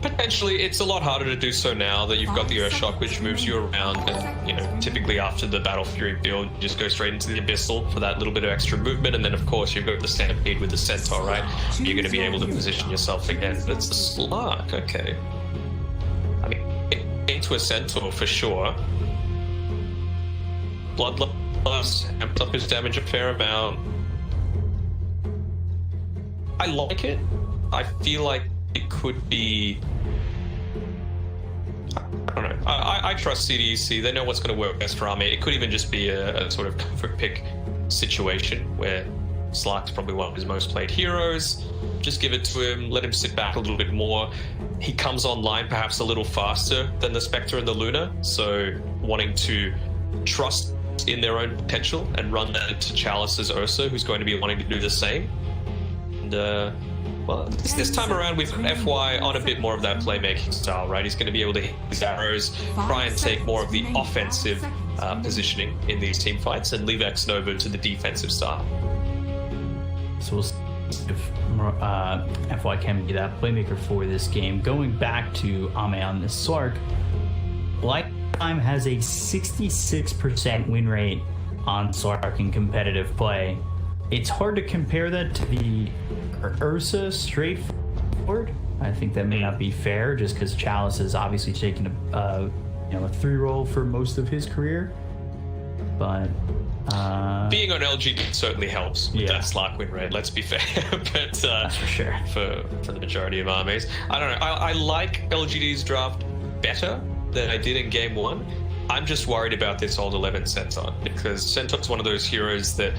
Potentially, it's a lot harder to do so now that you've got the Earth Shock, which moves you around, and you know, typically after the Battle Fury build, you just go straight into the Abyssal for that little bit of extra movement, and then of course you've got the Stampede with the Centaur, right? You're going to be able to position yourself again. But it's a Slark, okay. I mean, in to a Centaur for sure. Bloodlust amped up his damage a fair amount. I like it. I feel like it could be... I don't know. I trust CDEC. They know what's going to work best for Army. It could even just be a sort of comfort pick situation where Slark's probably one of his most played heroes. Just give it to him, let him sit back a little bit more. He comes online perhaps a little faster than the Spectre and the Luna, so wanting to trust in their own potential and run that to Chalice's Ursa, who's going to be wanting to do the same. And well, this time around we've got FY on a bit more of that playmaking style, right? He's going to be able to hit his arrows, try and take more of the offensive positioning in these team fights, and leave X Nova to the defensive style. So we'll see if FY can be that playmaker for this game. Going back to Ame on this Slark, Lifetime has a 66% win rate on Slark in competitive play. It's hard to compare that to the Ursa straightforward. I think that may not be fair, just because Chalice has obviously taken a 3 role for most of his career. But being on LGD certainly helps with that Slark win rate, let's be fair. But that's for sure. For the majority of armies, I don't know. I like LGD's draft better than I did in game 1. I'm just worried about this old 11 Centaur, because Centaur's one of those heroes that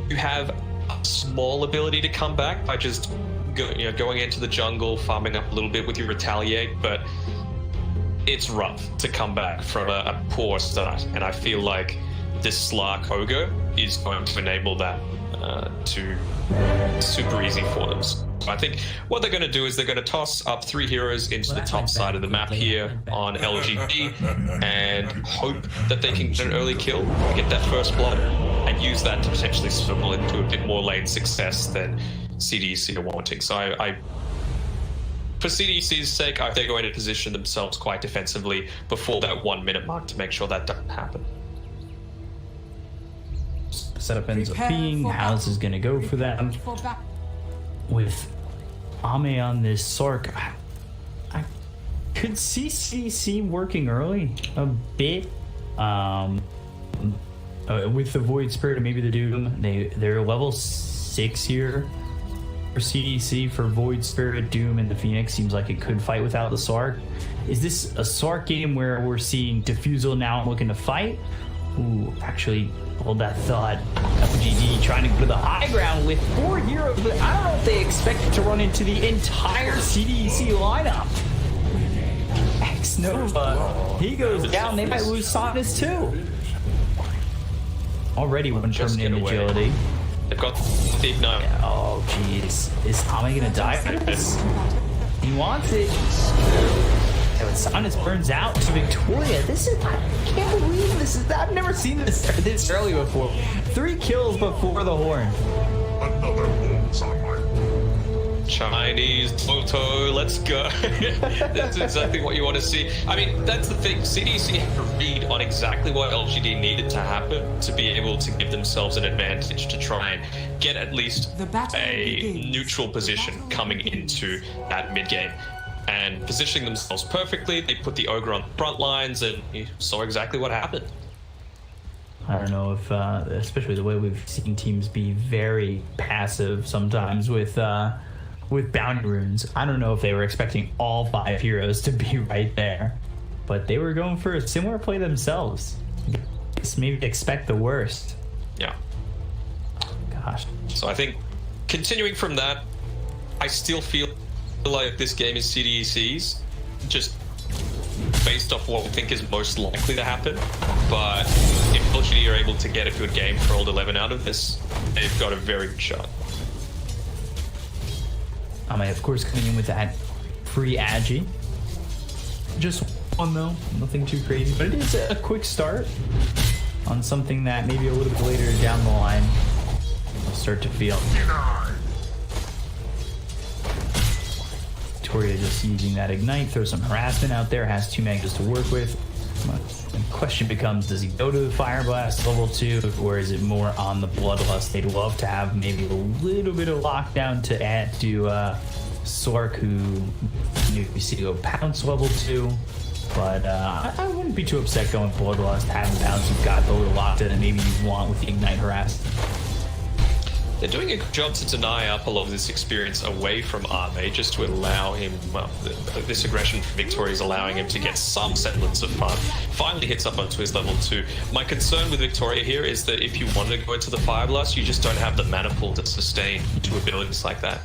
you have a small ability to come back by just going into the jungle, farming up a little bit with your Retaliate, but it's rough to come back from a poor start, and I feel like this Slark Ogre is going to enable that to super easy for them. So I think what they're going to do is they're going to toss up 3 heroes into the top side of the map here on LGD and hope that they can get an early kill, get that first blood, and use that to potentially swivel into a bit more lane success than CDEC are wanting. So I for CDEC's sake, they're going to position themselves quite defensively before that 1 minute mark to make sure that doesn't happen. Setup ends up being House is going to go for them. With Ame on this Slark, I could see CDC working early a bit. With the Void Spirit and maybe the Doom, they're level 6 here for CDC for Void Spirit, Doom, and the Phoenix. Seems like it could fight without the Slark. Is this a Slark game where we're seeing Diffusal now looking to fight? Ooh, actually, hold that thought. LGD trying to go to the high ground with 4 heroes, but I don't know if they expect to run into the entire CDEC lineup. X Nova, he goes down. They might lose Saunus too. Already one permanent agility. They've got the Ignite. Oh, jeez. Is Ame gonna die for this? He wants it. And when Saunus burns out to Victoria, I can't believe this is. I've never seen this early before. 3 kills before the horn. Another bone's on my Chinese Toto, let's go. That's exactly what you want to see. I mean, that's the thing. CDC had to read on exactly what LGD needed to happen to be able to give themselves an advantage to try and get at least a neutral position coming into that mid game. And positioning themselves perfectly, they put the Ogre on the front lines, and you saw exactly what happened. I don't know if, especially the way we've seen teams be very passive sometimes with bounty runes. I don't know if they were expecting all 5 heroes to be right there, but they were going for a similar play themselves. Just maybe expect the worst. Yeah. Gosh. So I think continuing from that, I still feel like this game is CDEC's, just based off what we think is most likely to happen. But if LGD are able to get a good game for Old 11 out of this, they've got a very good shot. Of course, coming in with that free Agi. Just one though, nothing too crazy, but it is a quick start on something that maybe a little bit later down the line will start to feel. Victoria just using that Ignite, throw some harassment out there, has 2 magas to work with. The question becomes, does he go to the Fire Blast level 2, or is it more on the Bloodlust? They'd love to have maybe a little bit of lockdown to add to Slark, who you see go Pounce level 2. But I wouldn't be too upset going Bloodlust, having Pounce who've got the little lockdown that maybe you want with the Ignite Harass. They're doing a good job to deny up a lot of this experience away from Arme, just to allow him, well, this aggression from Victoria is allowing him to get some semblance of fun. Finally hits up onto his level 2. My concern with Victoria here is that if you want to go into the Fire Blast, you just don't have the mana pool to sustain two abilities like that.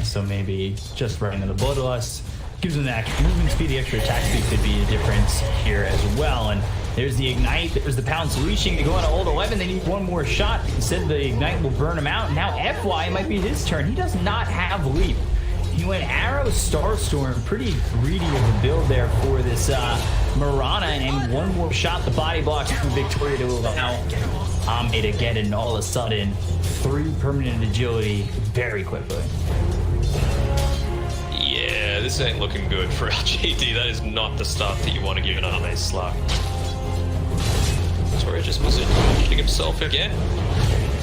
So maybe just running into the Bloodlust gives him the extra movement speed, the extra attack speed could be a difference here as well. And there's the Ignite, there's the Pounce leashing to go on to hold 11. They need one more shot. Instead, the Ignite will burn him out. Now FY, it might be his turn. He does not have Leap. He went Arrow, Starstorm, pretty greedy of a build there for this Mirana, and one more shot, the body blocks from Victoria to allow Ame to get it, and all of a sudden, 3 permanent agility very quickly. Yeah, this ain't looking good for LGD. That is not the start that you want to give an Ame slug. Victoria just positioning himself again.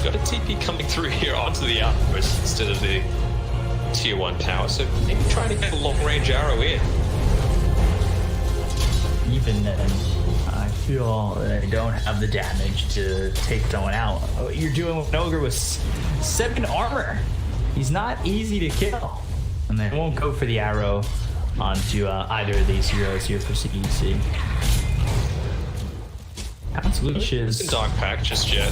Got a TP coming through here onto the outpost instead of the tier 1 tower, so maybe trying to get a long range arrow in. Even then, I feel they don't have the damage to take someone out. You're doing with an Ogre with 7 armor. He's not easy to kill. And they won't go for the arrow onto either of these heroes here for CDEC. Pounce leashes. Dark Pack just yet.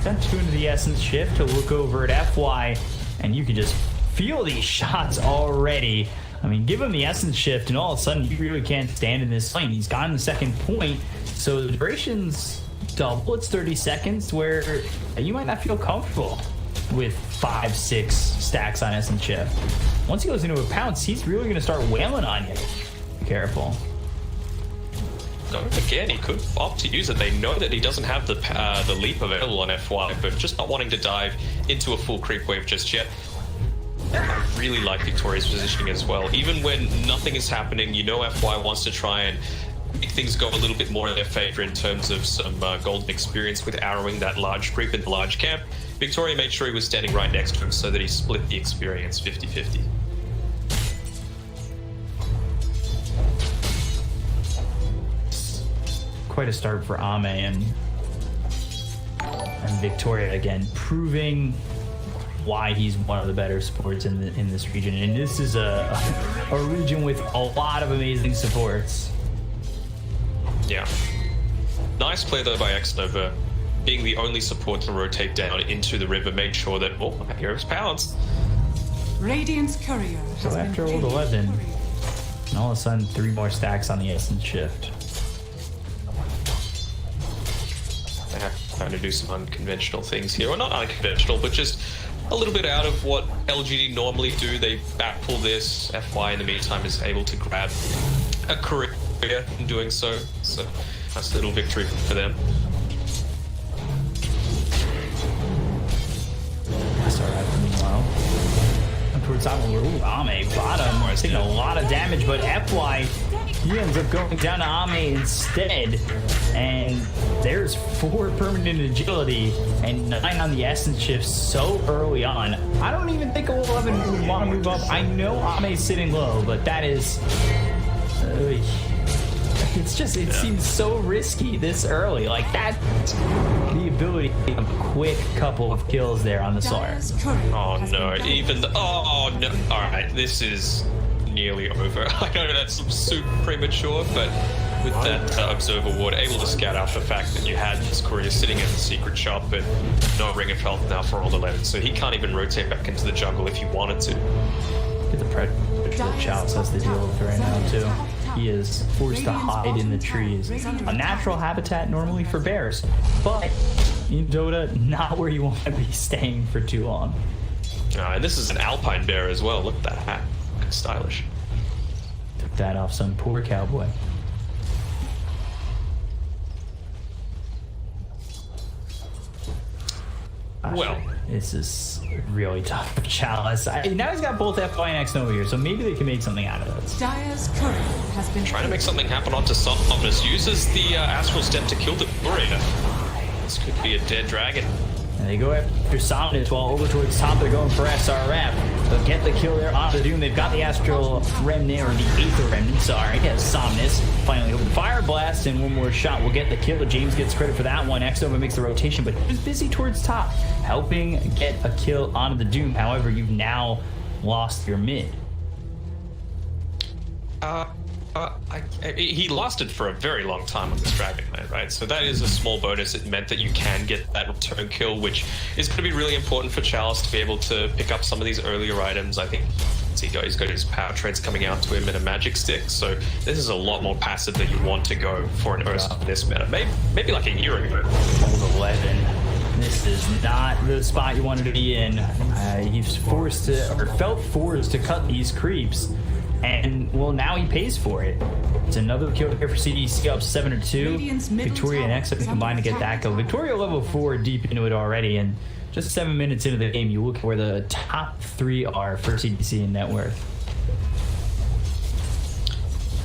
Done 2 into the Essence Shift to look over at FY, and you can just feel these shots already. I mean, give him the Essence Shift, and all of a sudden, you really can't stand in this lane. He's gotten the second point, so the duration's double. It's 30 seconds, where you might not feel comfortable with 5-6 stacks on Essence Shift. Once he goes into a Pounce, he's really going to start wailing on you. Be careful. No, again, he could opt to use it. They know that he doesn't have the leap available on FY, but just not wanting to dive into a full creep wave just yet. I really like Victoria's positioning as well. Even when nothing is happening, you know FY wants to try and make things go a little bit more in their favor in terms of some golden experience with arrowing that large creep in the large camp. Victoria made sure he was standing right next to him so that he split the experience 50-50. Quite a start for Ame, and Victoria again proving why he's one of the better supports in this region. And this is a region with a lot of amazing supports. Yeah. Nice play though by Xnova, being the only support to rotate down into the river, made sure that, oh, here's Pounce. Radiant's courier has So after old 11, and all of a sudden 3 more stacks on the Essence Shift. They have to do some unconventional things here, or not unconventional, but just a little bit out of what LGD normally do. They backpull this. FY in the meantime is able to grab a career in doing so. So that's a little victory for them. That's alright, meanwhile. Towards top of Ame, bottom, taking a lot of damage, but FY, he ends up going down to Ame instead. And there's 4 permanent agility and 9 on the Essence Shift so early on. I don't even think 11 would want to move up. I know Ame's sitting low, but that is... it's just, it seems so risky this early. Like that, the ability to a quick couple of kills there on the Sawyer. Oh no, even the, oh no. Alright, this is nearly over. I know that's super premature, but with that Observer Ward, able to scout out the fact that you had his courier sitting in the secret shop, but no Ring of Health now for all 11, so he can't even rotate back into the jungle if he wanted to. Get the Predator that Chalice has to deal with right now too. He is forced to hide in the trees. A natural habitat normally for bears, but in Dota, not where you want to be staying for too long. And this is an alpine bear as well. Look at that hat. Looking stylish. Took that off some poor cowboy. Well, this is really tough for Chalice. Now he's got both FY and Xnova here, so maybe they can make something out of this. Dire's courier has been trying to make something happen onto Somnus. Uses the Astral Step to kill the courier. This could be a dead dragon. And they go after Somnus while over towards top they're going for SRF. They'll get the kill there on the Doom. They've got the Astral Remnant, or the Aether Remnant, sorry. Yes, Somnus finally over the Fire Blast, and one more shot will get the kill. James gets credit for that one. Xnova makes the rotation, but he's busy towards top, helping get a kill onto the Doom. However, you've now lost your mid. He lasted for a very long time on this Dragon Knight, right? So that is a small bonus. It meant that you can get that return kill, which is going to be really important for Chalice to be able to pick up some of these earlier items. I think he's got his power treads coming out to him and a magic stick, so this is a lot more passive that you want to go for an Ursa in this meta. Maybe like a year ago. Hold 11. This is not the spot you wanted to be in. He's forced to, or felt forced to cut these creeps. And, well, now he pays for it. It's another kill here for CDEC, up 7-2. Victoria and X have combined to get that kill. Victoria level 4 deep into it already, and just 7 minutes into the game, you look at where the top 3 are for CDEC in net worth.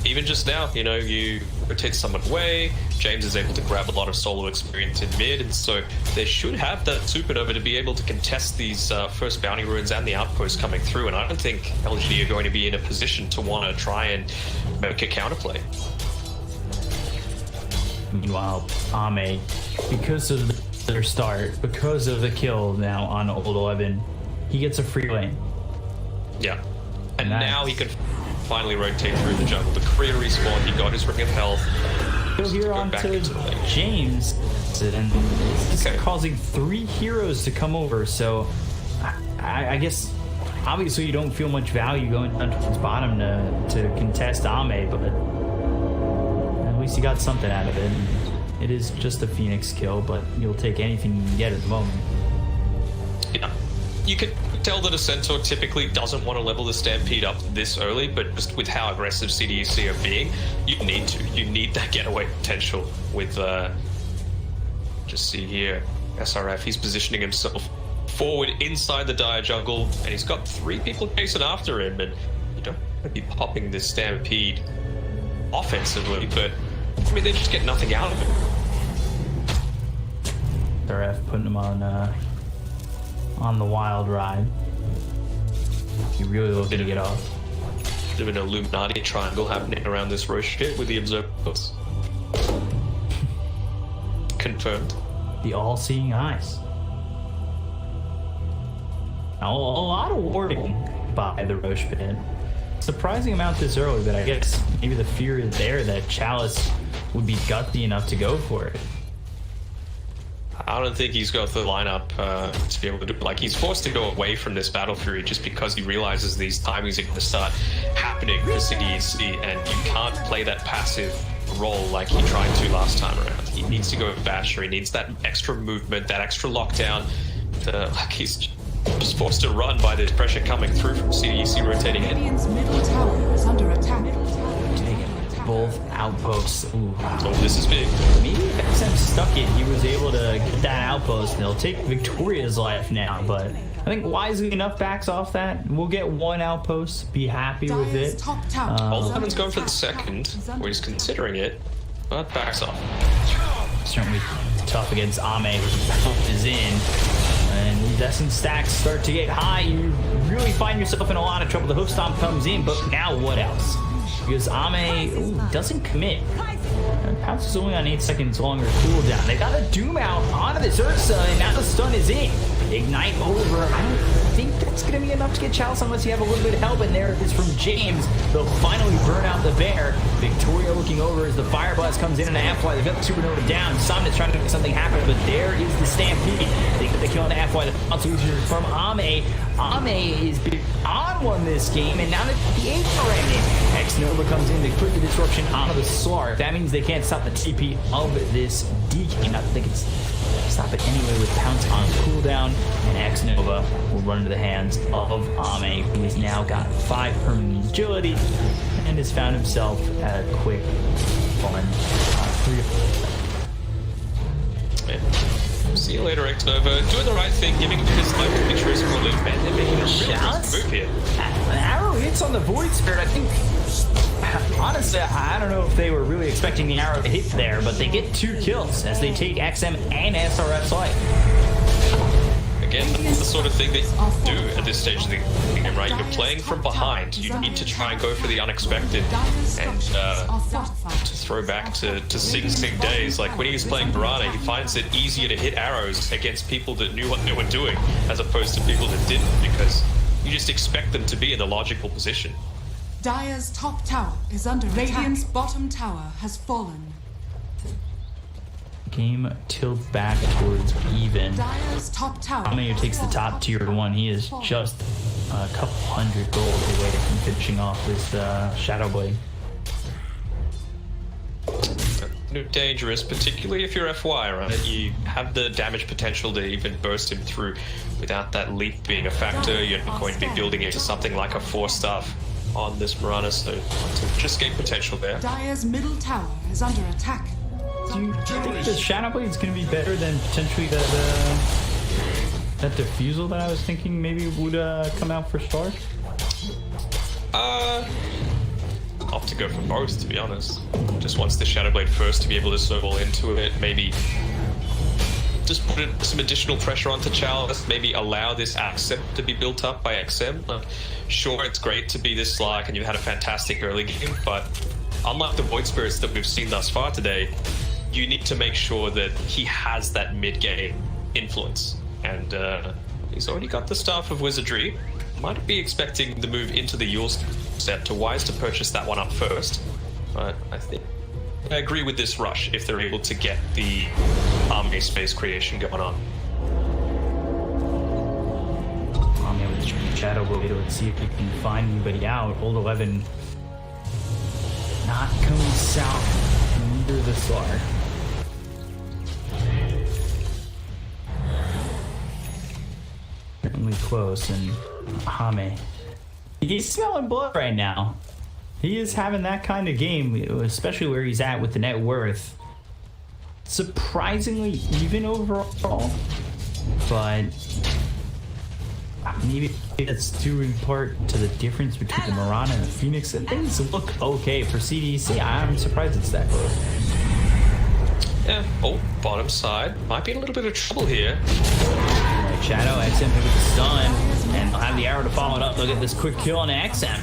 Even just now, you know, you rotate someone away, James is able to grab a lot of solo experience in mid, and so they should have that supernova to be able to contest these first bounty ruins and the outposts coming through, and I don't think LGD are going to be in a position to want to try and make a counterplay. Meanwhile, Ame, because of their start, because of the kill now on Old 11, he gets a free lane. Yeah, and now he can finally rotate through the jungle. The career respawn, he got his ring of health. Still here on to James, and it's causing 3 heroes to come over, so I guess obviously you don't feel much value going down towards bottom to contest Ame, but at least you got something out of it. It is just a Phoenix kill, but you'll take anything you can get at the moment. Yeah, you could tell that a Centaur typically doesn't want to level the Stampede up this early, but just with how aggressive CDEC are being, you need that getaway potential with, just see here, SRF, he's positioning himself forward inside the dire jungle, and he's got 3 people chasing after him, and you don't want to be popping this Stampede offensively, but I mean, they just get nothing out of it. SRF putting him on the wild ride. You really looking to get off. Bit of an Illuminati triangle happening around this Roche shit with the observers. Confirmed. The all-seeing eyes. Now, a lot of warding by the Roche pit. Surprising amount this early, but I guess maybe the fear is there that Chalice would be gutsy enough to go for it. I don't think he's got the lineup to be able to do. Like, he's forced to go away from this Battle Fury just because he realizes these timings are going to start happening for CDEC, and you can't play that passive role like he tried to last time around. He needs to go Basher. He needs that extra movement, that extra lockdown. Like, he's just forced to run by this pressure coming through from CDEC rotating in. Radiant's middle tower is under attack. Both outposts. Ooh. Oh, this is big. Maybe if XM stuck it, he was able to get that outpost, and they'll take Victoria's life now, but I think wisely enough backs off that. We'll get 1 outpost, be happy with it. Old Lemon's going for the second, or he's considering it, but backs off. Certainly tough against Ame, who is in. And Descent stacks start to get high. You really find yourself in a lot of trouble. The hoof stomp comes in, but now what else? Because Ame doesn't commit. And Pounce is only on 8 seconds longer cooldown. They got a Doom out onto this Ursa, and now the stun is in. Ignite over. I don't think that's going to be enough to get Chalice unless you have a little bit of help, and there it is from James. They'll finally burn out the bear. Victoria looking over as the Fire Blast comes in and Amplify. They've got the Supernova down. Somnus trying to make something happen, but there is the Stampede. They get the kill on the Amplify. The contribution from Ame. Ame is on one this game, and now the Aether Remnant. X-Nova comes in to put the disruption onto the Slark. That means they can't stop the TP of this DK. Not that they can stop it anyway with Pounce on cooldown, and X-Nova will run into the hands of Ame, who has now got 5 permanent agility and has found himself at a quick, fun 3. See you later, X-Nova. Doing the right thing, giving his life to make sure he's for a little bit, and making a really aggressive move here. An arrow hits on the Void Spirit. I think, honestly, I don't know if they were really expecting the arrow to hit there, but they get 2 kills as they take XM and SRF's life. sort of thing that you do at this stage of the game, right? You're playing from behind. You need to try and go for the unexpected and to throw back to Sing Sing days. Like when he was playing Piranha, he finds it easier to hit arrows against people that knew what they were doing as opposed to people that didn't, because you just expect them to be in the logical position. Dire's top tower is under Radiant's bottom tower has fallen. Game tilts back towards even. Dire's top tower. Ame takes the top tier 1. He is just a couple hundred gold away from finishing off this Shadow Blade. Dangerous, particularly if you're FY, right? You have the damage potential to even burst him through without that leap being a factor. You're not going to be building into something like a 4-star on this Piranha, so just gain potential there. Dire's middle tower is under attack. Do you think the Shadow Blade is going to be better than potentially that Diffusal that I was thinking maybe would come out for stars? I'll have to go for both, to be honest. Just wants the Shadow Blade first to be able to snowball into it, maybe just put some additional pressure onto Chalice, maybe allow this Accept to be built up by XM. Sure, it's great to be this Slark and you've had a fantastic early game, but unlike the Void Spirits that we've seen thus far today, you need to make sure that he has that mid-game influence. And he's already got the Staff of Wizardry. Might be expecting the move into the Yule set to Wise to purchase that one up first. But I think I agree with this rush if they're able to get the army space creation going on. Ame with Shadow Blade, let's see if he can find anybody out. Old 11 not coming south near the Slar. Certainly close, and Ame, he's smelling blood right now. He is having that kind of game, especially where he's at with the net worth. Surprisingly even overall, but maybe that's due in part to the difference between the Mirana and the Phoenix, and things look okay for CDEC. I'm surprised it's that close. Yeah, bottom side might be in a little bit of trouble here. Right, Shadow, XM with the stun, and they'll have the arrow to follow it up. They'll get this quick kill on XM.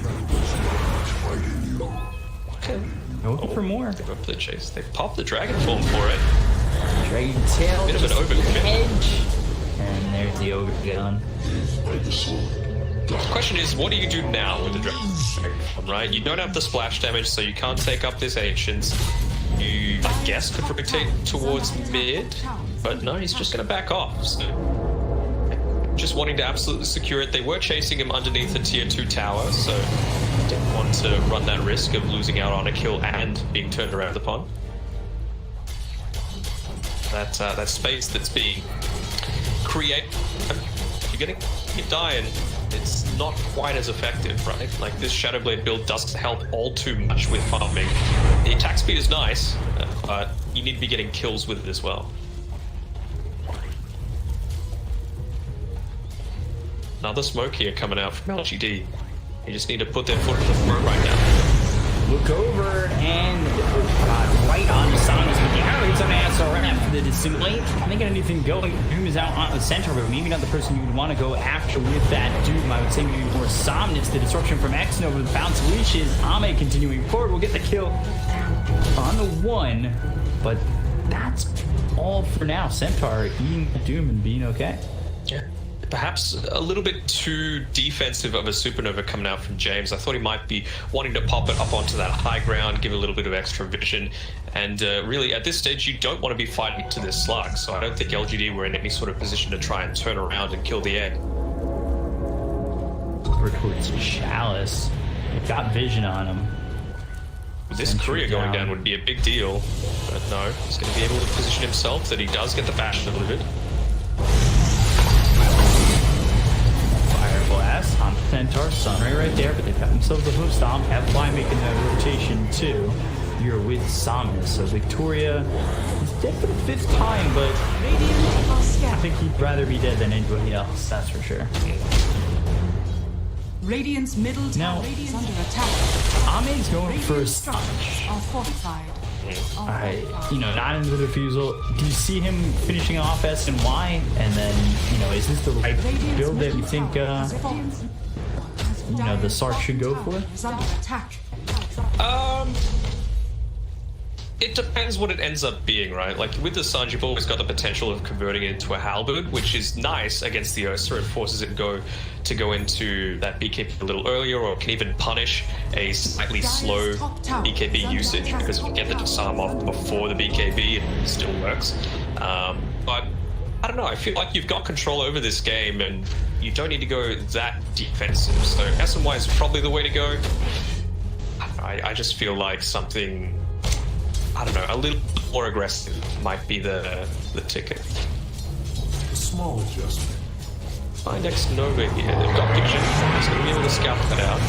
Okay. Looking for more. Give up the chase. They popped the Dragon Form for it. Dragon Tail. Bit of an overcommit. And there's the overgun. The question is, what do you do now with the Dragon Form, right? You don't have the splash damage, so you can't take up this Ancients. You, I guess, could rotate towards mid, but no, he's just going to back off. So, just wanting to absolutely secure it. They were chasing him underneath the tier 2 tower, so didn't want to run that risk of losing out on a kill and being turned around upon. That space that's being created, you're dying. It's not quite as effective, right? Like this Shadow Blade build doesn't help all too much with farming. The attack speed is nice, but you need to be getting kills with it as well. Another smoke here coming out from LGD. You just need to put their foot in the throat right now. Look over and right on the Samus with the arrow. It's on SRF for the dissimulate. I think anything going. Doom is out on the center, but maybe not the person you would want to go after with that Doom. I would say maybe more Somnus. The disruption from X over the bounce leashes. Ame continuing forward will get the kill on the 1, but that's all for now. Centaur eating the Doom and being okay. Yeah. Perhaps a little bit too defensive of a supernova coming out from James. I thought he might be wanting to pop it up onto that high ground, give a little bit of extra vision, and really at this stage you don't want to be fighting to this slug, so I don't think LGD were in any sort of position to try and turn around and kill the egg. Over towards Chalice. They've got vision on him. With this courier going down would be a big deal, but no, he's going to be able to position himself that he does get the bash delivered. Blast on Centaur, Sunray right there, but they've got themselves a hoof stomp. FY making that rotation too. You're with Samus, so Victoria is dead for the 5th time, but I think he'd rather be dead than anybody else, that's for sure. Radiant's middle tower is under attack. Ame's going for a stun. Are fortified. Not into the refusal. Do you see him finishing off S and Y, and then is this the right build that you think, the Sark should go for? It depends what it ends up being, right? Like with the Sanj, you've always got the potential of converting it into a halberd, which is nice against the Ursa. It forces it to go into that BKB a little earlier, or can even punish a slightly slow BKB usage, because if you get the disarm off before the BKB, it still works. But I don't know, I feel like you've got control over this game and you don't need to go that defensive. So SMY is probably the way to go. I just feel like something, I don't know, a little more aggressive might be the ticket. A small adjustment. My next Nova here, they've got vision. He's going to be able to scout that out.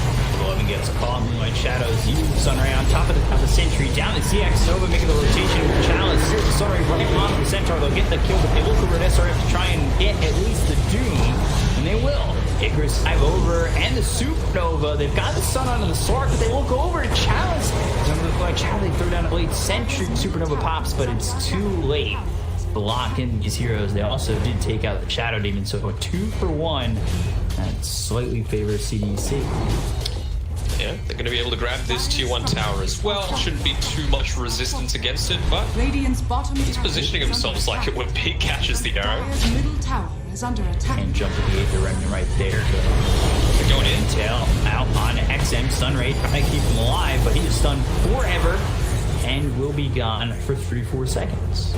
11 gets caught, Moonlight Shadows, you, Sunray on top of the Sentry, down to CX Nova making the rotation with Chalice, Sunray right on the Centaur, they'll get the kill, but they look over at SRF to try and get at least the Doom, and they will. Icarus dive over, and the Supernova, they've got the Sun onto the Sark, but they look over at Chalice. Like Chalice, they throw down a late Sentry, Supernova pops, but it's too late. Block in these heroes. They also did take out the Shadow Demon, so a 2-for-1 that slightly favors CDEC. Yeah, they're going to be able to grab this tier 1 tower as well. Shouldn't be too much resistance against it, but he's positioning himself like it when Pete catches the arrow. And jumping the Aether Remnant right there. They're going in. Tail out on XM. Sunray trying to keep him alive, but he is stunned forever and will be gone for 34 seconds.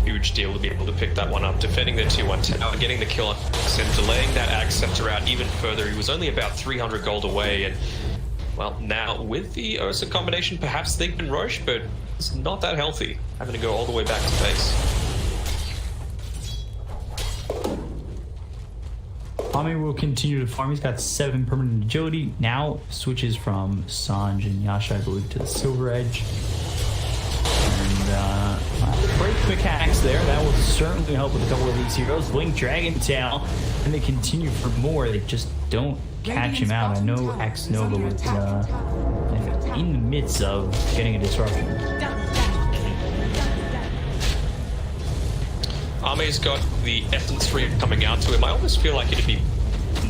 Huge deal to be able to pick that one up, defending the tier 1 tower, getting the kill on and delaying that Axe Scepter out even further. He was only about 300 gold away, and well, now with the Ursa combination, perhaps they can rush, but it's not that healthy, having to go all the way back to base. Ame will continue to farm. He's got 7 permanent agility. Now switches from Sanj and Yasha, I believe, to the Silver Edge. And break mechanics there. That will certainly help with a couple of these heroes. Blink Dragon Tail, and they continue for more. They just don't catch him out. I know X Nova was in the midst of getting a disruption. Ame's got the Essence 3 coming out to him. I almost feel like it'd be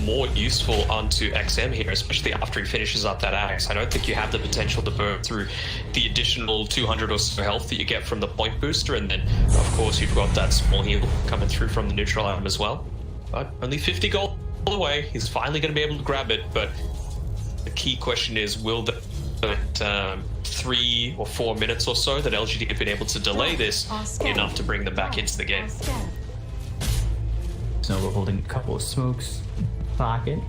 more useful onto XM here, especially after he finishes up that Axe. I don't think you have the potential to burn through the additional 200 or so health that you get from the point booster, and then of course you've got that small heal coming through from the neutral item as well. But only 50 gold away. He's finally going to be able to grab it, but the key question is, will that 3 or 4 minutes or so that LGD have been able to delay this enough to bring them back into the game? Nova holding a couple of smokes pocket,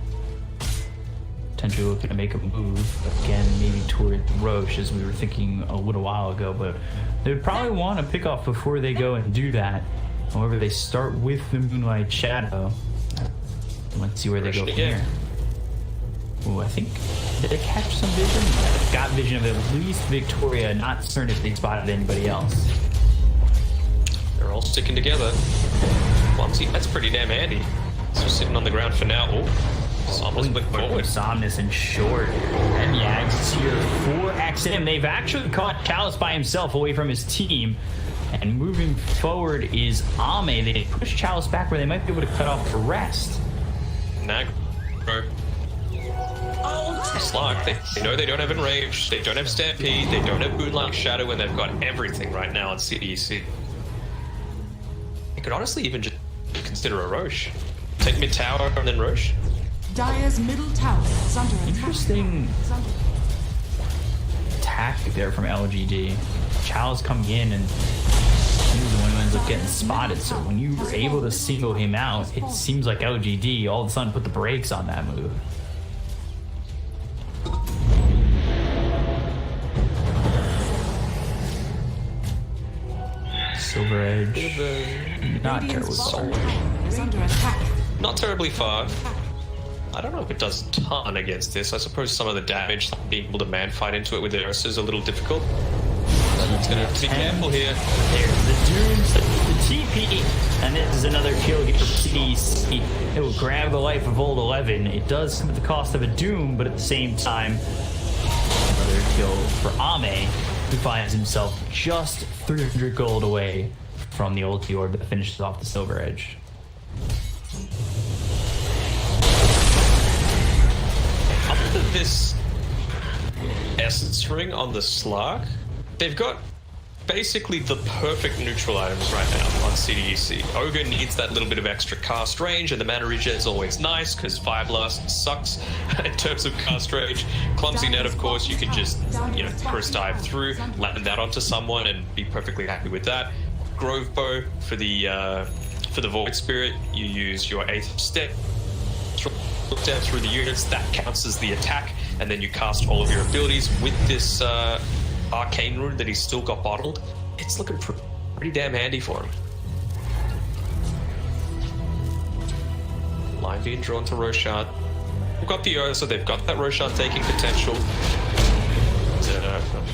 potentially looking to make a move again, maybe toward Roche, as we were thinking a little while ago, but they would probably want to pick off before they go and do that. However, they start with the Moonlight Shadow. Let's see where they go from here. Oh, I think, did they catch some vision? I've got vision of at least Victoria, not certain if they spotted anybody else. They're all sticking together. Blumsy, that's pretty damn handy. He's just sitting on the ground for now. Oh, Somnus went forward. Somnus and short. And yeah, it's here for XM. They've actually caught Chalice by himself away from his team. And moving forward is Ame. They push Chalice back where they might be able to cut off the rest. Nag, bro. Slark, they know they don't have Enrage, they don't have Stampede, they don't have Moonlight Shadow, and they've got everything right now on CDEC. They could honestly even just consider a Roche. Take mid tower and then Roche. Dire's middle tower is under attack. Interesting tactic there from LGD. Chalice coming in, and he was the one who ends up getting spotted. So when you were able to single him out, it seems like LGD all of a sudden put the brakes on that move. Silver Edge, not terribly far. Not terribly far. I don't know if it does a ton against this. I suppose some of the damage, like being able to man fight into it with the Ursa is a little difficult. It's going to be careful here. There's the Dooms, the TP, and this is another kill here for CDEC. It will grab the life of Old 11. It does come at the cost of a Doom, but at the same time, another kill for Ame, who finds himself just 300 gold away from the ulti orb that finishes off the Silver Edge. after this Essence Ring on the Slark, they've got basically the perfect neutral items right now on CDEC. Ogre needs that little bit of extra cast range, and the mana regen is always nice because Fire Blast sucks in terms of cast range. Clumsy Net, of course, you can just, you know, Chris dive through, land that onto someone, and be perfectly happy with that. Grove Bow for the Void Spirit, you use your 8th step, look down through the units, that counts as the attack, and then you cast all of your abilities with this Arcane Rune that he's still got bottled. It's looking pretty damn handy for him. Line being drawn to Roshan. We've got the Ursa, they've got that Roshan taking potential.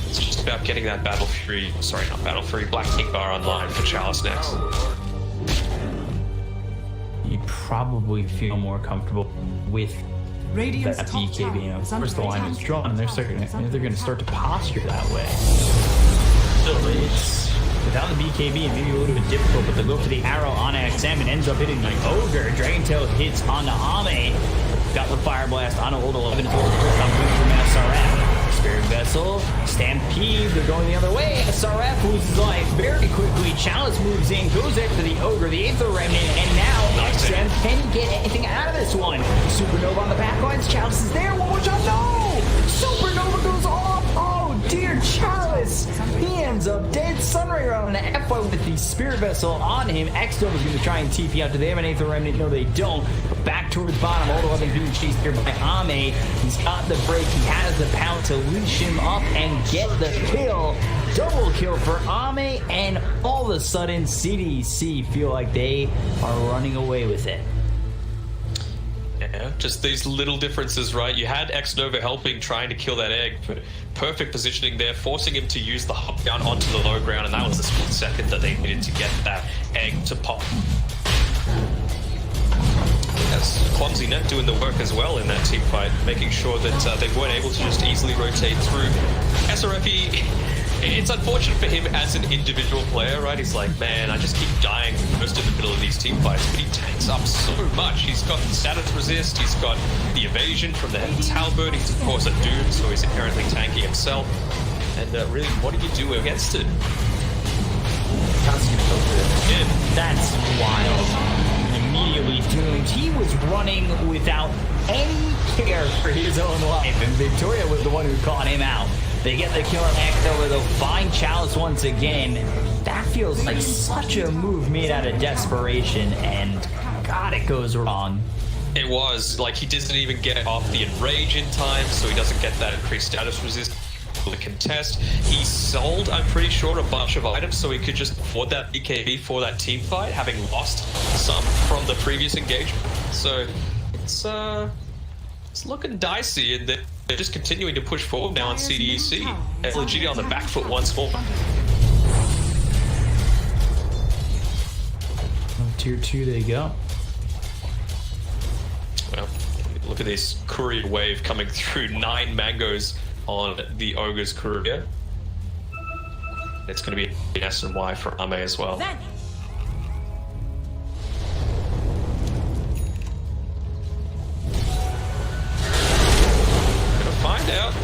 It's just about getting that Battle Fury, sorry, not Battle Fury, Black King Bar online for Chalice next. You probably feel more comfortable with Radiant's that top BKB. You know, tower is first the under line is attack. drawn, and they're going to start to posture that way. So it's without the BKB, and maybe a little bit difficult, but they go for the arrow on XM and ends up hitting the Ogre. Dragon Tail hits onto Ame. Got the Fire Blast on Old 11 for from SRF. Spirit Vessel, Stampede, they're going the other way. SRF loses life very quickly. Chalice moves in, goes after the Ogre, the Aether Remnant, and now XM can he get anything out of this one? Supernova on the backlines, Chalice is there, one more shot, no! Supernova goes off, oh dear, Chalice! He ends up dead. Sunray on an F1 with the Spirit Vessel on him. X-Nova's going to try and TP out. Do they have an Aether Remnant? No, they don't. But back towards bottom, Old 11 being chased here by Ame. He's got the break, he has the pound to leash him up and get the kill. Double kill for Ame, and all of a sudden CDEC feel like they are running away with it. Yeah, just these little differences, right? You had X-Nova helping, trying to kill that egg, but perfect positioning there, forcing him to use the hop down onto the low ground, and that was the split second that they needed to get that egg to pop. That's Clumsy Net doing the work as well in that team fight, making sure that they weren't able to just easily rotate through. SRF, it's unfortunate for him as an individual player, right? He's like, man, I just keep dying most of the middle of these team fights, but he tanks up so much. He's got status resist, he's got the evasion from the Heaven's Halberd, he's of course a Doom, so he's inherently tanky himself. And really, what do you do against it? Yeah. That's wild. Immediately doomed. He was running without any care for his own life, and Victoria was the one who caught him out. They get the kill on X-Nova, they'll find Chalice once again. That feels like such a move made out of desperation, and God, it goes wrong. It was, like, he doesn't even get off the Enrage in time, so he doesn't get that increased status resist to contest. He sold, I'm pretty sure, a bunch of items so he could just afford that BKB for that team fight, having lost some from the previous engagement. So it's looking dicey, and they're just continuing to push forward now on CDEC. LGD on the back foot once more. Tier 2 they go. Well, look at this courier wave coming through. 9 mangoes on the Ogre's courier. It's going to be an S and Y for Ame as well. Then Gonna find out.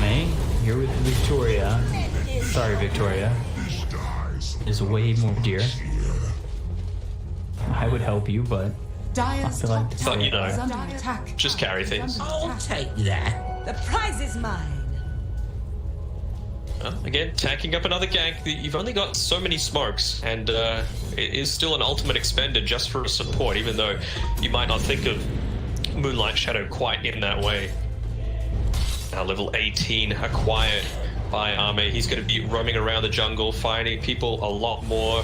Ame, here with Victoria. Sorry, Victoria. Is way more dear. I would help you, but Dire's feel like top this tower you know, is under attack. just carry things. I'll take that. The prize is mine. Again, tanking up another gank. You've only got so many smokes, and it is still an ultimate expender just for support, even though you might not think of Moonlight Shadow quite in that way. Now level 18 acquired by Ame. He's going to be roaming around the jungle, finding people a lot more,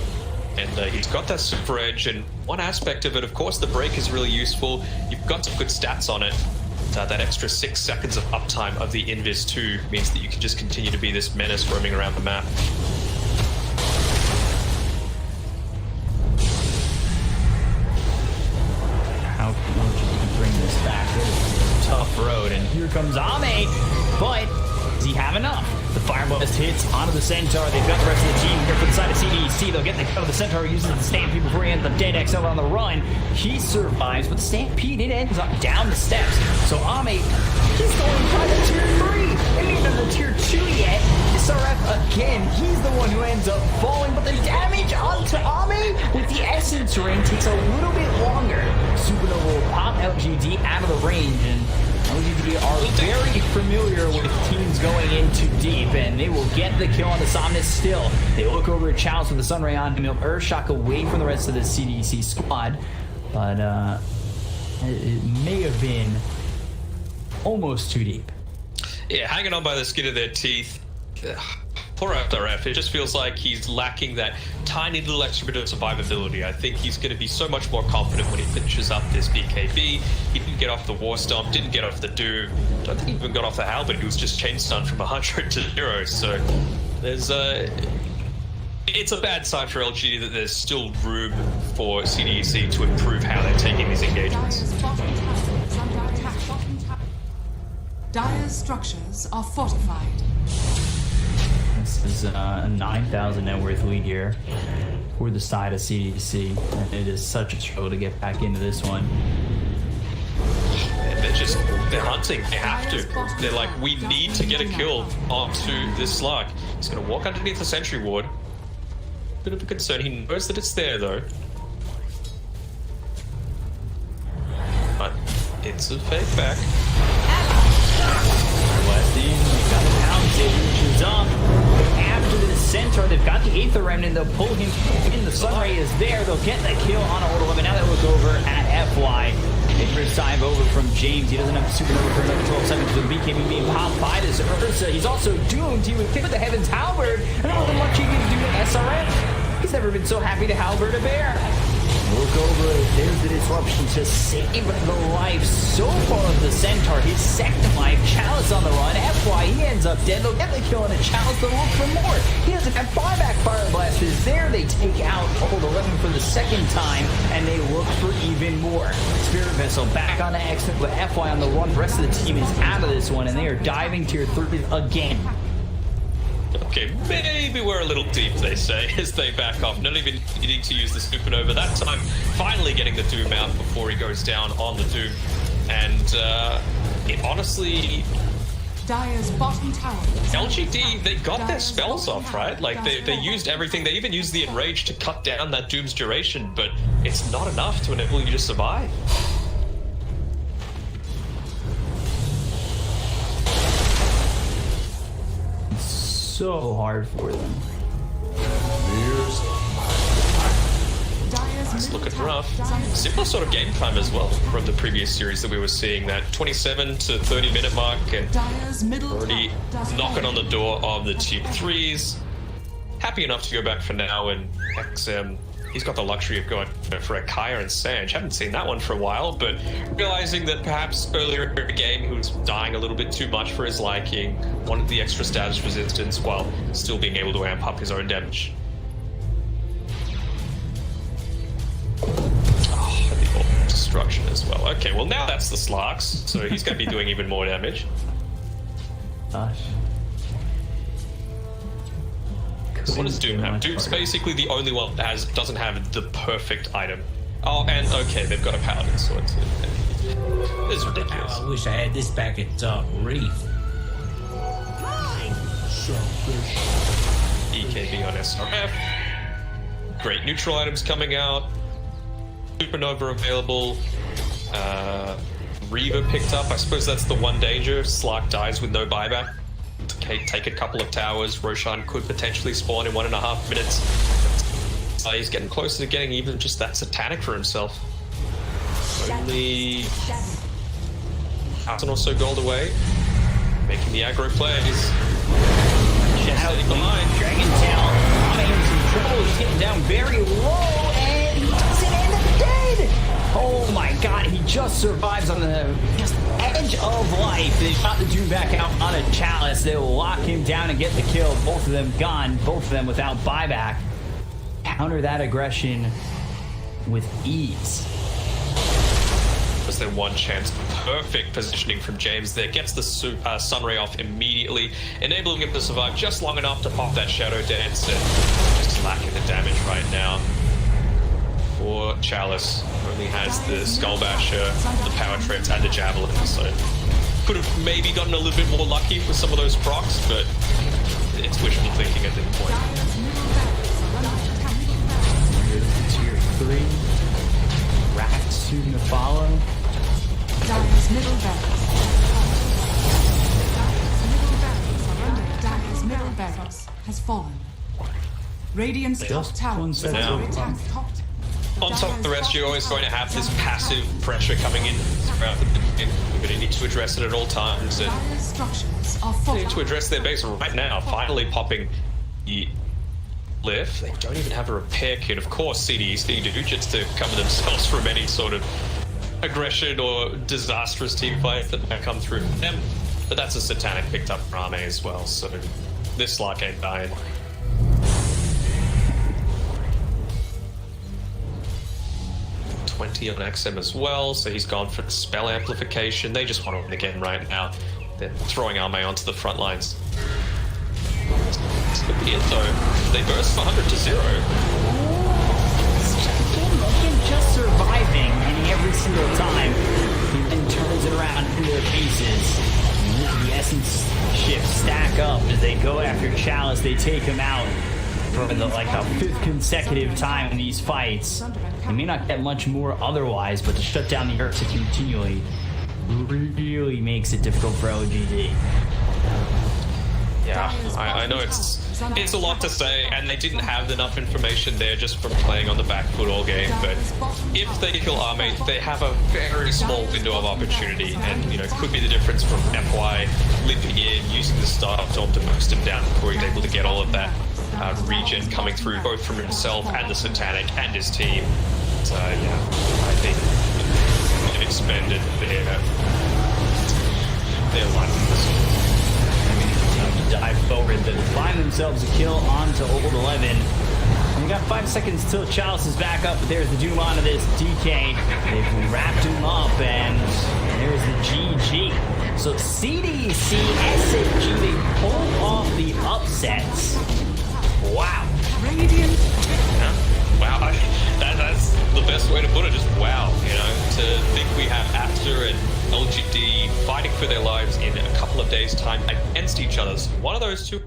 and he's got that super edge. And one aspect of it, of course, the break is really useful. You've got some good stats on it. That extra 6 seconds of uptime of the Invis 2 means that you can just continue to be this menace roaming around the map. how much you can bring this back? It's a tough road, and here comes Ame, but Does he have enough? The Fireblast hits onto the Centaur. They've got the rest of the team here for the side of CDEC. They'll get the kill. The Centaur uses the Stampede before he ends up dead. XL on the run. He survives, but the Stampede, it ends up down the steps. So Ame, he's going by the tier 3. And even the tier 2 yet. SRF again, he's the one who ends up falling, but the damage onto Ame with the Essence Ring takes a little bit longer. Supernova will pop LGD out of the range, and LGD are very familiar with teams going in too deep, and they will get the kill on the Somnus still. They look over at Chalice with the Sunray on him. He'll Earthshock away from the rest of the CDC squad, but it may have been almost too deep. Yeah, hanging on by the skin of their teeth. Poor FRF, it just feels like he's lacking that tiny little extra bit of survivability. I think he's going to be so much more confident when he finishes up this BKB. He didn't get off the War Stomp, didn't get off the Doom. Don't think he even got off the Halberd. He was just chain stunned from 100 to 0. So there's it's a bad sign for LGD that there's still room for CDEC to improve how they're taking these engagements. Dire's structures are fortified. This is a 9,000 net worth lead here for the side of CDC, and it is such a struggle to get back into this one. They're hunting. They have to. They're like, we need to get a kill onto this slug. He's going to walk underneath the sentry ward. Bit of a concern. He knows that it's there though. But it's a fake back. Got him mounted, which is up. After the Centaur, they've got the Aether Remnant. They'll pull him in. The Sunray is there. They'll get the kill on Old 11. Now they look over at FY. Inverse dive over from James. He doesn't have Supernova for another 12 seconds with BKB being popped by this Ursa. He's also doomed. He was hit with the Heaven's Halberd. And there wasn't much he could do to SRF. He's never been so happy to halberd a bear. Look over, there's the disruption to save the life so far of the Centaur. His second life, Chalice on the run. FY, he ends up dead. They'll get the kill on a Chalice. They'll look for more. He doesn't have buyback Fire Blast is there. They take out Old 11 for the second time, and they look for even more. Spirit Vessel back on the exit with FY on the run. The rest of the team is out of this one, and they are diving tier 3 again. Okay, maybe we're a little deep, they say, as they back off. Not even needing to use the Supernova that time. Finally getting the Doom out before he goes down on the Doom. And it honestly... Dire's bottom tower. LGD, they got their spells off, right? Like, they used everything. They even used the Enrage to cut down that Doom's duration, but it's not enough to enable you to survive. So hard for them. It's looking rough. Similar sort of game time as well from the previous series that we were seeing, that 27 to 30 minute mark, and already knocking on the door of the tier 3s. Happy enough to go back for now, and XM, he's got the luxury of going for a Kaya and Sanj. Haven't seen that one for a while, but realizing that perhaps earlier in the game he was dying a little bit too much for his liking, wanted the extra status resistance while still being able to amp up his own damage. Oh, the ult destruction as well. Okay, well now that's the Slarks, so he's going to be doing even more damage. Gosh. So what does Doom have? Doom's basically the only one that doesn't have the perfect item. Oh, and okay, they've got a Paladin sword too. This is ridiculous. I wish I had this back at Reef. EKB on SRF. Great neutral items coming out. Supernova available. Reaver picked up. I suppose that's the one danger. Slark dies with no buyback. Okay, take a couple of towers. Roshan could potentially spawn in 1.5 minutes. He's getting closer to getting even just that Satanic for himself. Only 1,000 or so gold away. Making the aggro plays. Standing behind. Dragon Tail. Ame some trouble. He's getting down very low, and he doesn't end up dead. Oh my god, he just survives on the edge of life. They shot the Doom back out on a Chalice. They will lock him down and get the kill. Both of them gone. Both of them without buyback. Counter that aggression with ease. Was their one chance. Perfect positioning from James there. Gets the Sunray off immediately, enabling him to survive just long enough to pop that Shadow Dance, and just lacking the damage right now. For Chalice, only has the Skull Basher, the Power Treads, and the Javelin, so could have maybe gotten a little bit more lucky with some of those procs, but it's wishful thinking at this point. Tier 3. Raft soon to follow. Dyer's middle barracks. Dyer's middle barracks has fallen. Radiant's top tower is under attack. On top of the rest, you're always going to have this passive pressure coming in throughout the beginning. You're going to need to address it at all times, and Dyer's structures are they full. need to address their base right now, finally popping the lift. They don't even have a repair kit. Of course, CDEC do, just to cover themselves from any sort of aggression or disastrous team fight that might come through from them. But that's a Satanic picked up from Rame as well, so this Slark ain't dying. On XM as well, so he's gone for the spell amplification. They just want to win again right now. They're throwing Arme onto the front lines. This could be it though. They burst 100 to 0. Again, just surviving, and every single time he then turns it around in their faces. The Essence shifts stack up as they go after Chalice. They take him out for the, like a 5th consecutive time in these fights. They may not get much more otherwise, but to shut down the Ursa continually really makes it difficult for LGD. Yeah, I know it's a lot to say, and they didn't have enough information there just from playing on the back foot all game, but if they kill Arme, they have a very small window of opportunity, and you know, could be the difference from FY limping in, using the staff to optimize him down before he's able to get all of that regen coming through, both from himself and the Satanic and his team. So yeah, I think they've expended their life in this one. Dive forward, then find themselves a kill onto Old 11. And we got 5 seconds till Chalice is back up, but there's the Doom onto this DK. They've wrapped him up, and there's the GG. So CDEC, SFG, they pulled off the upsets. Wow. Yeah. Wow, that's the best way to put it, just wow, you know, to think we have Apter and LGD fighting for their lives in a couple of days' time against each other. So one of those two